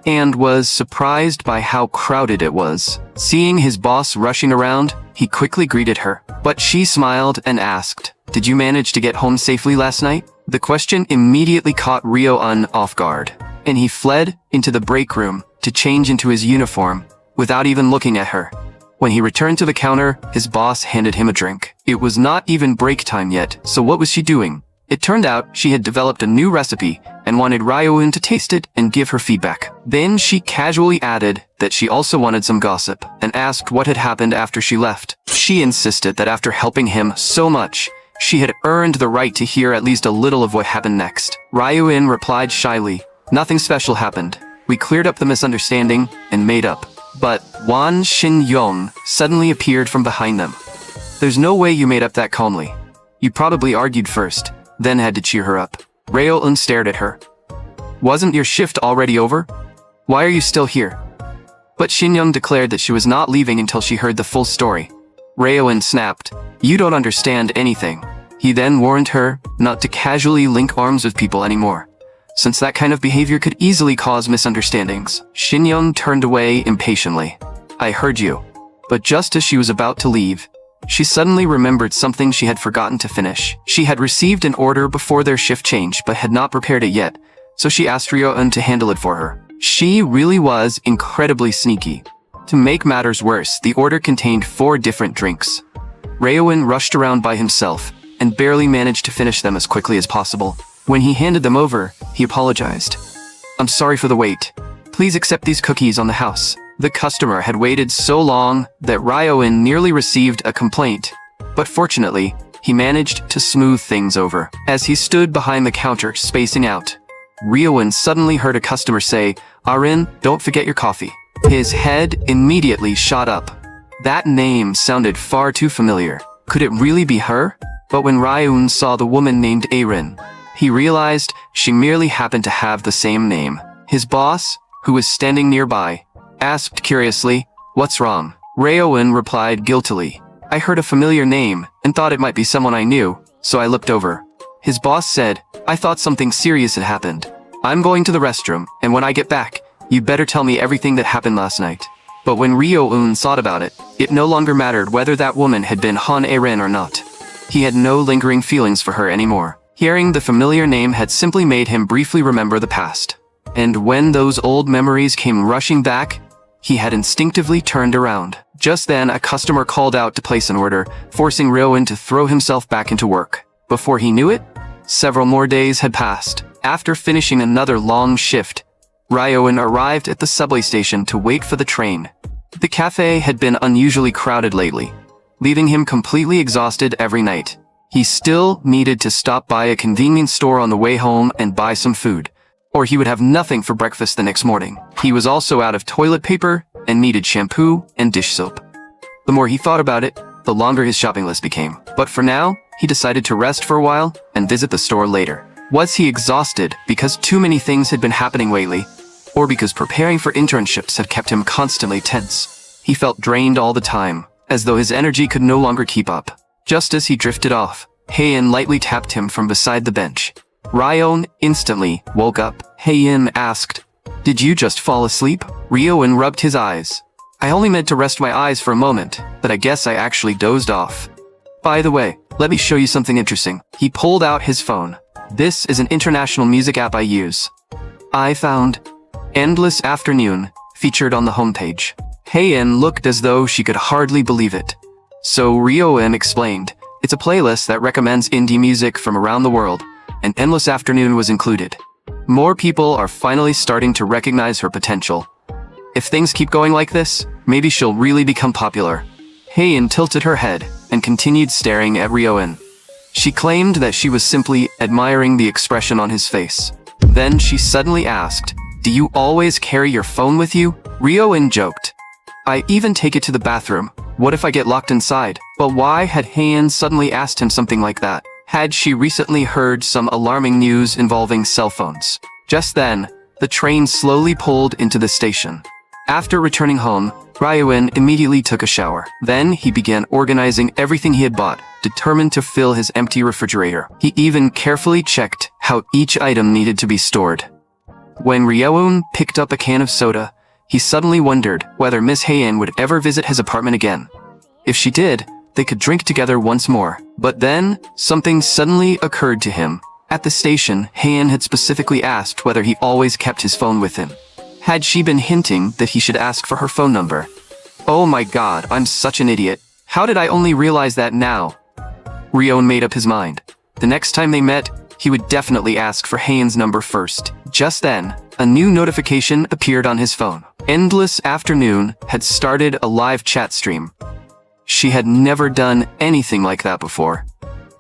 and was surprised by how crowded it was. Seeing his boss rushing around, he quickly greeted her, but she smiled and asked, "Did you manage to get home safely last night?" The question immediately caught Ryo-un off guard, and he fled into the break room to change into his uniform without even looking at her. When he returned to the counter, his boss handed him a drink. It was not even break time yet, so what was she doing? It turned out she had developed a new recipe and wanted Ryo-un to taste it and give her feedback. Then she casually added that she also wanted some gossip and asked what had happened after she left. She insisted that after helping him so much, she had earned the right to hear at least a little of what happened next. Ryo-un replied shyly, "Nothing special happened. We cleared up the misunderstanding and made up." But Wan Shin-yong suddenly appeared from behind them. "There's no way you made up that calmly. You probably argued first, then had to cheer her up." Ryo-un stared at her. "Wasn't your shift already over? Why are you still here?" But Shin-young declared that she was not leaving until she heard the full story. Ryo-un snapped, "You don't understand anything." He then warned her not to casually link arms with people anymore, since that kind of behavior could easily cause misunderstandings. Shin-young turned away impatiently. "I heard you." But just as she was about to leave, she suddenly remembered something she had forgotten to finish. She had received an order before their shift changed but had not prepared it yet, so she asked Ryo-eun to handle it for her. She really was incredibly sneaky. To make matters worse, the order contained 4 different drinks. Ryo-eun rushed around by himself and barely managed to finish them as quickly as possible. When he handed them over, he apologized. "I'm sorry for the wait. Please accept these cookies on the house." The customer had waited so long that Ryo-eun nearly received a complaint, but fortunately, he managed to smooth things over. As he stood behind the counter, spacing out, Ryo-eun suddenly heard a customer say, "Arin, don't forget your coffee." His head immediately shot up. That name sounded far too familiar. Could it really be her? But when Ryo-eun saw the woman named Arin, he realized she merely happened to have the same name. His boss, who was standing nearby, asked curiously, "What's wrong?" Ryo-eun replied guiltily, "I heard a familiar name and thought it might be someone I knew, so I looked over." His boss said, "I thought something serious had happened. I'm going to the restroom, and when I get back, you better tell me everything that happened last night." But when Ryo-eun thought about it, it no longer mattered whether that woman had been Han Arin or not. He had no lingering feelings for her anymore. Hearing the familiar name had simply made him briefly remember the past. And when those old memories came rushing back, he had instinctively turned around. Just then, a customer called out to place an order, forcing Ryo-eun to throw himself back into work. Before he knew it, several more days had passed. After finishing another long shift, Ryo-eun arrived at the subway station to wait for the train. The cafe had been unusually crowded lately, leaving him completely exhausted every night. He still needed to stop by a convenience store on the way home and buy some food, or he would have nothing for breakfast the next morning. He was also out of toilet paper and needed shampoo and dish soap. The more he thought about it, the longer his shopping list became. But for now, he decided to rest for a while and visit the store later. Was he exhausted because too many things had been happening lately, or because preparing for internships had kept him constantly tense? He felt drained all the time, as though his energy could no longer keep up. Just as he drifted off, Hae-in lightly tapped him from beside the bench. Ryo-eun instantly woke up. Hae-in asked, "Did you just fall asleep?" Ryo-eun rubbed his eyes. "I only meant to rest my eyes for a moment, but I guess I actually dozed off. By the way, let me show you something interesting." He pulled out his phone. "This is an international music app I use. I found Endless Afternoon featured on the homepage." Hae-in looked as though she could hardly believe it. So Ryo-eun explained, "It's a playlist that recommends indie music from around the world, and Endless Afternoon was included. More people are finally starting to recognize her potential. If things keep going like this, maybe she'll really become popular." Hae-in tilted her head and continued staring at Ryo-eun. She claimed that she was simply admiring the expression on his face. Then she suddenly asked, "Do you always carry your phone with you?" Ryo-eun joked, "I even take it to the bathroom. What if I get locked inside?" But why had Hae-in suddenly asked him something like that? Had she recently heard some alarming news involving cell phones? Just then, the train slowly pulled into the station. After returning home, Ryo-eun immediately took a shower. Then he began organizing everything he had bought, determined to fill his empty refrigerator. He even carefully checked how each item needed to be stored. When Ryo-eun picked up a can of soda, he suddenly wondered whether Miss Hae-in would ever visit his apartment again. If she did, they could drink together once more. But then, something suddenly occurred to him. At the station, Hae-in had specifically asked whether he always kept his phone with him. Had she been hinting that he should ask for her phone number? Oh my god, I'm such an idiot. How did I only realize that now? Ryo-eun made up his mind. The next time they met, he would definitely ask for Hae-in's number first. Just then, a new notification appeared on his phone. Endless Afternoon had started a live chat stream. She had never done anything like that before.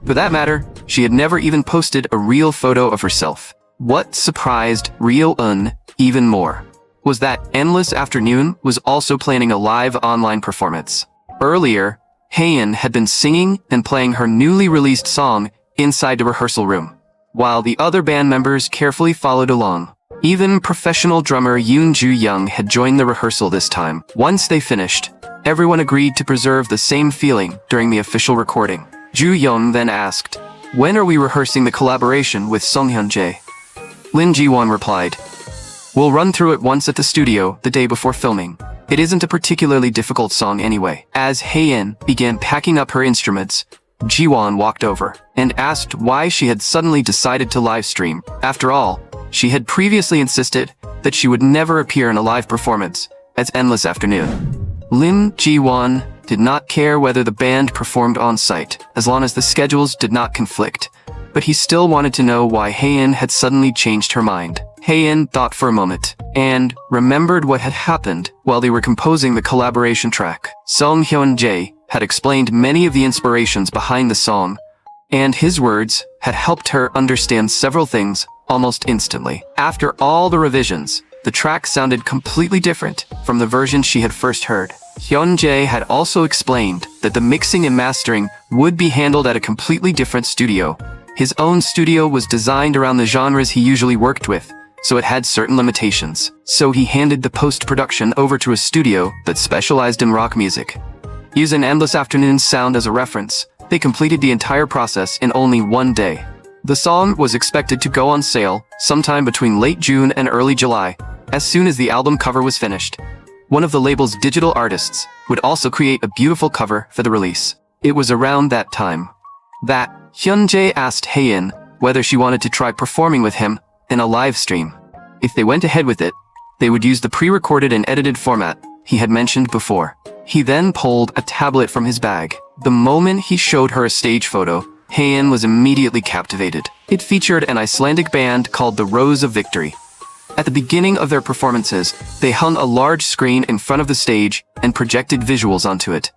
For that matter, she had never even posted a real photo of herself. What surprised Ryo-eun even more was that Endless Afternoon was also planning a live online performance. Earlier, Hae-in had been singing and playing her newly released song inside the rehearsal room, while the other band members carefully followed along. Even professional drummer Yoon Ju-young had joined the rehearsal this time. Once they finished, everyone agreed to preserve the same feeling during the official recording. Ju-young then asked, When are we rehearsing the collaboration with Song Hyun-jae? Lin Ji-won replied, "We'll run through it once at the studio the day before filming. It isn't a particularly difficult song anyway." As Hae-in began packing up her instruments, Ji-won walked over and asked why she had suddenly decided to live stream. After all, she had previously insisted that she would never appear in a live performance as Endless Afternoon. Lin Ji-won did not care whether the band performed on site, as long as the schedules did not conflict, but he still wanted to know why Hae-in had suddenly changed her mind. Hae-in thought for a moment, and remembered what had happened while they were composing the collaboration track. Song Hyun-jae had explained many of the inspirations behind the song, and his words had helped her understand several things almost instantly. After all the revisions, the track sounded completely different from the version she had first heard. Hyun-jae had also explained that the mixing and mastering would be handled at a completely different studio. His own studio was designed around the genres he usually worked with, so it had certain limitations. So he handed the post-production over to a studio that specialized in rock music. Using Endless Afternoon's sound as a reference, they completed the entire process in only one day. The song was expected to go on sale sometime between late June and early July, as soon as the album cover was finished. One of the label's digital artists would also create a beautiful cover for the release. It was around that time that Hyun-jae asked Hae-in whether she wanted to try performing with him in a live stream. If they went ahead with it, they would use the pre-recorded and edited format he had mentioned before. He then pulled a tablet from his bag. The moment he showed her a stage photo, Hae-in was immediately captivated. It featured an Icelandic band called the Rose of Victory. At the beginning of their performances, they hung a large screen in front of the stage and projected visuals onto it.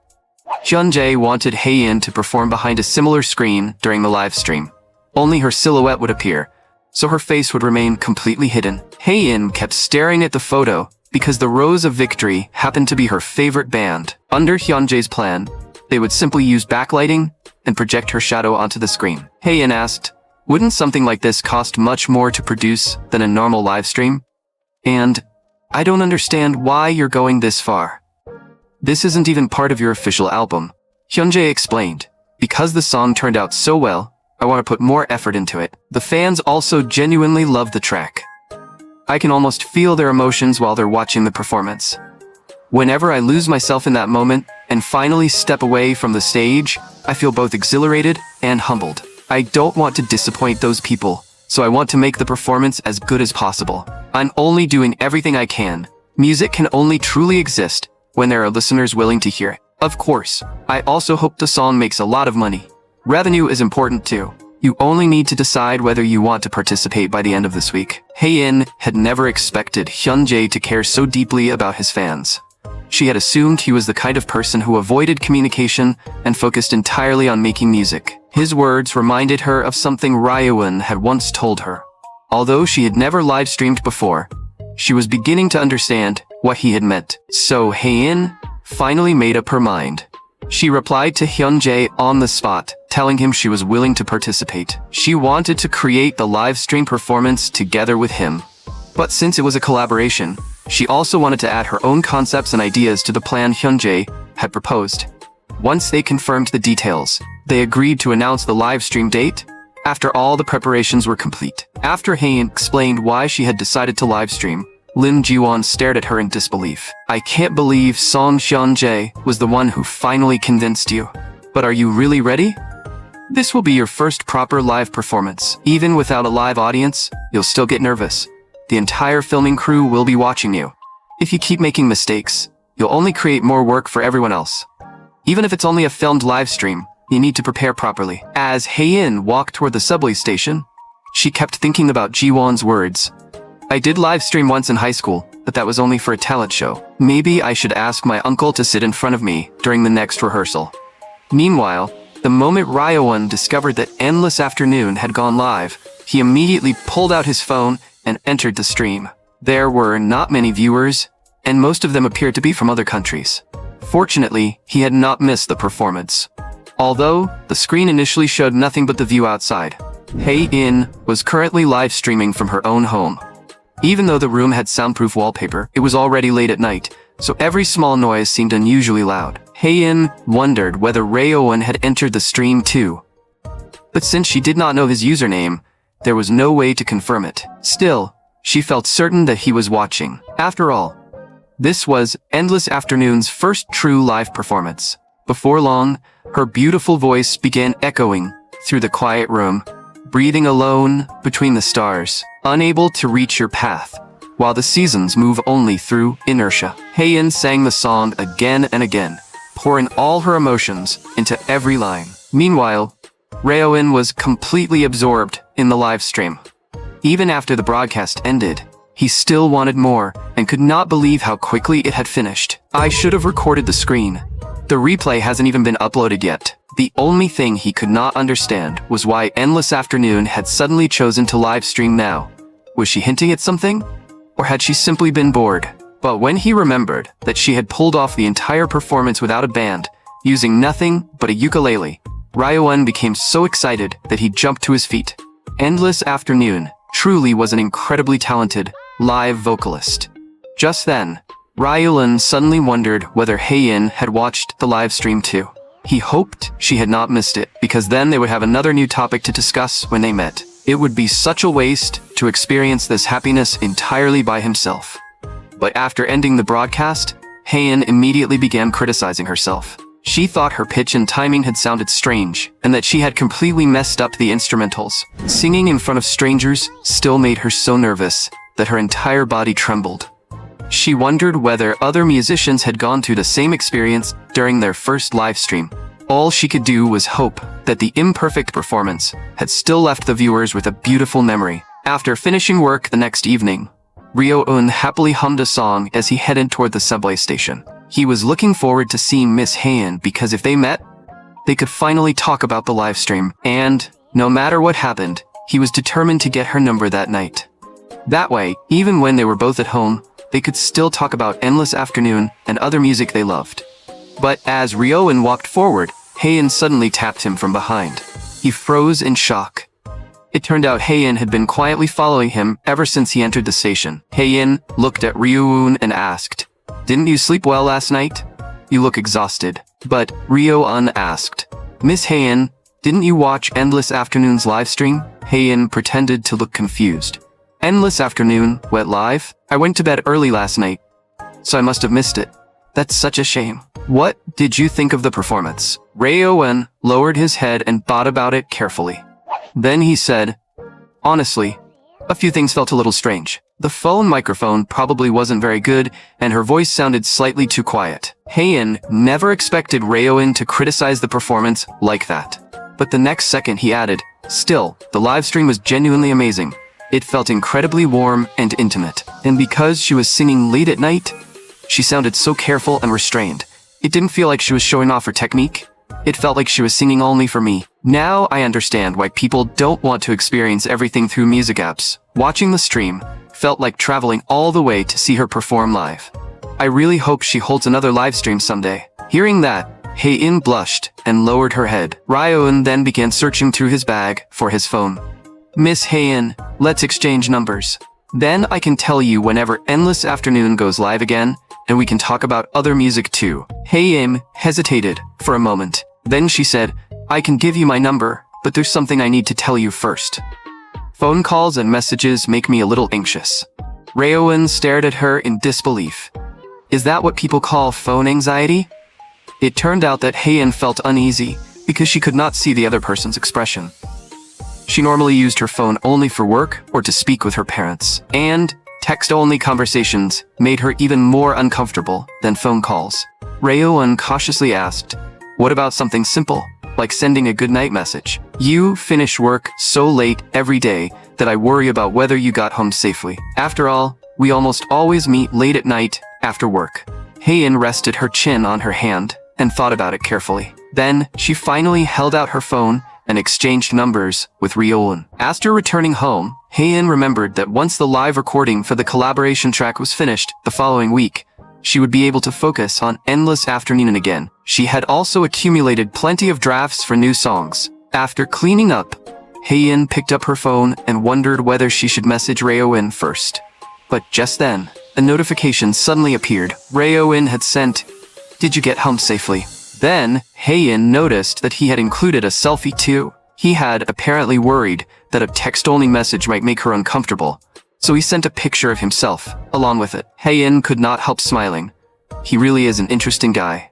Hyun-jae wanted Hae-in to perform behind a similar screen during the live stream. Only her silhouette would appear, so her face would remain completely hidden. Hae-in kept staring at the photo because the Rose of Victory happened to be her favorite band. Under Hyun-jae's plan, they would simply use backlighting and project her shadow onto the screen. Hae-in asked, "Wouldn't something like this cost much more to produce than a normal live stream? And I don't understand why you're going this far. This isn't even part of your official album." Hyun-jae explained, "Because the song turned out so well, I want to put more effort into it. The fans also genuinely love the track. I can almost feel their emotions while they're watching the performance. Whenever I lose myself in that moment and finally step away from the stage, I feel both exhilarated and humbled. I don't want to disappoint those people, so I want to make the performance as good as possible. I'm only doing everything I can. Music can only truly exist when there are listeners willing to hear it. Of course, I also hope the song makes a lot of money. Revenue is important too. You only need to decide whether you want to participate by the end of this week." Hae-in had never expected Hyun-jae to care so deeply about his fans. She had assumed he was the kind of person who avoided communication and focused entirely on making music. His words reminded her of something Ryeowon had once told her. Although she had never live-streamed before, she was beginning to understand what he had meant. So Hae-in finally made up her mind. She replied to Hyun-jae on the spot, telling him she was willing to participate. She wanted to create the live stream performance together with him. But since it was a collaboration, she also wanted to add her own concepts and ideas to the plan Hyun-jae had proposed. Once they confirmed the details, they agreed to announce the live stream date after all the preparations were complete. After Hae-in explained why she had decided to live stream, Lin Ji-won stared at her in disbelief. "I can't believe Song Hyun-jae was the one who finally convinced you. But are you really ready? This will be your first proper live performance. Even without a live audience, you'll still get nervous. The entire filming crew will be watching you. If you keep making mistakes, you'll only create more work for everyone else. Even if it's only a filmed live stream, you need to prepare properly." As Hae-in walked toward the subway station, she kept thinking about Ji-won's words. "I did live stream once in high school, but that was only for a talent show. Maybe I should ask my uncle to sit in front of me during the next rehearsal." Meanwhile, the moment Ryeowon discovered that Endless Afternoon had gone live, he immediately pulled out his phone and entered the stream. There were not many viewers, and most of them appeared to be from other countries. Fortunately, he had not missed the performance. Although the screen initially showed nothing but the view outside, Hae-in was currently live streaming from her own home. Even though the room had soundproof wallpaper, it was already late at night, so every small noise seemed unusually loud. Hae-in wondered whether Ryeowon had entered the stream too. But since she did not know his username, there was no way to confirm it. Still, she felt certain that he was watching. After all, this was Endless Afternoon's first true live performance. Before long, her beautiful voice began echoing through the quiet room, breathing alone between the stars, unable to reach your path, while the seasons move only through inertia. Haein sang the song again and again, pouring all her emotions into every line. Meanwhile, Ryeoin was completely absorbed in the live stream. Even after the broadcast ended, he still wanted more and could not believe how quickly it had finished. I should have recorded the screen. The replay hasn't even been uploaded yet. The only thing he could not understand was why Endless Afternoon had suddenly chosen to live stream now. Was she hinting at something? Or had she simply been bored? But when he remembered that she had pulled off the entire performance without a band, using nothing but a ukulele, Ryeoin became so excited that he jumped to his feet. Endless Afternoon truly was an incredibly talented live vocalist. Just then, Ryeoin suddenly wondered whether Haein had watched the live stream too. He hoped she had not missed it, because then they would have another new topic to discuss when they met. It would be such a waste to experience this happiness entirely by himself. But after ending the broadcast, Haein immediately began criticizing herself. She thought her pitch and timing had sounded strange, and that she had completely messed up the instrumentals. Singing in front of strangers still made her so nervous that her entire body trembled. She wondered whether other musicians had gone through the same experience during their first live stream. All she could do was hope that the imperfect performance had still left the viewers with a beautiful memory. After finishing work the next evening, Ryeoin happily hummed a song as he headed toward the subway station. He was looking forward to seeing Miss Haein because if they met, they could finally talk about the live stream. And, no matter what happened, he was determined to get her number that night. That way, even when they were both at home, they could still talk about Endless Afternoon and other music they loved. But as Ryeoin walked forward, Haein suddenly tapped him from behind. He froze in shock. It turned out Haein had been quietly following him ever since he entered the station. Haein looked at Ryeoin and asked, "Didn't you sleep well last night? You look exhausted." But Ryeoin asked, "Miss Haein, didn't you watch Endless Afternoon's live stream?" Haein pretended to look confused. "Endless Afternoon went live? I went to bed early last night, so I must have missed it. That's such a shame. What did you think of the performance?" Ryeoin lowered his head and thought about it carefully. Then he said, "Honestly, a few things felt a little strange. The phone microphone probably wasn't very good, and her voice sounded slightly too quiet." Haein never expected Ryeoin to criticize the performance like that. But the next second he added, "Still, the live stream was genuinely amazing. It felt incredibly warm and intimate. And because she was singing late at night, she sounded so careful and restrained. It didn't feel like she was showing off her technique. It felt like she was singing only for me. Now I understand why people don't want to experience everything through music apps. Watching the stream felt like traveling all the way to see her perform live. I really hope she holds another live stream someday." Hearing that, Haein blushed and lowered her head. Ryeoin then began searching through his bag for his phone. "Miss Haein, let's exchange numbers. Then I can tell you whenever Endless Afternoon goes live again, and we can talk about other music too." Haein hesitated for a moment. Then she said, "I can give you my number, but there's something I need to tell you first. Phone calls and messages make me a little anxious." Ryeoin stared at her in disbelief. Is that what people call phone anxiety? It turned out that Haein felt uneasy because she could not see the other person's expression. She normally used her phone only for work or to speak with her parents, and text-only conversations made her even more uncomfortable than phone calls. Ryeoin cautiously asked, "What about something simple, like sending a goodnight message? You finish work so late every day that I worry about whether you got home safely. After all, we almost always meet late at night after work." Haein rested her chin on her hand and thought about it carefully. Then she finally held out her phone and exchanged numbers with Ryeoin. After returning home, Haein remembered that once the live recording for the collaboration track was finished the following week, she would be able to focus on Endless Afternoon again. She had also accumulated plenty of drafts for new songs. After cleaning up, Haein picked up her phone and wondered whether she should message Ryeoin first. But just then, a notification suddenly appeared. Ryeoin had sent, "Did you get home safely?" Then, Haein noticed that he had included a selfie too. He had apparently worried that a text-only message might make her uncomfortable, so he sent a picture of himself along with it. Hae-in could not help smiling. He really is an interesting guy.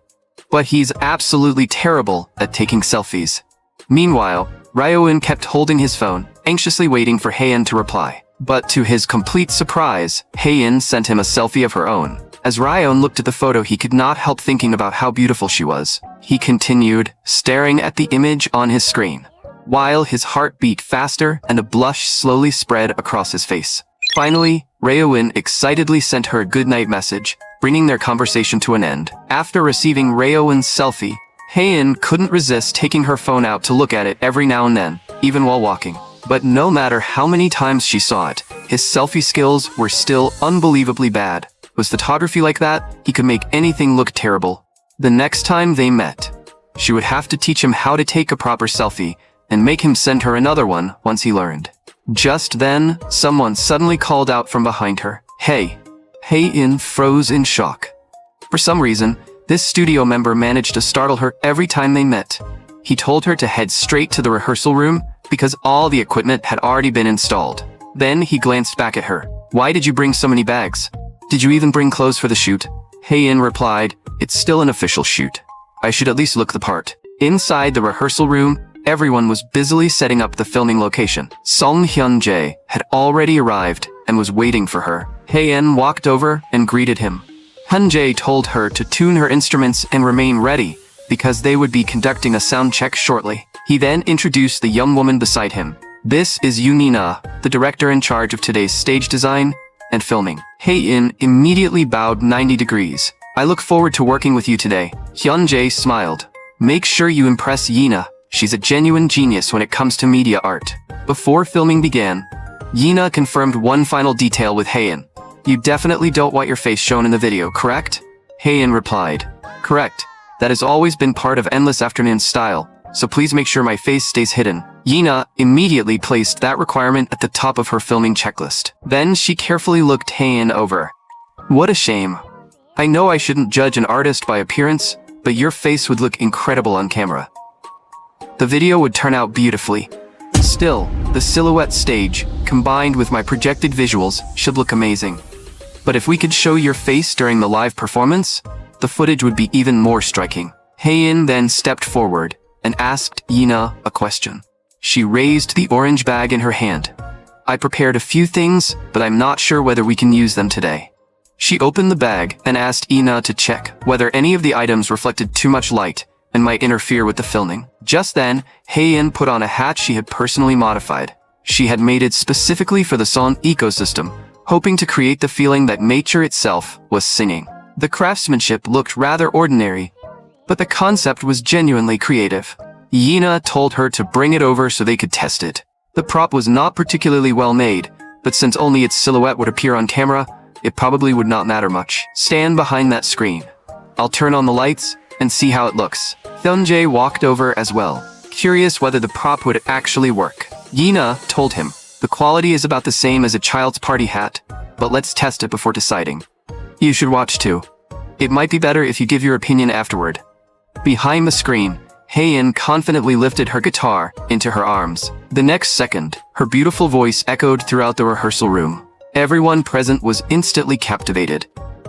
But he's absolutely terrible at taking selfies. Meanwhile, Ryo-in kept holding his phone, anxiously waiting for Hae-in to reply. But to his complete surprise, Hae-in sent him a selfie of her own. As Ryo-in looked at the photo, he could not help thinking about how beautiful she was. He continued, staring at the image on his screen, while his heart beat faster and a blush slowly spread across his face. Finally, Ryo-in excitedly sent her a goodnight message, bringing their conversation to an end. After receiving Ryo-in's selfie, Hae-in couldn't resist taking her phone out to look at it every now and then, even while walking. But no matter how many times she saw it, his selfie skills were still unbelievably bad. With photography like that, he could make anything look terrible. The next time they met, she would have to teach him how to take a proper selfie and make him send her another one once he learned. Just then, someone suddenly called out from behind her, "Hey!" Hae-in froze in shock. For some reason, this studio member managed to startle her every time they met. He told her to head straight to the rehearsal room because all the equipment had already been installed. Then he glanced back at her. "Why did you bring so many bags? Did you even bring clothes for the shoot?" Hae-in replied, "It's still an official shoot. I should at least look the part." Inside the rehearsal room, everyone was busily setting up the filming location. Song Hyun-jae had already arrived and was waiting for her. Hae-in walked over and greeted him. Hyun-jae told her to tune her instruments and remain ready because they would be conducting a sound check shortly. He then introduced the young woman beside him. "This is Yoonina, the director in charge of today's stage design and filming." Hae-in immediately bowed 90 degrees. "I look forward to working with you today." Hyun-jae smiled. "Make sure you impress Yina. She's a genuine genius when it comes to media art." Before filming began, Yina confirmed one final detail with Hae-in. "You definitely don't want your face shown in the video, correct?" Hae-in replied, "Correct. That has always been part of Endless Afternoon's style, so please make sure my face stays hidden." Yina immediately placed that requirement at the top of her filming checklist. Then she carefully looked Hae-in over. "What a shame. I know I shouldn't judge an artist by appearance, but your face would look incredible on camera. The video would turn out beautifully. Still, the silhouette stage, combined with my projected visuals, should look amazing. But if we could show your face during the live performance, the footage would be even more striking." Hae-in then stepped forward and asked Yina a question. She raised the orange bag in her hand. "I prepared a few things, but I'm not sure whether we can use them today." She opened the bag and asked Yina to check whether any of the items reflected too much light and might interfere with the filming. Just then, Hae-in put on a hat she had personally modified. She had made it specifically for the song ecosystem, hoping to create the feeling that nature itself was singing. The craftsmanship looked rather ordinary, but the concept was genuinely creative. Yina told her to bring it over so they could test it. The prop was not particularly well made, but since only its silhouette would appear on camera, it probably would not matter much. "Stand behind that screen. I'll turn on the lights and see how it looks." Hyun-jae walked over as well, curious whether the prop would actually work. Yina told him, "The quality is about the same as a child's party hat, but let's test it before deciding. You should watch too. It might be better if you give your opinion afterward." Behind the screen, Hae-in confidently lifted her guitar into her arms. The next second, her beautiful voice echoed throughout the rehearsal room. Everyone present was instantly captivated.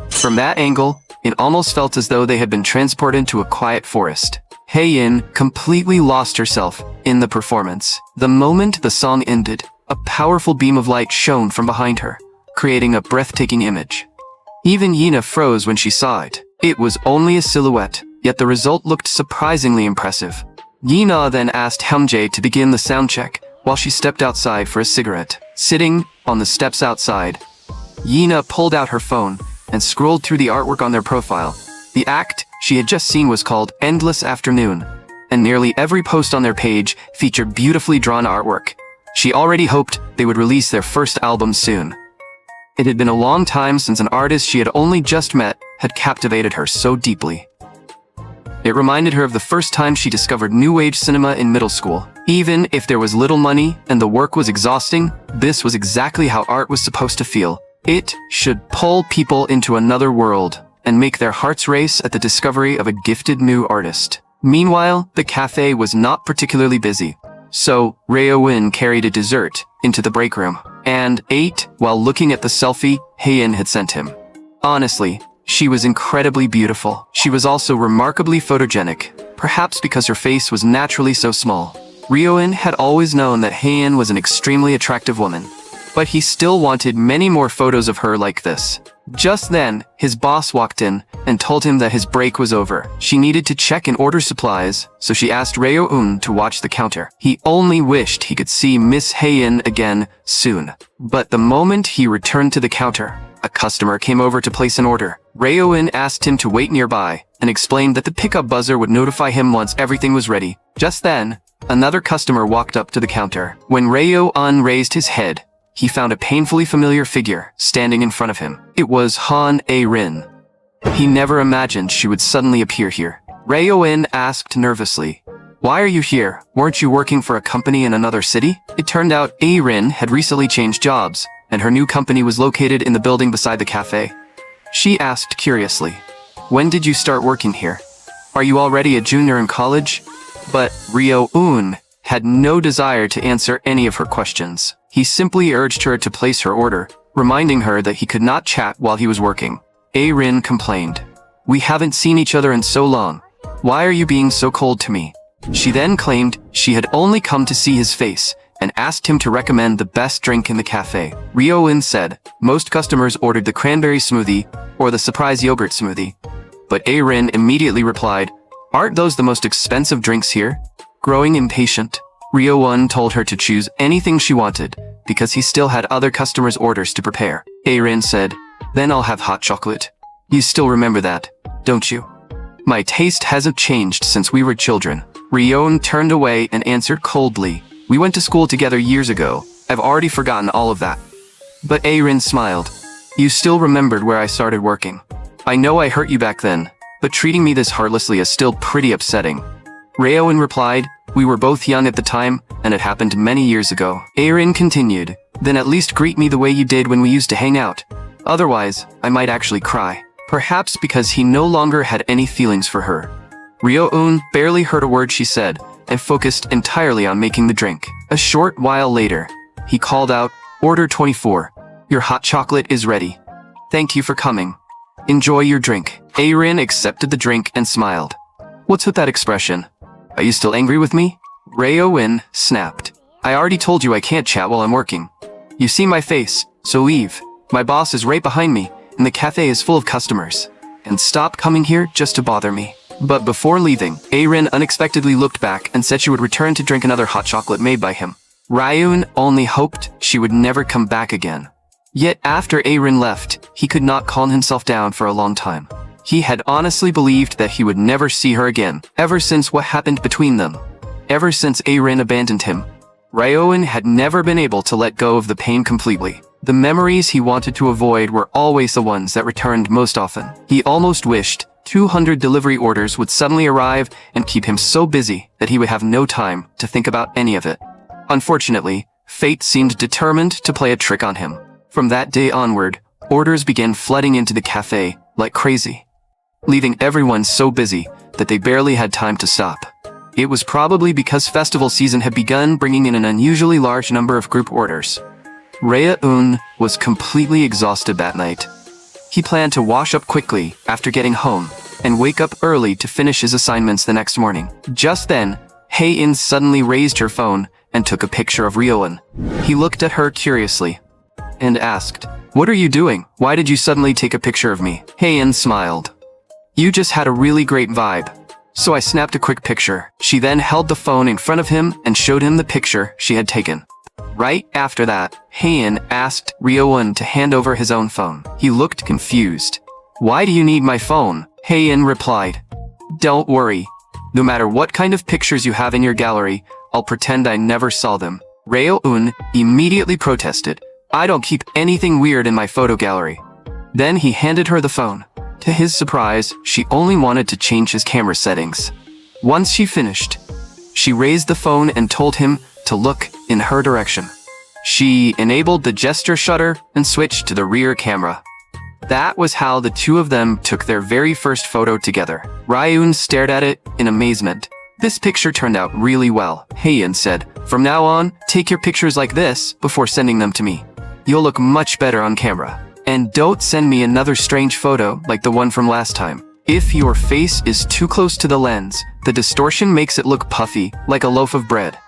From that angle, it almost felt as though they had been transported to a quiet forest. Hae-in completely lost herself in the performance. The moment the song ended, a powerful beam of light shone from behind her, creating a breathtaking image. Even Yina froze when she saw it. It was only a silhouette, yet the result looked surprisingly impressive. Yina then asked Hyun-jae to begin the sound check while she stepped outside for a cigarette. Sitting on the steps outside, Yina pulled out her phone and scrolled through the artwork on their profile. The act she had just seen was called Endless Afternoon, and nearly every post on their page featured beautifully drawn artwork. She already hoped they would release their first album soon. It had been a long time since an artist she had only just met had captivated her so deeply. It reminded her of the first time she discovered New Age cinema in middle school. Even if there was little money and the work was exhausting, this was exactly how art was supposed to feel. It should pull people into another world and make their hearts race at the discovery of a gifted new artist. Meanwhile, the cafe was not particularly busy. So, Ryo-in carried a dessert into the break room and ate while looking at the selfie Hae-in had sent him. Honestly, she was incredibly beautiful. She was also remarkably photogenic, perhaps because her face was naturally so small. Ryo-in had always known that Hae-in was an extremely attractive woman, but he still wanted many more photos of her like this. Just then, his boss walked in and told him that his break was over. She needed to check and order supplies, so she asked Ryo-un to watch the counter. He only wished he could see Miss Hae-in again soon. But the moment he returned to the counter, a customer came over to place an order. Ryo-in asked him to wait nearby and explained that the pickup buzzer would notify him once everything was ready. Just then, another customer walked up to the counter. When Ryo-un raised his head, he found a painfully familiar figure standing in front of him. It was Han A-rin. He never imagined she would suddenly appear here. Ryo-in asked nervously, "Why are you here? Weren't you working for a company in another city?" It turned out A-rin had recently changed jobs, and her new company was located in the building beside the cafe. She asked curiously, "When did you start working here? Are you already a junior in college?" But Ryo-un had no desire to answer any of her questions. He simply urged her to place her order, reminding her that he could not chat while he was working. A-rin complained, "We haven't seen each other in so long. Why are you being so cold to me?" She then claimed she had only come to see his face and asked him to recommend the best drink in the cafe. Ryo-in said most customers ordered the cranberry smoothie or the surprise yogurt smoothie. But A-rin immediately replied, "Aren't those the most expensive drinks here?" Growing impatient, Ryo-un told her to choose anything she wanted because he still had other customers' orders to prepare. A-rin said, "Then I'll have hot chocolate. You still remember that, don't you?" "My taste hasn't changed since we were children." Ryo-un turned away and answered coldly, "We went to school together years ago. I've already forgotten all of that." But A-rin smiled. "You still remembered where I started working. I know I hurt you back then, but treating me this heartlessly is still pretty upsetting." Ryo-in replied, "We were both young at the time, and it happened many years ago." A-rin continued, "Then at least greet me the way you did when we used to hang out. Otherwise, I might actually cry." Perhaps because he no longer had any feelings for her. Ryo-un barely heard a word she said, and focused entirely on making the drink. A short while later, he called out, "Order 24. Your hot chocolate is ready. Thank you for coming. Enjoy your drink." A-rin accepted the drink and smiled. "What's with that expression? Are you still angry with me?" Ryo-in snapped. "I already told you I can't chat while I'm working. You see my face, so leave. My boss is right behind me, and the cafe is full of customers. And stop coming here just to bother me." But before leaving, A-rin unexpectedly looked back and said she would return to drink another hot chocolate made by him. Ryo-un only hoped she would never come back again. Yet after A-rin left, he could not calm himself down for a long time. He had honestly believed that he would never see her again, ever since what happened between them. Ever since A-rin abandoned him, Ryo-in had never been able to let go of the pain completely. The memories he wanted to avoid were always the ones that returned most often. He almost wished 200 delivery orders would suddenly arrive and keep him so busy that he would have no time to think about any of it. Unfortunately, fate seemed determined to play a trick on him. From that day onward, orders began flooding into the cafe like crazy, leaving everyone so busy that they barely had time to stop. It was probably because festival season had begun, bringing in an unusually large number of group orders. Ryo-un was completely exhausted that night. He planned to wash up quickly after getting home and wake up early to finish his assignments the next morning. Just then, Hae-in suddenly raised her phone and took a picture of Ryo-un. He looked at her curiously and asked, "What are you doing? Why did you suddenly take a picture of me?" Hae-in smiled. "You just had a really great vibe, so I snapped a quick picture." She then held the phone in front of him and showed him the picture she had taken. Right after that, Hae-in asked Ryo-un to hand over his own phone. He looked confused. "Why do you need my phone?" Hae-in replied, "Don't worry. No matter what kind of pictures you have in your gallery, I'll pretend I never saw them." Ryo-un immediately protested, "I don't keep anything weird in my photo gallery." Then he handed her the phone. To his surprise, she only wanted to change his camera settings. Once she finished, she raised the phone and told him to look in her direction. She enabled the gesture shutter and switched to the rear camera. That was how the two of them took their very first photo together. Ryo-un stared at it in amazement. "This picture turned out really well," Hae-in said, From now on, take your pictures like this before sending them to me. You'll look much better on camera. And don't send me another strange photo like the one from last time. If your face is too close to the lens, the distortion makes it look puffy, like a loaf of bread.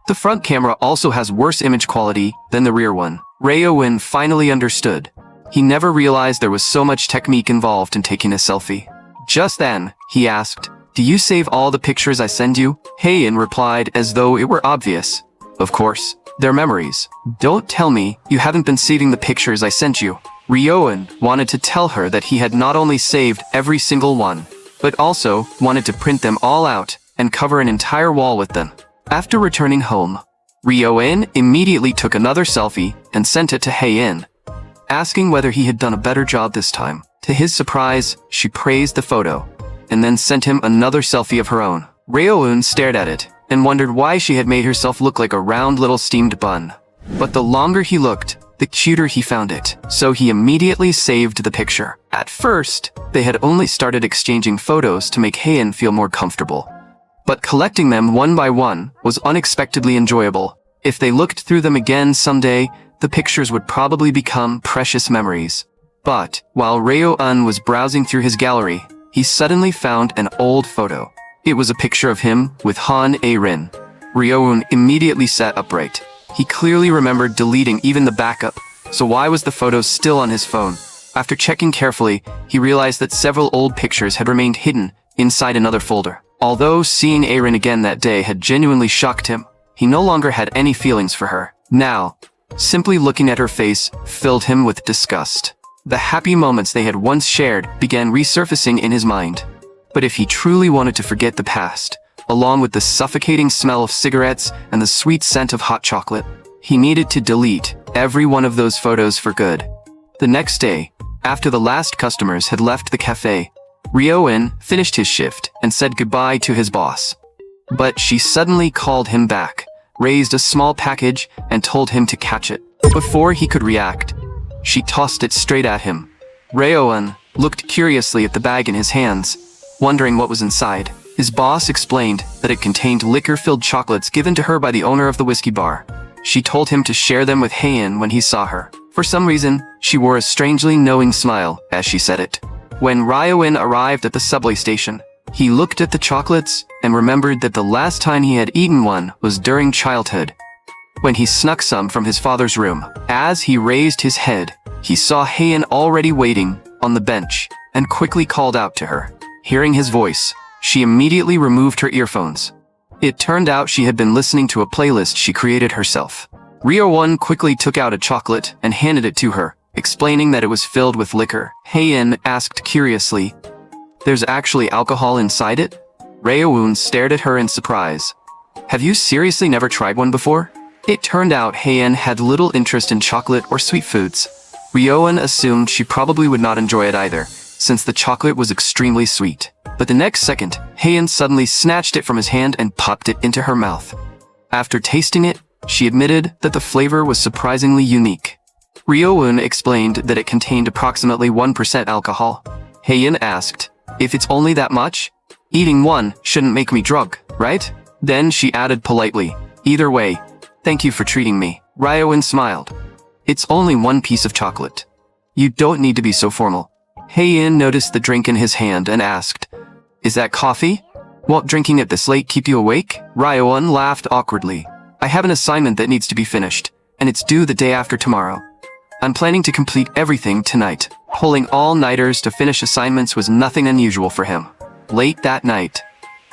The front camera also has worse image quality than the rear one. Ryo-eun finally understood. He never realized there was so much technique involved in taking a selfie. Just then, he asked, "Do you save all the pictures I send you?" Hae-in replied as though it were obvious. "Of course. They're memories. Don't tell me you haven't been saving the pictures I sent you." Ryo-eun wanted to tell her that he had not only saved every single one, but also wanted to print them all out and cover an entire wall with them. After returning home, Ryo-eun immediately took another selfie and sent it to Hae-in, asking whether he had done a better job this time. To his surprise, she praised the photo, and then sent him another selfie of her own. Ryo-eun stared at it, and wondered why she had made herself look like a round little steamed bun. But the longer he looked, the cuter he found it, so he immediately saved the picture. At first, they had only started exchanging photos to make Hae-in feel more comfortable. But collecting them one by one was unexpectedly enjoyable. If they looked through them again someday, the pictures would probably become precious memories. But, while Ryo-eun was browsing through his gallery, he suddenly found an old photo. It was a picture of him with Han A-rin. Ryo-eun immediately sat upright. He clearly remembered deleting even the backup, so why was the photo still on his phone? After checking carefully, he realized that several old pictures had remained hidden inside another folder. Although seeing A-rin again that day had genuinely shocked him, he no longer had any feelings for her. Now, simply looking at her face filled him with disgust. The happy moments they had once shared began resurfacing in his mind. But if he truly wanted to forget the past, along with the suffocating smell of cigarettes and the sweet scent of hot chocolate, he needed to delete every one of those photos for good. The next day, after the last customers had left the cafe, Ryo-eun finished his shift and said goodbye to his boss. But she suddenly called him back, raised a small package, and told him to catch it. Before he could react, she tossed it straight at him. Ryo-eun looked curiously at the bag in his hands, wondering what was inside. His boss explained that it contained liquor-filled chocolates given to her by the owner of the whiskey bar. She told him to share them with Hae-in when he saw her. For some reason, she wore a strangely knowing smile as she said it. When Ryo-eun arrived at the subway station, he looked at the chocolates and remembered that the last time he had eaten one was during childhood, when he snuck some from his father's room. As he raised his head, he saw Hae-in already waiting on the bench and quickly called out to her. Hearing his voice, she immediately removed her earphones. It turned out she had been listening to a playlist she created herself. Ryo-eun quickly took out a chocolate and handed it to her, explaining that it was filled with liquor. Hae-in asked curiously, "There's actually alcohol inside it?" Ryo-eun stared at her in surprise. "Have you seriously never tried one before?" It turned out Hae-in had little interest in chocolate or sweet foods. Ryo-eun assumed she probably would not enjoy it either, since the chocolate was extremely sweet. But the next second, Hae-in suddenly snatched it from his hand and popped it into her mouth. After tasting it, she admitted that the flavor was surprisingly unique. Ryo-eun explained that it contained approximately 1% alcohol. Hae-in asked, "If it's only that much? Eating one shouldn't make me drunk, right?" Then she added politely, "Either way, thank you for treating me." Ryo-eun smiled. "It's only one piece of chocolate. You don't need to be so formal." Hae-in noticed the drink in his hand and asked, "Is that coffee? Won't drinking it this late keep you awake?" Ryo-eun laughed awkwardly. "I have an assignment that needs to be finished, and it's due the day after tomorrow. I'm planning to complete everything tonight." Pulling all-nighters to finish assignments was nothing unusual for him. Late that night,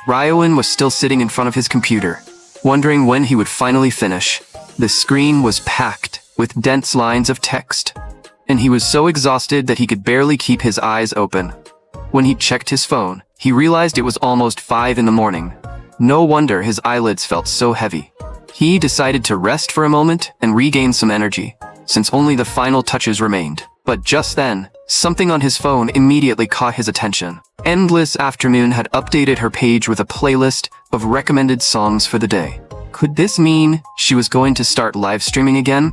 Ryo-eun was still sitting in front of his computer, wondering when he would finally finish. The screen was packed with dense lines of text, and he was so exhausted that he could barely keep his eyes open. When he checked his phone, he realized it was almost 5 in the morning. No wonder his eyelids felt so heavy. He decided to rest for a moment and regain some energy, since only the final touches remained. But just then, something on his phone immediately caught his attention. Endless Afternoon had updated her page with a playlist of recommended songs for the day. Could this mean she was going to start live streaming again?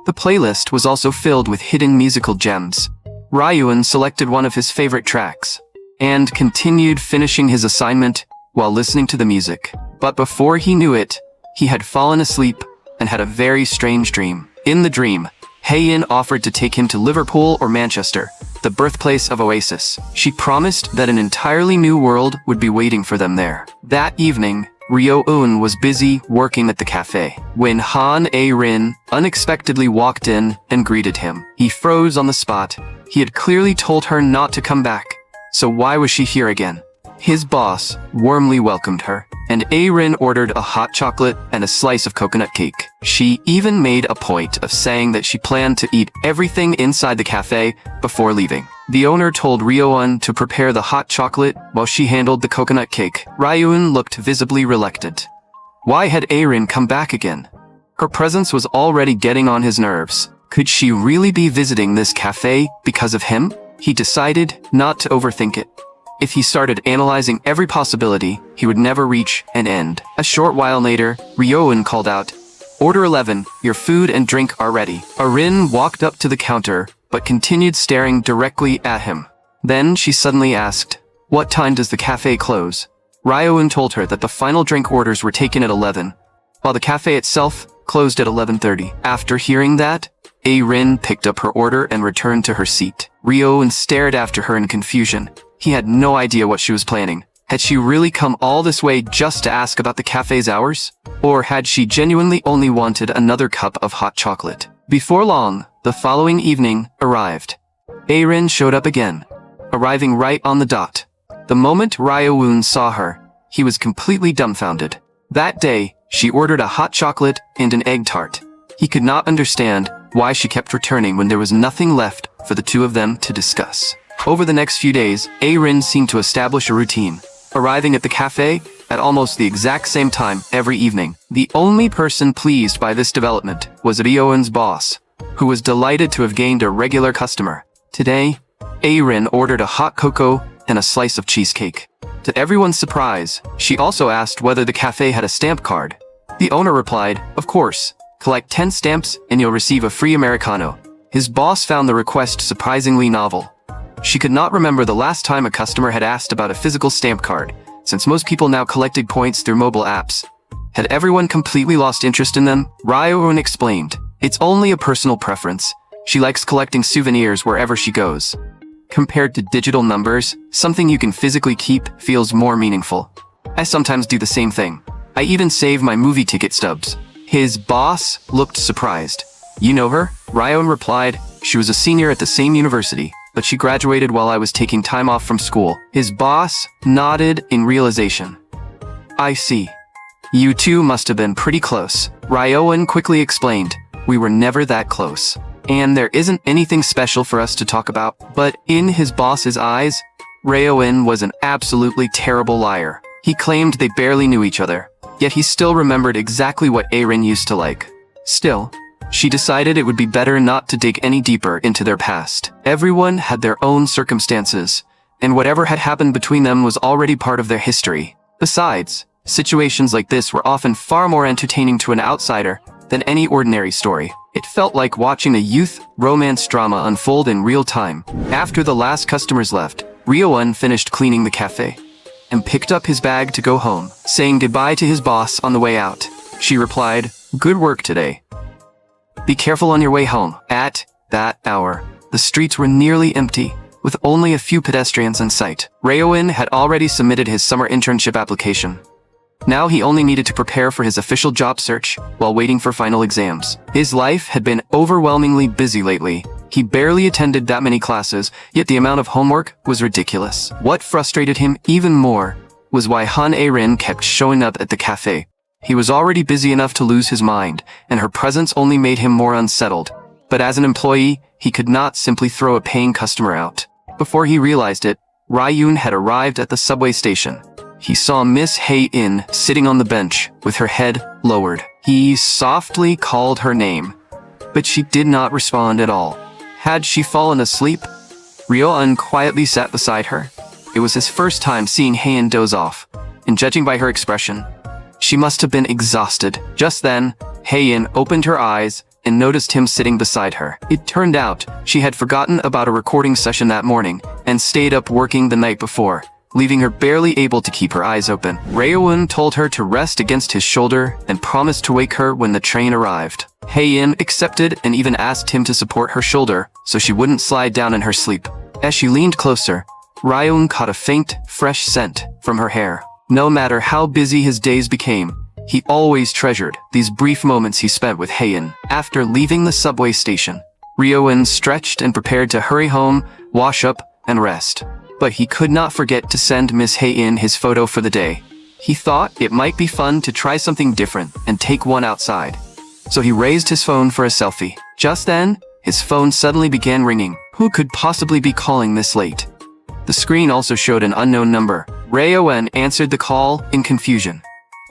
The playlist was also filled with hidden musical gems. Ryo-eun selected one of his favorite tracks, and continued finishing his assignment while listening to the music. But before he knew it, He had fallen asleep and had a very strange dream. In the dream, Hae-in offered to take him to Liverpool or Manchester, the birthplace of Oasis. She promised that an entirely new world would be waiting for them there. That evening, Ryo-eun was busy working at the cafe when Han A-rin unexpectedly walked in and greeted him. He froze on the spot. He had clearly told her not to come back, so why was she here again? His boss warmly welcomed her, and A-rin ordered a hot chocolate and a slice of coconut cake. She even made a point of saying that she planned to eat everything inside the cafe before leaving. The owner told Ryo-eun to prepare the hot chocolate while she handled the coconut cake. Ryo-eun looked visibly reluctant. Why had A-rin come back again? Her presence was already getting on his nerves. Could she really be visiting this cafe because of him? He decided not to overthink it. If he started analyzing every possibility, he would never reach an end. A short while later, Ryo-eun called out, "Order 11, your food and drink are ready." A-rin walked up to the counter, but continued staring directly at him. Then she suddenly asked, "What time does the cafe close?" Ryo-eun told her that the final drink orders were taken at 11, while the cafe itself closed at 11:30. After hearing that, A-rin picked up her order and returned to her seat. Ryo-eun stared after her in confusion. He had no idea what she was planning. Had she really come all this way just to ask about the cafe's hours? Or had she genuinely only wanted another cup of hot chocolate? Before long, the following evening arrived. A-rin showed up again, arriving right on the dot. The moment Ryo-eun saw her, he was completely dumbfounded. That day, she ordered a hot chocolate and an egg tart. He could not understand why she kept returning when there was nothing left for the two of them to discuss. Over the next few days, A-rin seemed to establish a routine, arriving at the cafe at almost the exact same time every evening. The only person pleased by this development was Ryo-eun's boss, who was delighted to have gained a regular customer. Today, A-rin ordered a hot cocoa and a slice of cheesecake. To everyone's surprise, she also asked whether the cafe had a stamp card. The owner replied, "Of course. Collect 10 stamps and you'll receive a free Americano." His boss found the request surprisingly novel. She could not remember the last time a customer had asked about a physical stamp card, since most people now collected points through mobile apps. Had everyone completely lost interest in them? Ryo-eun explained, "It's only a personal preference. She likes collecting souvenirs wherever she goes. Compared to digital numbers, something you can physically keep feels more meaningful. I sometimes do the same thing. I even save my movie ticket stubs." His boss looked surprised. "You know her?" Ryo-eun replied, "She was a senior at the same university, but she graduated while I was taking time off from school." His boss nodded in realization. "I see. You two must have been pretty close." Ryo-eun quickly explained, "We were never that close. And there isn't anything special for us to talk about." But in his boss's eyes, Ryo-eun was an absolutely terrible liar. He claimed they barely knew each other, yet he still remembered exactly what A-rin used to like. Still, she decided it would be better not to dig any deeper into their past. Everyone had their own circumstances, and whatever had happened between them was already part of their history. Besides, situations like this were often far more entertaining to an outsider than any ordinary story. It felt like watching a youth romance drama unfold in real time. After the last customers left, Ryo-eun finished cleaning the cafe and picked up his bag to go home, saying goodbye to his boss on the way out. She replied, "Good work today. Be careful on your way home." At that hour, the streets were nearly empty, with only a few pedestrians in sight. Ryo-eun had already submitted his summer internship application. Now he only needed to prepare for his official job search while waiting for final exams. His life had been overwhelmingly busy lately. He barely attended that many classes, yet the amount of homework was ridiculous. What frustrated him even more was why Han A-rin kept showing up at the cafe. He was already busy enough to lose his mind, and her presence only made him more unsettled. But as an employee, he could not simply throw a paying customer out. Before he realized it, Ryo-eun had arrived at the subway station. He saw Miss Hae-in sitting on the bench with her head lowered. He softly called her name, but she did not respond at all. Had she fallen asleep? Ryo-eun quietly sat beside her. It was his first time seeing Hae-in doze off, and judging by her expression, she must have been exhausted. Just then, Hae-in opened her eyes and noticed him sitting beside her. It turned out she had forgotten about a recording session that morning and stayed up working the night before, leaving her barely able to keep her eyes open. Rae-eun told her to rest against his shoulder and promised to wake her when the train arrived. Hae-in accepted and even asked him to support her shoulder so she wouldn't slide down in her sleep. As she leaned closer, Rae-eun caught a faint, fresh scent from her hair. No matter how busy his days became, he always treasured these brief moments he spent with Hae-in. After leaving the subway station, Rae-eun stretched and prepared to hurry home, wash up, and rest. But he could not forget to send Miss Hae-in his photo for the day. He thought it might be fun to try something different and take one outside. So he raised his phone for a selfie. Just then, his phone suddenly began ringing. Who could possibly be calling this late? The screen also showed an unknown number. Rae-eun answered the call in confusion,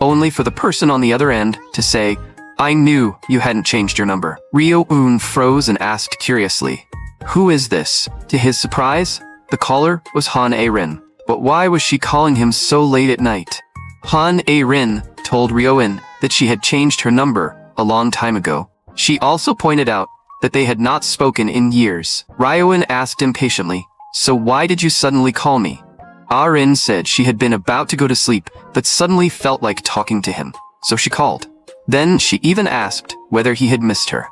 only for the person on the other end to say, "I knew you hadn't changed your number." Rae-eun froze and asked curiously, "Who is this?" To his surprise, the caller was Han A-rin. But why was she calling him so late at night? Han A-rin told Rae-eun that she had changed her number a long time ago. She also pointed out that they had not spoken in years. Rae-eun asked impatiently, "So why did you suddenly call me?" A-rin said she had been about to go to sleep, but suddenly felt like talking to him, so she called. Then she even asked whether he had missed her.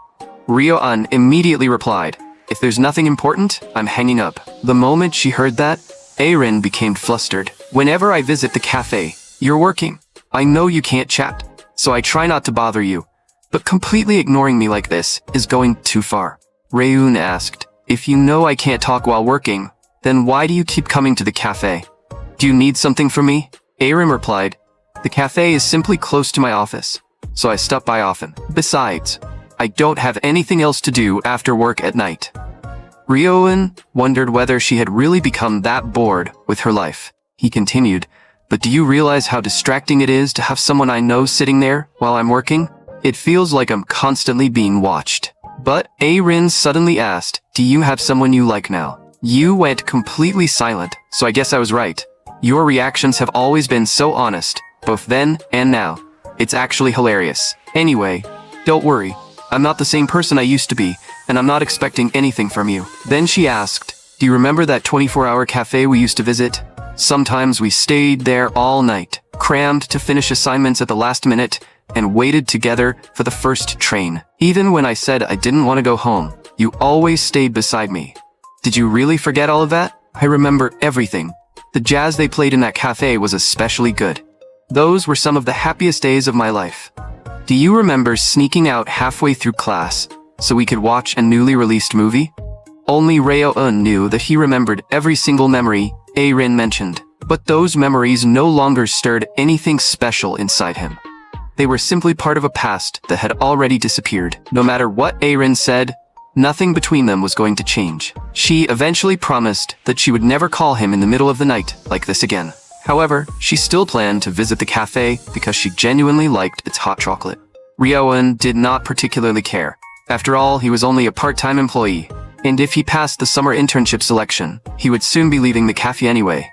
Rae-eun immediately replied, "If there's nothing important, I'm hanging up." The moment she heard that, A-rin became flustered. "Whenever I visit the cafe, you're working. I know you can't chat, so I try not to bother you. But completely ignoring me like this is going too far." Rae-eun asked, "If you know I can't talk while working, then why do you keep coming to the cafe? Do you need something from me?" A-rin replied, "The cafe is simply close to my office, so I stop by often. Besides, I don't have anything else to do after work at night." Rae-eun wondered whether she had really become that bored with her life. He continued, "But do you realize how distracting it is to have someone I know sitting there while I'm working? It feels like I'm constantly being watched." But A-rin suddenly asked, "Do you have someone you like now?" You went completely silent, so I guess I was right. Your reactions have always been so honest, both then and now. It's actually hilarious. Anyway, don't worry. I'm not the same person I used to be, and I'm not expecting anything from you. Then she asked, "Do you remember that 24-hour cafe we used to visit? Sometimes we stayed there all night, crammed to finish assignments at the last minute, and waited together for the first train. Even when I said I didn't want to go home, you always stayed beside me. Did you really forget all of that?" "I remember everything. The jazz they played in that cafe was especially good. Those were some of the happiest days of my life. Do you remember sneaking out halfway through class so we could watch a newly released movie?" Only Rae-eun knew that he remembered every single memory A-rin mentioned, but those memories no longer stirred anything special inside him. They were simply part of a past that had already disappeared. No matter what A-rin said, nothing between them was going to change. She eventually promised that she would never call him in the middle of the night like this again. However, she still planned to visit the cafe because she genuinely liked its hot chocolate. Rae-eun did not particularly care. After all, he was only a part-time employee, and if he passed the summer internship selection, he would soon be leaving the cafe anyway.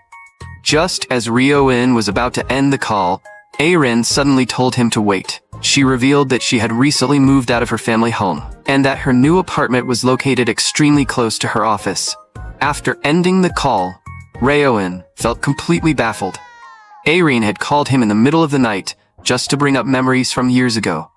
Just as Rae-eun was about to end the call, A-rin suddenly told him to wait. She revealed that she had recently moved out of her family home, and that her new apartment was located extremely close to her office. After ending the call, Rae-eun felt completely baffled. A-rin had called him in the middle of the night just to bring up memories from years ago.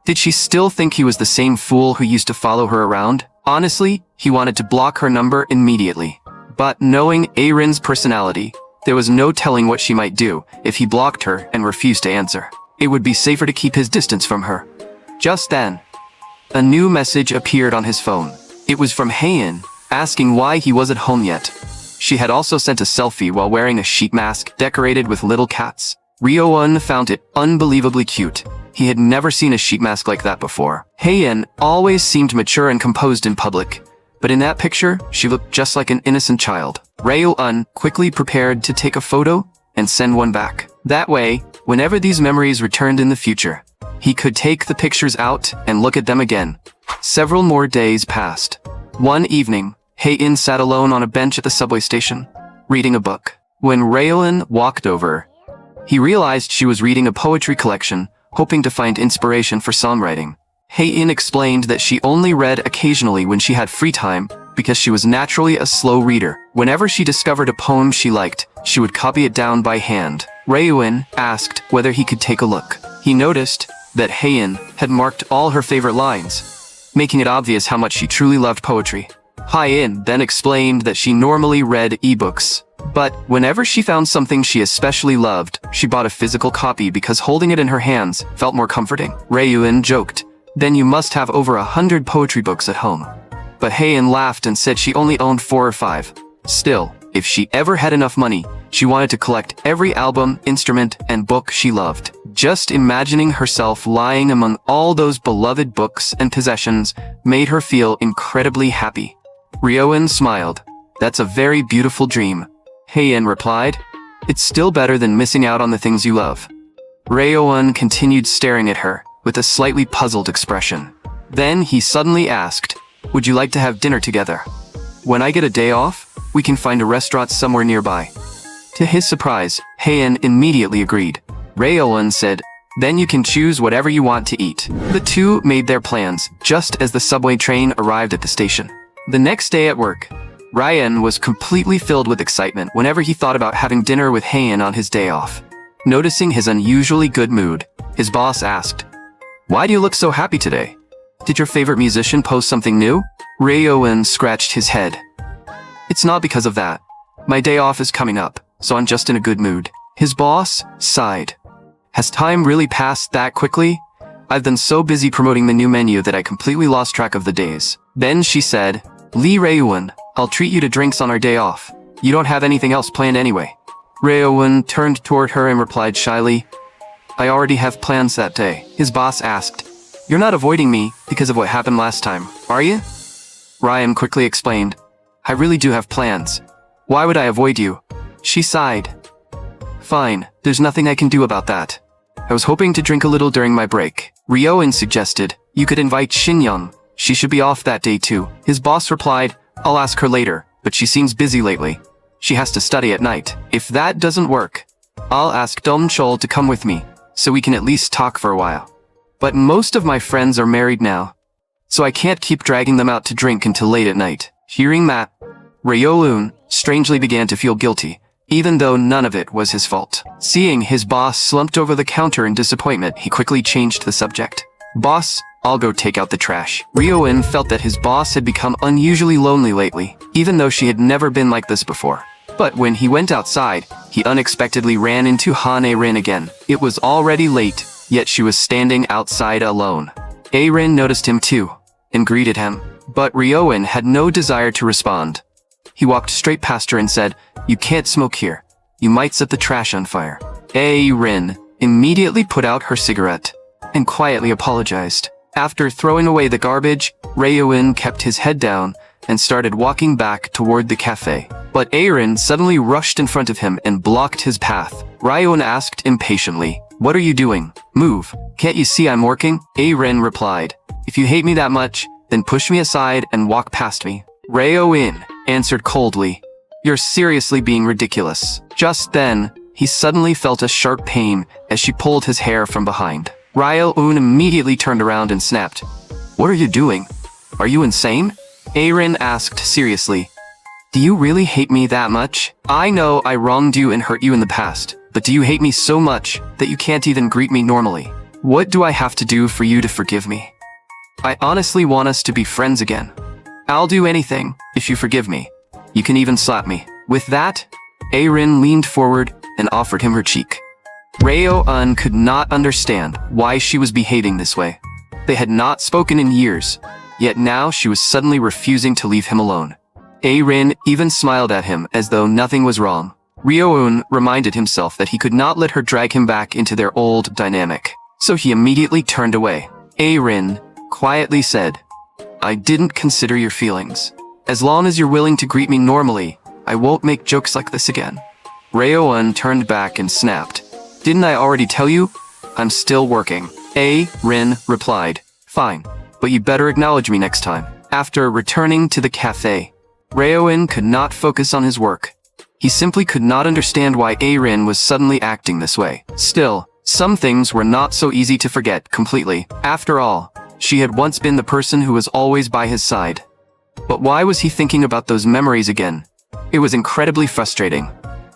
Did she still think he was the same fool who used to follow her around? Honestly, he wanted to block her number immediately. But knowing A-rin's personality, there was no telling what she might do if he blocked her and refused to answer. It would be safer to keep his distance from her. Just then, a new message appeared on his phone. It was from Hae-in, asking why he wasn't home yet. She had also sent a selfie while wearing a sheet mask decorated with little cats. Rae-eun found it unbelievably cute. He had never seen a sheet mask like that before. Hae-in always seemed mature and composed in public, but in that picture, she looked just like an innocent child. Rae-eun quickly prepared to take a photo and send one back. That way, whenever these memories returned in the future, he could take the pictures out and look at them again. Several more days passed. One evening, Hae-in sat alone on a bench at the subway station, reading a book. When Rae-eun walked over, he realized she was reading a poetry collection, hoping to find inspiration for songwriting. Hae-in explained that she only read occasionally when she had free time, because she was naturally a slow reader. Whenever she discovered a poem she liked, she would copy it down by hand. Rayuin asked whether he could take a look. He noticed that Haein had marked all her favorite lines, making it obvious how much she truly loved poetry. Haein then explained that she normally read ebooks, but whenever she found something she especially loved, she bought a physical copy because holding it in her hands felt more comforting. Rayuin joked, "Then you must have over 100 poetry books at home." But Haein laughed and said she only owned 4 or 5. Still, if she ever had enough money, she wanted to collect every album, instrument, and book she loved. Just imagining herself lying among all those beloved books and possessions made her feel incredibly happy. Ryoin smiled. "That's a very beautiful dream." Haein replied, "It's still better than missing out on the things you love." Ryoin continued staring at her with a slightly puzzled expression. Then he suddenly asked, "Would you like to have dinner together? When I get a day off, we can find a restaurant somewhere nearby." To his surprise, Haein immediately agreed. Ryoin said, "Then you can choose whatever you want to eat." The two made their plans just as the subway train arrived at the station. The next day at work, Ryan was completely filled with excitement whenever he thought about having dinner with Haein on his day off. Noticing his unusually good mood, his boss asked, "Why do you look so happy today? Did your favorite musician post something new?" Ryoin scratched his head. "It's not because of that. My day off is coming up, so I'm just in a good mood." His boss sighed. "Has time really passed that quickly? I've been so busy promoting the new menu that I completely lost track of the days." Then she said, "Lee Rayuin, I'll treat you to drinks on our day off. You don't have anything else planned anyway." Rayuin turned toward her and replied shyly, "I already have plans that day." His boss asked, "You're not avoiding me because of what happened last time, are you?" Ryan quickly explained, "I really do have plans. Why would I avoid you?" She sighed. "Fine, there's nothing I can do about that. I was hoping to drink a little during my break." Ryoin suggested, "You could invite Shinyoung. She should be off that day too." His boss replied, "I'll ask her later, but she seems busy lately. She has to study at night. If that doesn't work, I'll ask Dom Chol to come with me, so we can at least talk for a while. But most of my friends are married now, so I can't keep dragging them out to drink until late at night." Hearing that, Ryoun strangely began to feel guilty, even though none of it was his fault. Seeing his boss slumped over the counter in disappointment, he quickly changed the subject. "Boss, I'll go take out the trash." Ryoin felt that his boss had become unusually lonely lately, even though she had never been like this before. But when he went outside, he unexpectedly ran into Han-A-rin again. It was already late, yet she was standing outside alone. A-rin noticed him too, and greeted him, but Ryoin had no desire to respond. He walked straight past her and said, "You can't smoke here. You might set the trash on fire." A-rin immediately put out her cigarette and quietly apologized. After throwing away the garbage, Ryoin kept his head down and started walking back toward the cafe. But A-rin suddenly rushed in front of him and blocked his path. Ryoin asked impatiently, "What are you doing? Move. Can't you see I'm working?" A-rin replied, "If you hate me that much, then push me aside and walk past me." Ryoin answered coldly, "You're seriously being ridiculous." Just then, he suddenly felt a sharp pain as she pulled his hair from behind. Ryoun immediately turned around and snapped, "What are you doing? Are you insane?" A-rin asked seriously, "Do you really hate me that much? I know I wronged you and hurt you in the past, but do you hate me so much that you can't even greet me normally? What do I have to do for you to forgive me? I honestly want us to be friends again. I'll do anything if you forgive me. You can even slap me." With that, A-rin leaned forward and offered him her cheek. Ryo-un could not understand why she was behaving this way. They had not spoken in years, yet now she was suddenly refusing to leave him alone. A-rin even smiled at him as though nothing was wrong. Ryo-un reminded himself that he could not let her drag him back into their old dynamic, so he immediately turned away. A-rin quietly said, "I didn't consider your feelings. As long as you're willing to greet me normally, I won't make jokes like this again." Ryo-un turned back and snapped, "Didn't I already tell you? I'm still working." A-rin replied, "Fine, but you better acknowledge me next time." After returning to the cafe, Ryo-un could not focus on his work. He simply could not understand why A-rin was suddenly acting this way. Still, some things were not so easy to forget completely. After all, she had once been the person who was always by his side. But why was he thinking about those memories again? It was incredibly frustrating.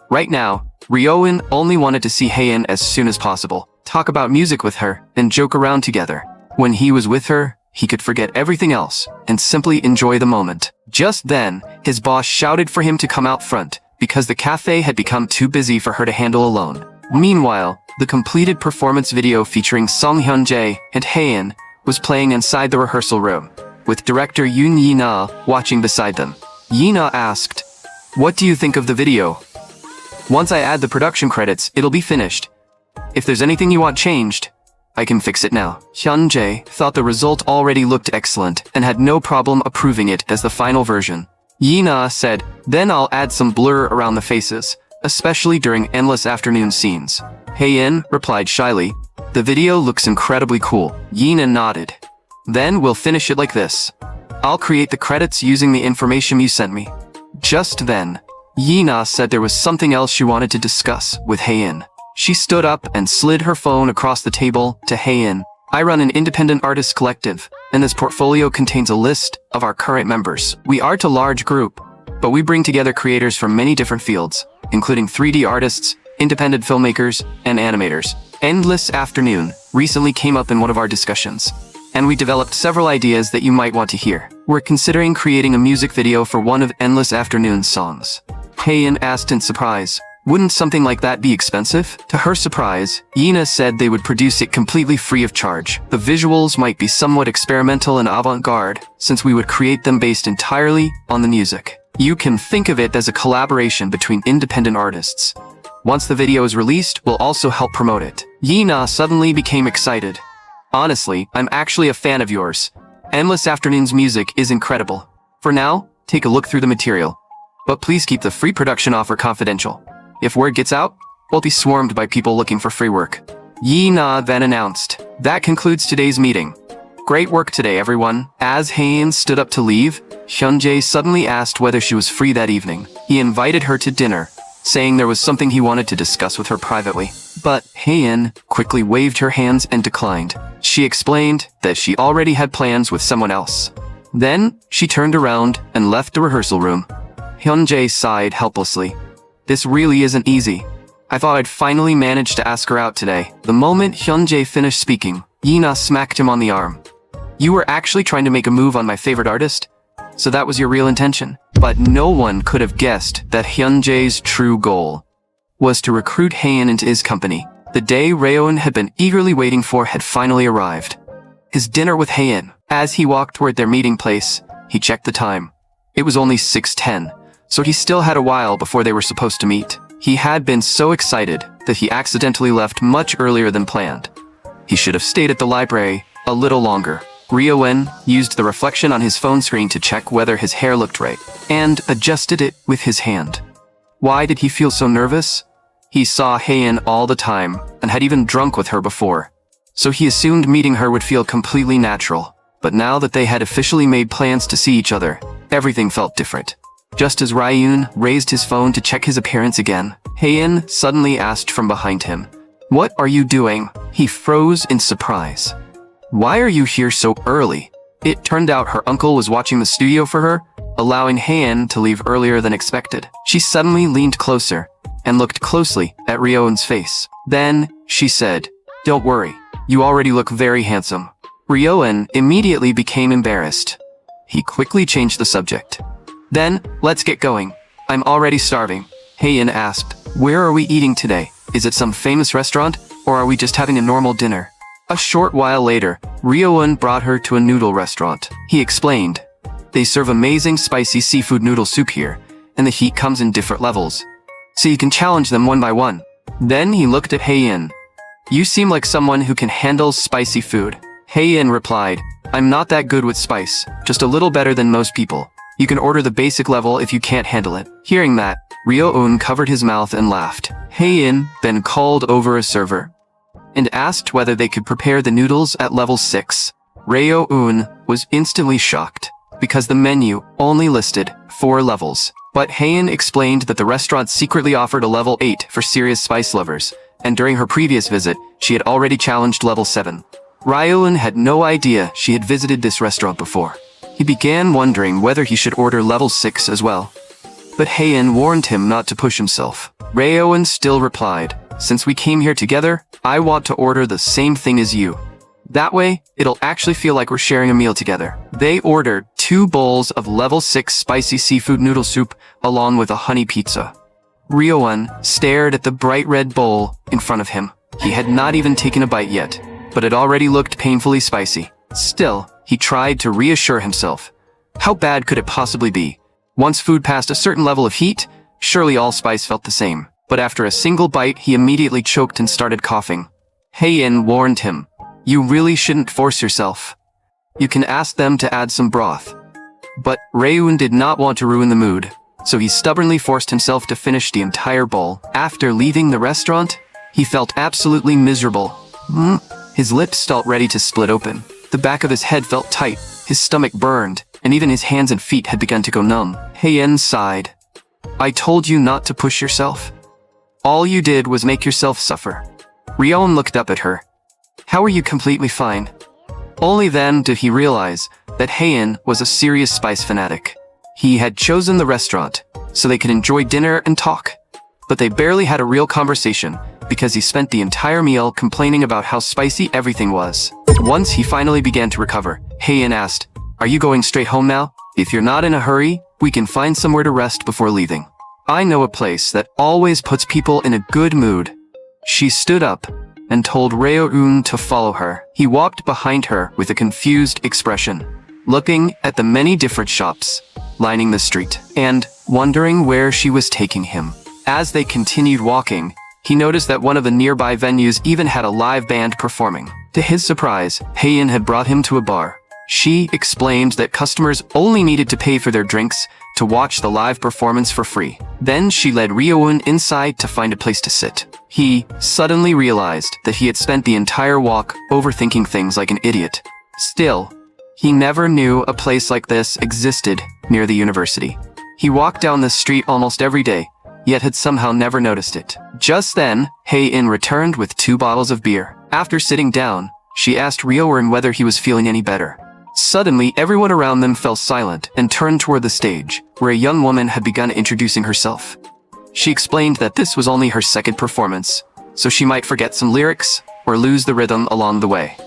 Right now, Ryo-eun only wanted to see Hae-in as soon as possible, talk about music with her, and joke around together. When he was with her, he could forget everything else and simply enjoy the moment. Just then, his boss shouted for him to come out front because the cafe had become too busy for her to handle alone. Meanwhile, the completed performance video featuring Song Hyun-jae and Hae-in was playing inside the rehearsal room, with director Yoon Yi-na watching beside them. Yi-na asked, "What do you think of the video? Once I add the production credits, it'll be finished. If there's anything you want changed, I can fix it now." Hyun-jae thought the result already looked excellent and had no problem approving it as the final version. Yi-na said, "Then I'll add some blur around the faces, especially during endless afternoon scenes." Hae-in replied shyly, "The video looks incredibly cool." Yi-na nodded. "Then we'll finish it like this. I'll create the credits using the information you sent me." Just then, Yi-na said there was something else she wanted to discuss with Hae-in. She stood up and slid her phone across the table to Hae-in. "I run an independent artist collective, and this portfolio contains a list of our current members. We aren't a large group, but we bring together creators from many different fields, including 3D artists, independent filmmakers, and animators. Endless Afternoon recently came up in one of our discussions, and we developed several ideas that you might want to hear. We're considering creating a music video for one of Endless Afternoon's songs." Hae-in asked in surprise, "Wouldn't something like that be expensive?" To her surprise, Yi-na said they would produce it completely free of charge. The visuals might be somewhat experimental and avant-garde, since we would create them based entirely on the music. You can think of it as a collaboration between independent artists. Once the video is released, we'll also help promote it. Yi-na suddenly became excited. "Honestly, I'm actually a fan of yours. Endless Afternoon's music is incredible. For now, take a look through the material. But please keep the free production offer confidential. If word gets out, we'll be swarmed by people looking for free work." Yi-na then announced, "That concludes today's meeting. Great work today, everyone." As Hae-in stood up to leave, Hyun-jae suddenly asked whether she was free that evening. He invited her to dinner, saying there was something he wanted to discuss with her privately. But Hae-in quickly waved her hands and declined. She explained that she already had plans with someone else. Then, she turned around and left the rehearsal room. Hyun-jae sighed helplessly. "This really isn't easy. I thought I'd finally managed to ask her out today." The moment Hyun-jae finished speaking, Yi-na smacked him on the arm. "You were actually trying to make a move on my favorite artist? So that was your real intention?" But no one could have guessed that Hyun-jae's true goal was to recruit Hae-in into his company. The day Ryo-eun had been eagerly waiting for had finally arrived. His dinner with Hae-in. As he walked toward their meeting place, he checked the time. It was only 6:10. So he still had a while before they were supposed to meet. He had been so excited that he accidentally left much earlier than planned. He should have stayed at the library a little longer. Ryo-eun used the reflection on his phone screen to check whether his hair looked right, and adjusted it with his hand. Why did he feel so nervous? He saw Hae-in all the time, and had even drunk with her before. So he assumed meeting her would feel completely natural. But now that they had officially made plans to see each other, everything felt different. Just as Ryo-eun raised his phone to check his appearance again, Hae-in suddenly asked from behind him, "What are you doing?" He froze in surprise. "Why are you here so early?" It turned out her uncle was watching the studio for her, allowing Hae-in to leave earlier than expected. She suddenly leaned closer and looked closely at Ryo-eun's face. Then, she said, "Don't worry, you already look very handsome." Ryo-eun immediately became embarrassed. He quickly changed the subject. "Then, let's get going. I'm already starving." Hae-in asked, "Where are we eating today? Is it some famous restaurant, or are we just having a normal dinner?" A short while later, Ryo-eun brought her to a noodle restaurant. He explained, "They serve amazing spicy seafood noodle soup here, and the heat comes in different levels, so you can challenge them one by one." Then he looked at Hae-in. "You seem like someone who can handle spicy food." Hae-in replied, "I'm not that good with spice, just a little better than most people. You can order the basic level if you can't handle it." Hearing that, Ryo-eun covered his mouth and laughed. Hae-in then called over a server and asked whether they could prepare the noodles at level 6. Ryo-eun was instantly shocked, because the menu only listed 4 levels. But Hae-in explained that the restaurant secretly offered a level 8 for serious spice lovers, and during her previous visit, she had already challenged level 7. Ryo-eun had no idea she had visited this restaurant before. He began wondering whether he should order level 6 as well. But Haein warned him not to push himself. Ryo-eun still replied, "Since we came here together, I want to order the same thing as you. That way, it'll actually feel like we're sharing a meal together." They ordered 2 bowls of level 6 spicy seafood noodle soup along with a honey pizza. Ryo-eun stared at the bright red bowl in front of him. He had not even taken a bite yet, but it already looked painfully spicy. Still, he tried to reassure himself. How bad could it possibly be? Once food passed a certain level of heat, surely all spice felt the same. But after a single bite, he immediately choked and started coughing. Haein warned him, "You really shouldn't force yourself. You can ask them to add some broth." But Ryo-eun did not want to ruin the mood, so he stubbornly forced himself to finish the entire bowl. After leaving the restaurant, he felt absolutely miserable. His lips felt ready to split open. The back of his head felt tight, his stomach burned, and even his hands and feet had begun to go numb. Haein sighed. "I told you not to push yourself. All you did was make yourself suffer." Ryo-eun looked up at her. "How are you completely fine?" Only then did he realize that Haein was a serious spice fanatic. He had chosen the restaurant so they could enjoy dinner and talk, but they barely had a real conversation because he spent the entire meal complaining about how spicy everything was. Once he finally began to recover, Haein asked, "Are you going straight home now? If you're not in a hurry, we can find somewhere to rest before leaving. I know a place that always puts people in a good mood." She stood up and told Ryo-eun to follow her. He walked behind her with a confused expression, looking at the many different shops lining the street and wondering where she was taking him. As they continued walking, he noticed that one of the nearby venues even had a live band performing. To his surprise, Haein had brought him to a bar. She explained that customers only needed to pay for their drinks to watch the live performance for free. Then she led Ryo-eun inside to find a place to sit. He suddenly realized that he had spent the entire walk overthinking things like an idiot. Still, he never knew a place like this existed near the university. He walked down the street almost every day, yet had somehow never noticed it. Just then, Haein returned with 2 bottles of beer. After sitting down, she asked Ryo-eun whether he was feeling any better. Suddenly, everyone around them fell silent and turned toward the stage, where a young woman had begun introducing herself. She explained that this was only her second performance, so she might forget some lyrics or lose the rhythm along the way.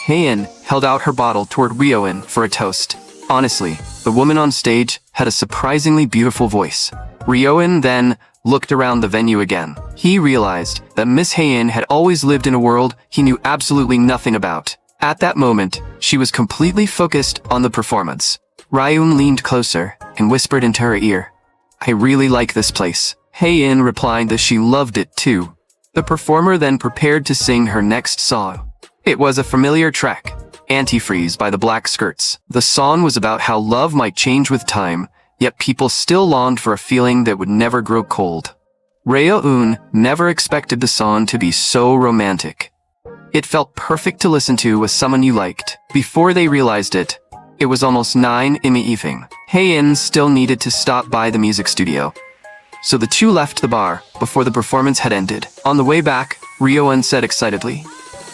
Haein held out her bottle toward Ryo-eun for a toast. Honestly, the woman on stage had a surprisingly beautiful voice. Ryo-eun then looked around the venue again. He realized that Miss Haein had always lived in a world he knew absolutely nothing about. At that moment, she was completely focused on the performance. Ryo-eun leaned closer and whispered into her ear, "I really like this place." Haein replied that she loved it too. The performer then prepared to sing her next song. It was a familiar track, Antifreeze by the Black Skirts. The song was about how love might change with time, yet people still longed for a feeling that would never grow cold. Ryo-eun never expected the song to be so romantic. It felt perfect to listen to with someone you liked. Before they realized it, it was almost 9 in the evening. Haein still needed to stop by the music studio, so the two left the bar before the performance had ended. On the way back, Ryo-eun said excitedly,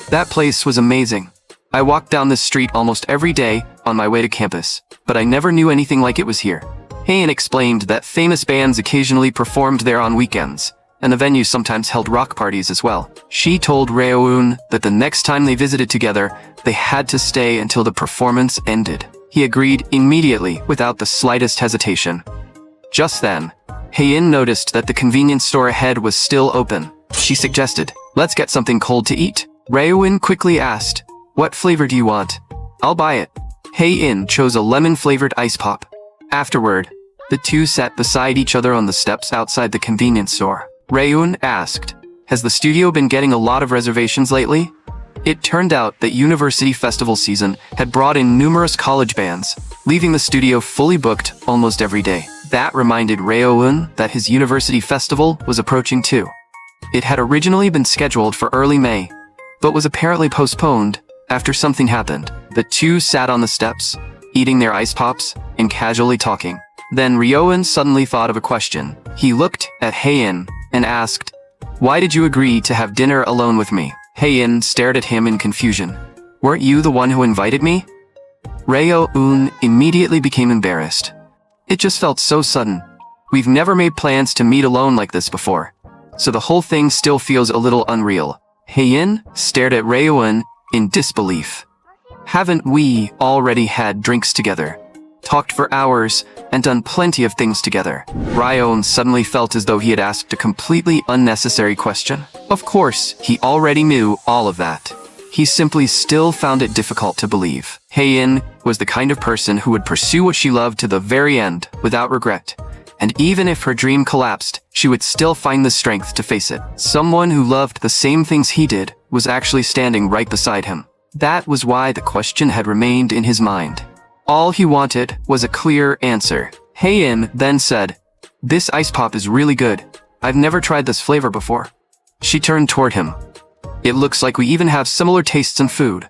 "That place was amazing. I walked down this street almost every day on my way to campus, but I never knew anything like it was here." Haein explained that famous bands occasionally performed there on weekends, and the venue sometimes held rock parties as well. She told Ryo-eun that the next time they visited together, they had to stay until the performance ended. He agreed immediately without the slightest hesitation. Just then, Haein noticed that the convenience store ahead was still open. She suggested, "Let's get something cold to eat." Ryo-eun quickly asked, "What flavor do you want?" "I'll buy it." Haein chose a lemon-flavored ice pop. Afterward, the two sat beside each other on the steps outside the convenience store. Ryo-eun asked, "Has the studio been getting a lot of reservations lately?" It turned out that university festival season had brought in numerous college bands, leaving the studio fully booked almost every day. That reminded Ryo-eun that his university festival was approaching too. It had originally been scheduled for early May, but was apparently postponed after something happened. The two sat on the steps, eating their ice pops and casually talking. Then Ryo-eun suddenly thought of a question. He looked at Haein and asked, "Why did you agree to have dinner alone with me?" Haein stared at him in confusion. "Weren't you the one who invited me?" Ryo-eun immediately became embarrassed. It just felt so sudden. We've never made plans to meet alone like this before, so the whole thing still feels a little unreal. Hae-in stared at Ryo-eun in disbelief. Haven't we already had drinks together, talked for hours, and done plenty of things together? Ryo-eun suddenly felt as though he had asked a completely unnecessary question. Of course, he already knew all of that. He simply still found it difficult to believe. Hae-in was the kind of person who would pursue what she loved to the very end, without regret. And even if her dream collapsed, she would still find the strength to face it. Someone who loved the same things he did was actually standing right beside him. That was why the question had remained in his mind. All he wanted was a clear answer. Hae-in then said, "This ice pop is really good. I've never tried this flavor before." She turned toward him. "It looks like we even have similar tastes in food.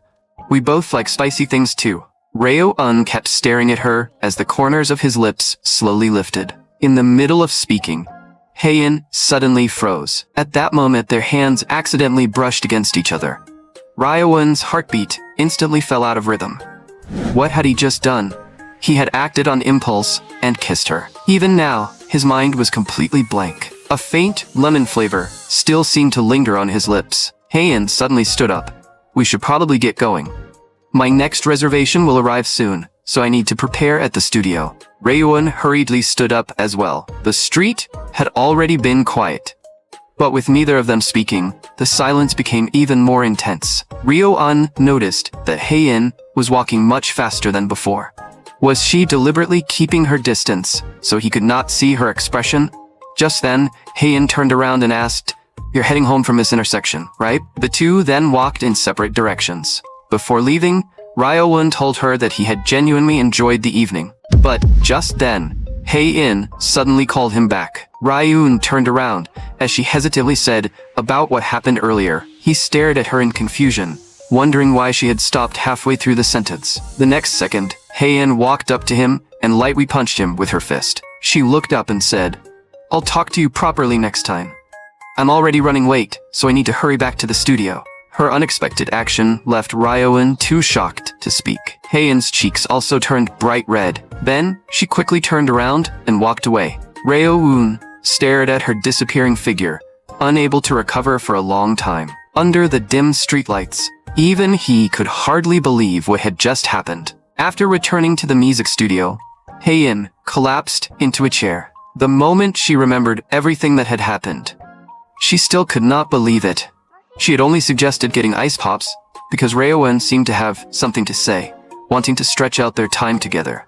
We both like spicy things too." Ryo-eun kept staring at her as the corners of his lips slowly lifted. In the middle of speaking, Hae-in suddenly froze. At that moment, their hands accidentally brushed against each other. Ryo-eun's heartbeat instantly fell out of rhythm. What had he just done? He had acted on impulse and kissed her. Even now, his mind was completely blank. A faint lemon flavor still seemed to linger on his lips. Hae-in suddenly stood up. "We should probably get going. My next reservation will arrive soon, so I need to prepare at the studio." Ryo-eun hurriedly stood up as well. The street had already been quiet, but with neither of them speaking, the silence became even more intense. Ryo-eun noticed that Hae-in was walking much faster than before. Was she deliberately keeping her distance so he could not see her expression? Just then, Hae-in turned around and asked, "You're heading home from this intersection, right?" The two then walked in separate directions. Before leaving, Ryo-eun told her that he had genuinely enjoyed the evening. But just then, Hae-in suddenly called him back. Ryo-eun turned around as she hesitantly said about what happened earlier. He stared at her in confusion, wondering why she had stopped halfway through the sentence. The next second, Hae-in walked up to him and lightly punched him with her fist. She looked up and said, "I'll talk to you properly next time. I'm already running late, so I need to hurry back to the studio." Her unexpected action left Ryo-eun too shocked to speak. Hae-in's cheeks also turned bright red. Then, she quickly turned around and walked away. Ryo-eun stared at her disappearing figure, unable to recover for a long time. Under the dim streetlights, even he could hardly believe what had just happened. After returning to the music studio, Hae-in collapsed into a chair. The moment she remembered everything that had happened, she still could not believe it. She had only suggested getting ice pops because Ryo-eun seemed to have something to say, wanting to stretch out their time together.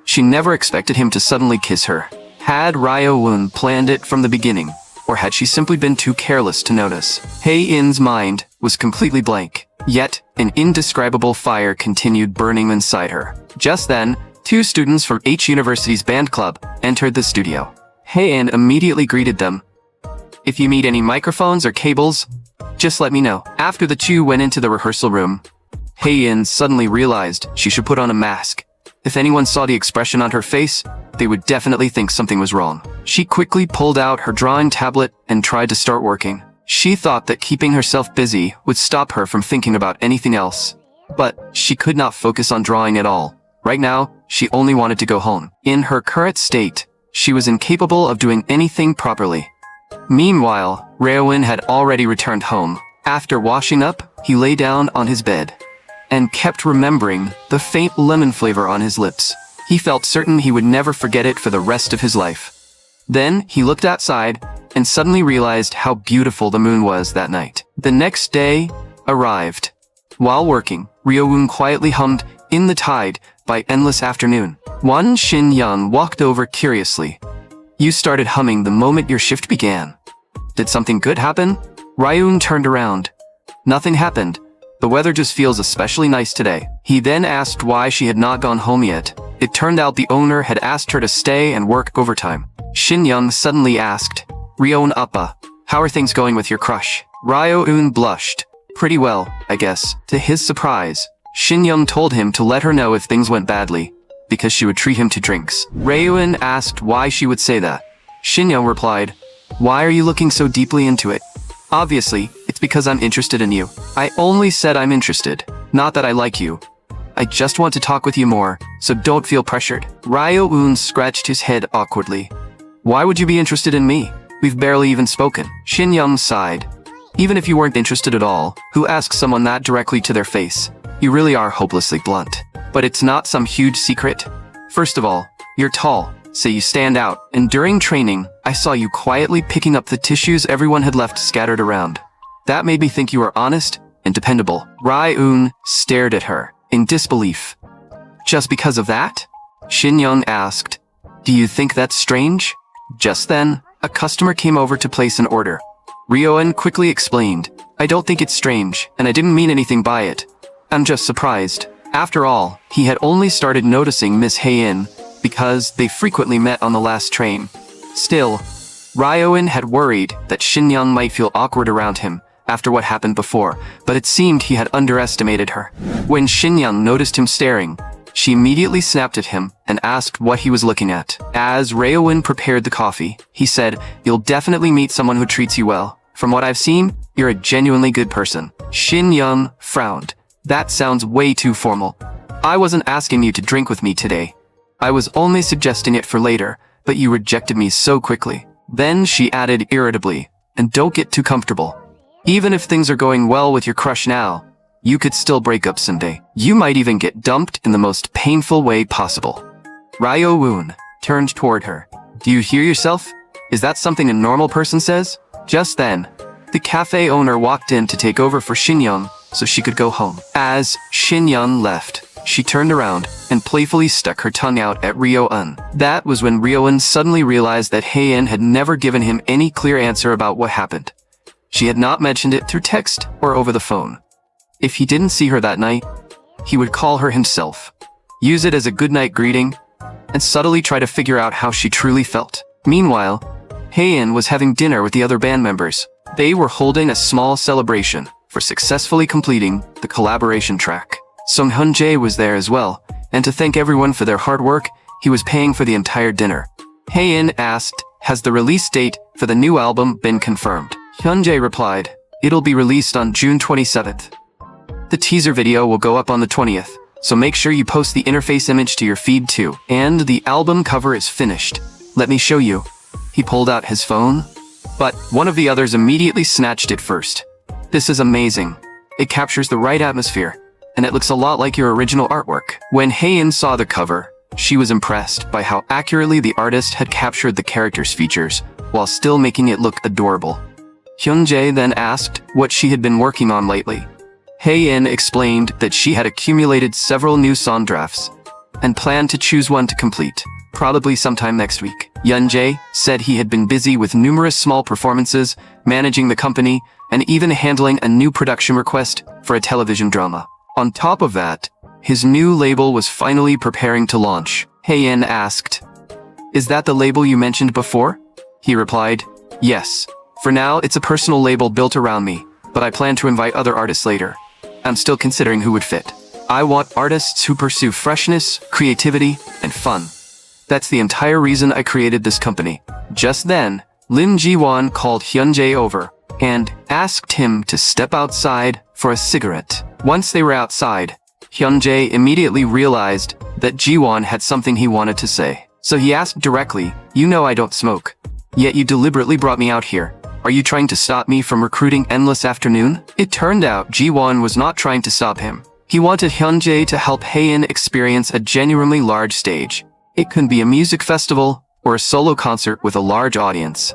She never expected him to suddenly kiss her. Had Ryo-eun planned it from the beginning, or had she simply been too careless to notice? Hae-in's mind was completely blank, yet an indescribable fire continued burning inside her. Just then, two students from H University's band club entered the studio. Hae-in immediately greeted them. "If you need any microphones or cables, just let me know." After the two went into the rehearsal room, Hae-in suddenly realized she should put on a mask. If anyone saw the expression on her face, they would definitely think something was wrong. She quickly pulled out her drawing tablet and tried to start working. She thought that keeping herself busy would stop her from thinking about anything else. But she could not focus on drawing at all. Right now, she only wanted to go home. In her current state, she was incapable of doing anything properly. Meanwhile, Ryo-eun had already returned home. After washing up, he lay down on his bed and kept remembering the faint lemon flavor on his lips. He felt certain he would never forget it for the rest of his life. Then he looked outside and suddenly realized how beautiful the moon was that night. The next day arrived. While working, Ryo-eun quietly hummed "In the Tide" by Endless Afternoon. Won Shin-young walked over curiously. "You started humming the moment your shift began. Did something good happen?" Ryo-eun turned around. "Nothing happened. The weather just feels especially nice today." He then asked why she had not gone home yet. It turned out the owner had asked her to stay and work overtime. Shin-young suddenly asked, "Ryo-eun oppa, how are things going with your crush?" Ryo-eun blushed. "Pretty well, I guess." To his surprise, Shin-young told him to let her know if things went badly, because she would treat him to drinks. Ryo-eun asked why she would say that. Shin-young replied, "Why are you looking so deeply into it?" "Obviously, it's because I'm interested in you." "I only said I'm interested, not that I like you. I just want to talk with you more, so don't feel pressured. Ryo-eun scratched his head awkwardly. Why would you be interested in me? We've barely even spoken. Shin-young sighed. Even if you weren't interested at all, who asks someone that directly to their face? You really are hopelessly blunt. But it's not some huge secret. First of all, you're tall, so you stand out, and during training, I saw you quietly picking up the tissues everyone had left scattered around. That made me think you were honest and dependable. Ryo-eun stared at her in disbelief. Just because of that? Shin-young asked. Do you think that's strange? Just then, a customer came over to place an order. Ryo-eun quickly explained, I don't think it's strange, and I didn't mean anything by it. I'm just surprised. After all, he had only started noticing Miss Hae-in because they frequently met on the last train. Still, Ryo-eun had worried that Shin-young might feel awkward around him after what happened before, but it seemed he had underestimated her. When Shin-young noticed him staring, she immediately snapped at him and asked what he was looking at. As Ryo-eun prepared the coffee, he said, You'll definitely meet someone who treats you well. From what I've seen, you're a genuinely good person. Shin-young frowned. That sounds way too formal. I wasn't asking you to drink with me today. I was only suggesting it for later, but you rejected me so quickly. Then she added irritably, and don't get too comfortable. Even if things are going well with your crush now, you could still break up someday. You might even get dumped in the most painful way possible. Ryo-eun turned toward her. Do you hear yourself? Is that something a normal person says? Just then, the cafe owner walked in to take over for Shin-young so she could go home. As Shin-young left, she turned around and playfully stuck her tongue out at Ryo-eun. That was when Ryo-eun suddenly realized that Hae-in had never given him any clear answer about what happened. She had not mentioned it through text or over the phone. If he didn't see her that night, he would call her himself, use it as a goodnight greeting, and subtly try to figure out how she truly felt. Meanwhile, Hae-in was having dinner with the other band members. They were holding a small celebration for successfully completing the collaboration track. Sung Hyun-jae was there as well, and to thank everyone for their hard work, he was paying for the entire dinner. Hae-in asked, Has the release date for the new album been confirmed? Hyun-jae replied, It'll be released on June 27th. The teaser video will go up on the 20th, so make sure you post the interface image to your feed too. And the album cover is finished. Let me show you. He pulled out his phone, but one of the others immediately snatched it first. This is amazing. It captures the right atmosphere, and it looks a lot like your original artwork. When Hae-in saw the cover, she was impressed by how accurately the artist had captured the character's features, while still making it look adorable. Hyun-jae then asked what she had been working on lately. Hae-in explained that she had accumulated several new song drafts, and planned to choose one to complete, probably sometime next week. Hyun-jae said he had been busy with numerous small performances, managing the company, and even handling a new production request for a television drama. On top of that, his new label was finally preparing to launch. Hae-in asked, Is that the label you mentioned before? He replied, Yes. For now, it's a personal label built around me, but I plan to invite other artists later. I'm still considering who would fit. I want artists who pursue freshness, creativity, and fun. That's the entire reason I created this company. Just then, Lim Ji-won called Hyun-jae over and asked him to step outside for a cigarette. Once they were outside, Hyun-jae immediately realized that Ji-won had something he wanted to say. So he asked directly, You know I don't smoke. Yet you deliberately brought me out here. Are you trying to stop me from recruiting Endless Afternoon? It turned out Ji-won was not trying to stop him. He wanted Hyun-jae to help Hae-in experience a genuinely large stage. It could be a music festival or a solo concert with a large audience.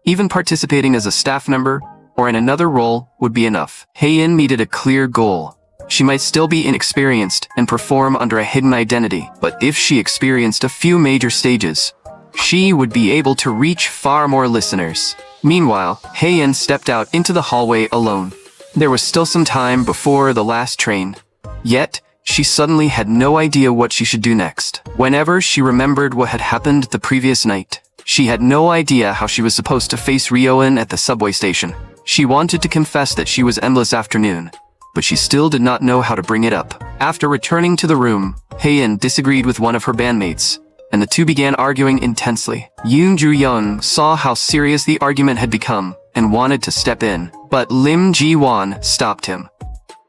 Even participating as a staff member or in another role would be enough. Hae-in needed a clear goal. She might still be inexperienced and perform under a hidden identity, but if she experienced a few major stages, she would be able to reach far more listeners. Meanwhile, Hae-in stepped out into the hallway alone. There was still some time before the last train. Yet, she suddenly had no idea what she should do next. Whenever she remembered what had happened the previous night, she had no idea how she was supposed to face Ryo-eun at the subway station. She wanted to confess that she was Endless Afternoon, but she still did not know how to bring it up. After returning to the room, Hae-in disagreed with one of her bandmates, and the two began arguing intensely. Yoon Ju-young saw how serious the argument had become and wanted to step in, but Lim Ji-won stopped him.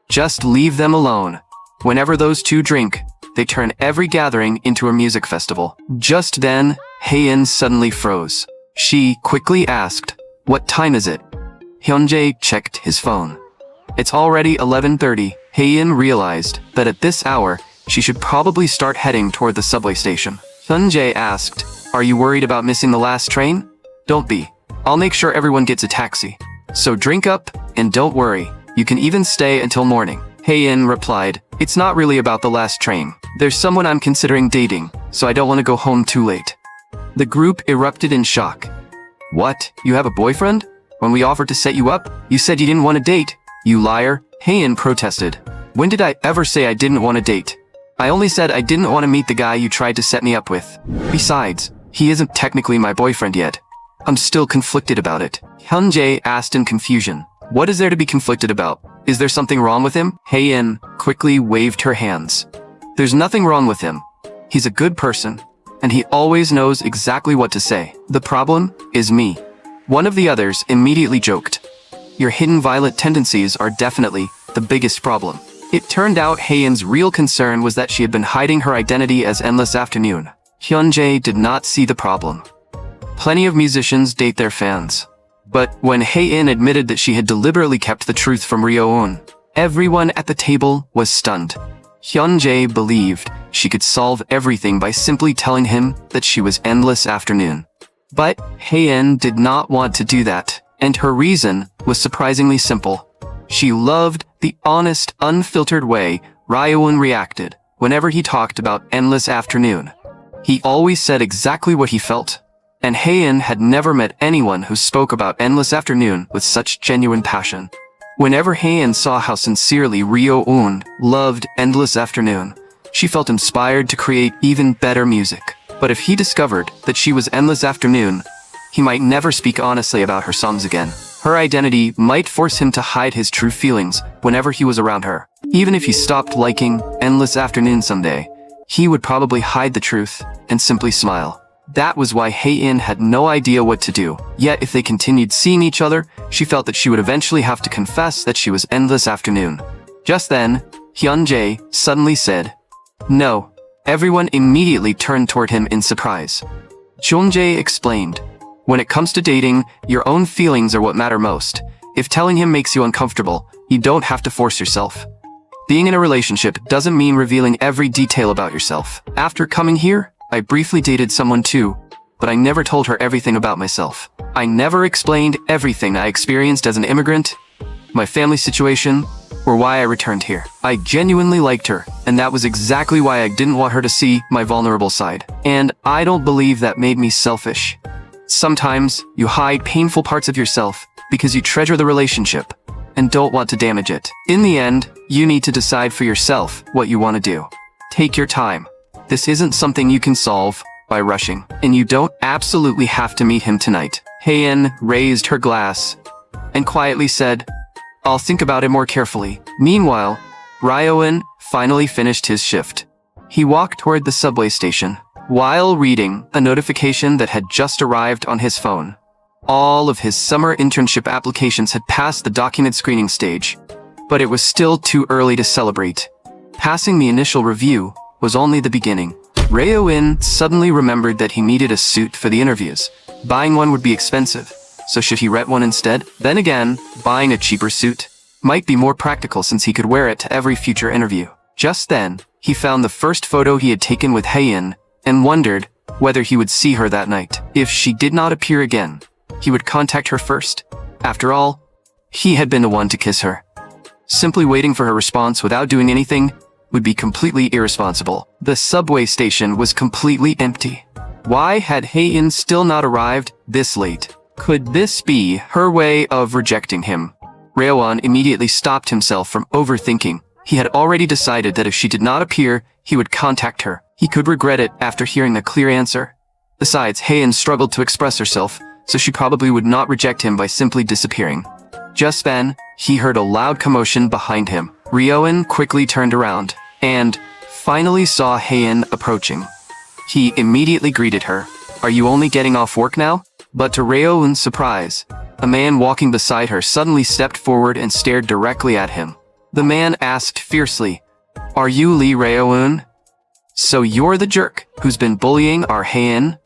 Just leave them alone. Whenever those two drink, they turn every gathering into a music festival. Just then, Hae-in suddenly froze. She quickly asked, "What time is it?" Hyunjae checked his phone. It's already 11:30. Hae-in realized that at this hour, she should probably start heading toward the subway station. Hyunjae asked, "Are you worried about missing the last train?" "Don't be. I'll make sure everyone gets a taxi. So drink up, and don't worry. You can even stay until morning." Hae-in replied, "It's not really about the last train. There's someone I'm considering dating, so I don't want to go home too late." The group erupted in shock. "What? You have a boyfriend? When we offered to set you up, you said you didn't want to date. You liar," Hae-in protested. "When did I ever say I didn't want to date? I only said I didn't want to meet the guy you tried to set me up with. Besides, he isn't technically my boyfriend yet. I'm still conflicted about it." Hyunjae asked in confusion, "What is there to be conflicted about? Is there something wrong with him?" Hae-in quickly waved her hands. "There's nothing wrong with him. He's a good person, and he always knows exactly what to say. The problem is me." One of the others immediately joked, "Your hidden violent tendencies are definitely the biggest problem." It turned out Hae-in's real concern was that she had been hiding her identity as Endless Afternoon. Hyunjae did not see the problem. Plenty of musicians date their fans. But when Hae-in admitted that she had deliberately kept the truth from Ryo-eun, everyone at the table was stunned. Hyunjae believed she could solve everything by simply telling him that she was Endless Afternoon. But Hae-in did not want to do that, and her reason was surprisingly simple. She loved the honest, unfiltered way Ryo-eun reacted whenever he talked about Endless Afternoon. He always said exactly what he felt, and Hae-in had never met anyone who spoke about Endless Afternoon with such genuine passion. Whenever Hae-in saw how sincerely Ryo-eun loved Endless Afternoon, she felt inspired to create even better music. But if he discovered that she was Endless Afternoon, he might never speak honestly about her songs again. Her identity might force him to hide his true feelings whenever he was around her. Even if he stopped liking Endless Afternoon someday, he would probably hide the truth and simply smile. That was why Hae-in had no idea what to do. Yet if they continued seeing each other, she felt that she would eventually have to confess that she was Endless Afternoon. Just then, Hyunjae suddenly said, "No." Everyone immediately turned toward him in surprise. Jongjae explained, "When it comes to dating, your own feelings are what matter most. If telling him makes you uncomfortable, you don't have to force yourself. Being in a relationship doesn't mean revealing every detail about yourself. After coming here, I briefly dated someone too, but I never told her everything about myself. I never explained everything I experienced as an immigrant, my family situation, or why I returned here. I genuinely liked her, and that was exactly why I didn't want her to see my vulnerable side. And I don't believe that made me selfish. Sometimes you hide painful parts of yourself because you treasure the relationship and don't want to damage it. In the end, you need to decide for yourself what you want to do. Take your time. This isn't something you can solve by rushing, and you don't absolutely have to meet him tonight." Hae-in raised her glass and quietly said, "I'll think about it more carefully." Meanwhile, Ryo-eun finally finished his shift. He walked toward the subway station while reading a notification that had just arrived on his phone. All of his summer internship applications had passed the document screening stage, but it was still too early to celebrate. Passing the initial review was only the beginning. Ryo-eun suddenly remembered that he needed a suit for the interviews. Buying one would be expensive, so should he rent one instead? Then again, buying a cheaper suit might be more practical since he could wear it to every future interview. Just then, he found the first photo he had taken with Hae-in and wondered whether he would see her that night. If she did not appear again, he would contact her first. After all, he had been the one to kiss her. Simply waiting for her response without doing anything would be completely irresponsible. The subway station was completely empty. Why had Hae-in still not arrived this late? Could this be her way of rejecting him? Ryo-eun immediately stopped himself from overthinking. He had already decided that if she did not appear, he would contact her. He could regret it after hearing the clear answer. Besides, Hae-in struggled to express herself, so she probably would not reject him by simply disappearing. Just then, he heard a loud commotion behind him. Ryo-eun quickly turned around and finally saw Hae-in approaching. He immediately greeted her. "Are you only getting off work now?" But to Ryo-eun's surprise, a man walking beside her suddenly stepped forward and stared directly at him. The man asked fiercely, Are you Lee Raewoon? So you're the jerk who's been bullying our Haein?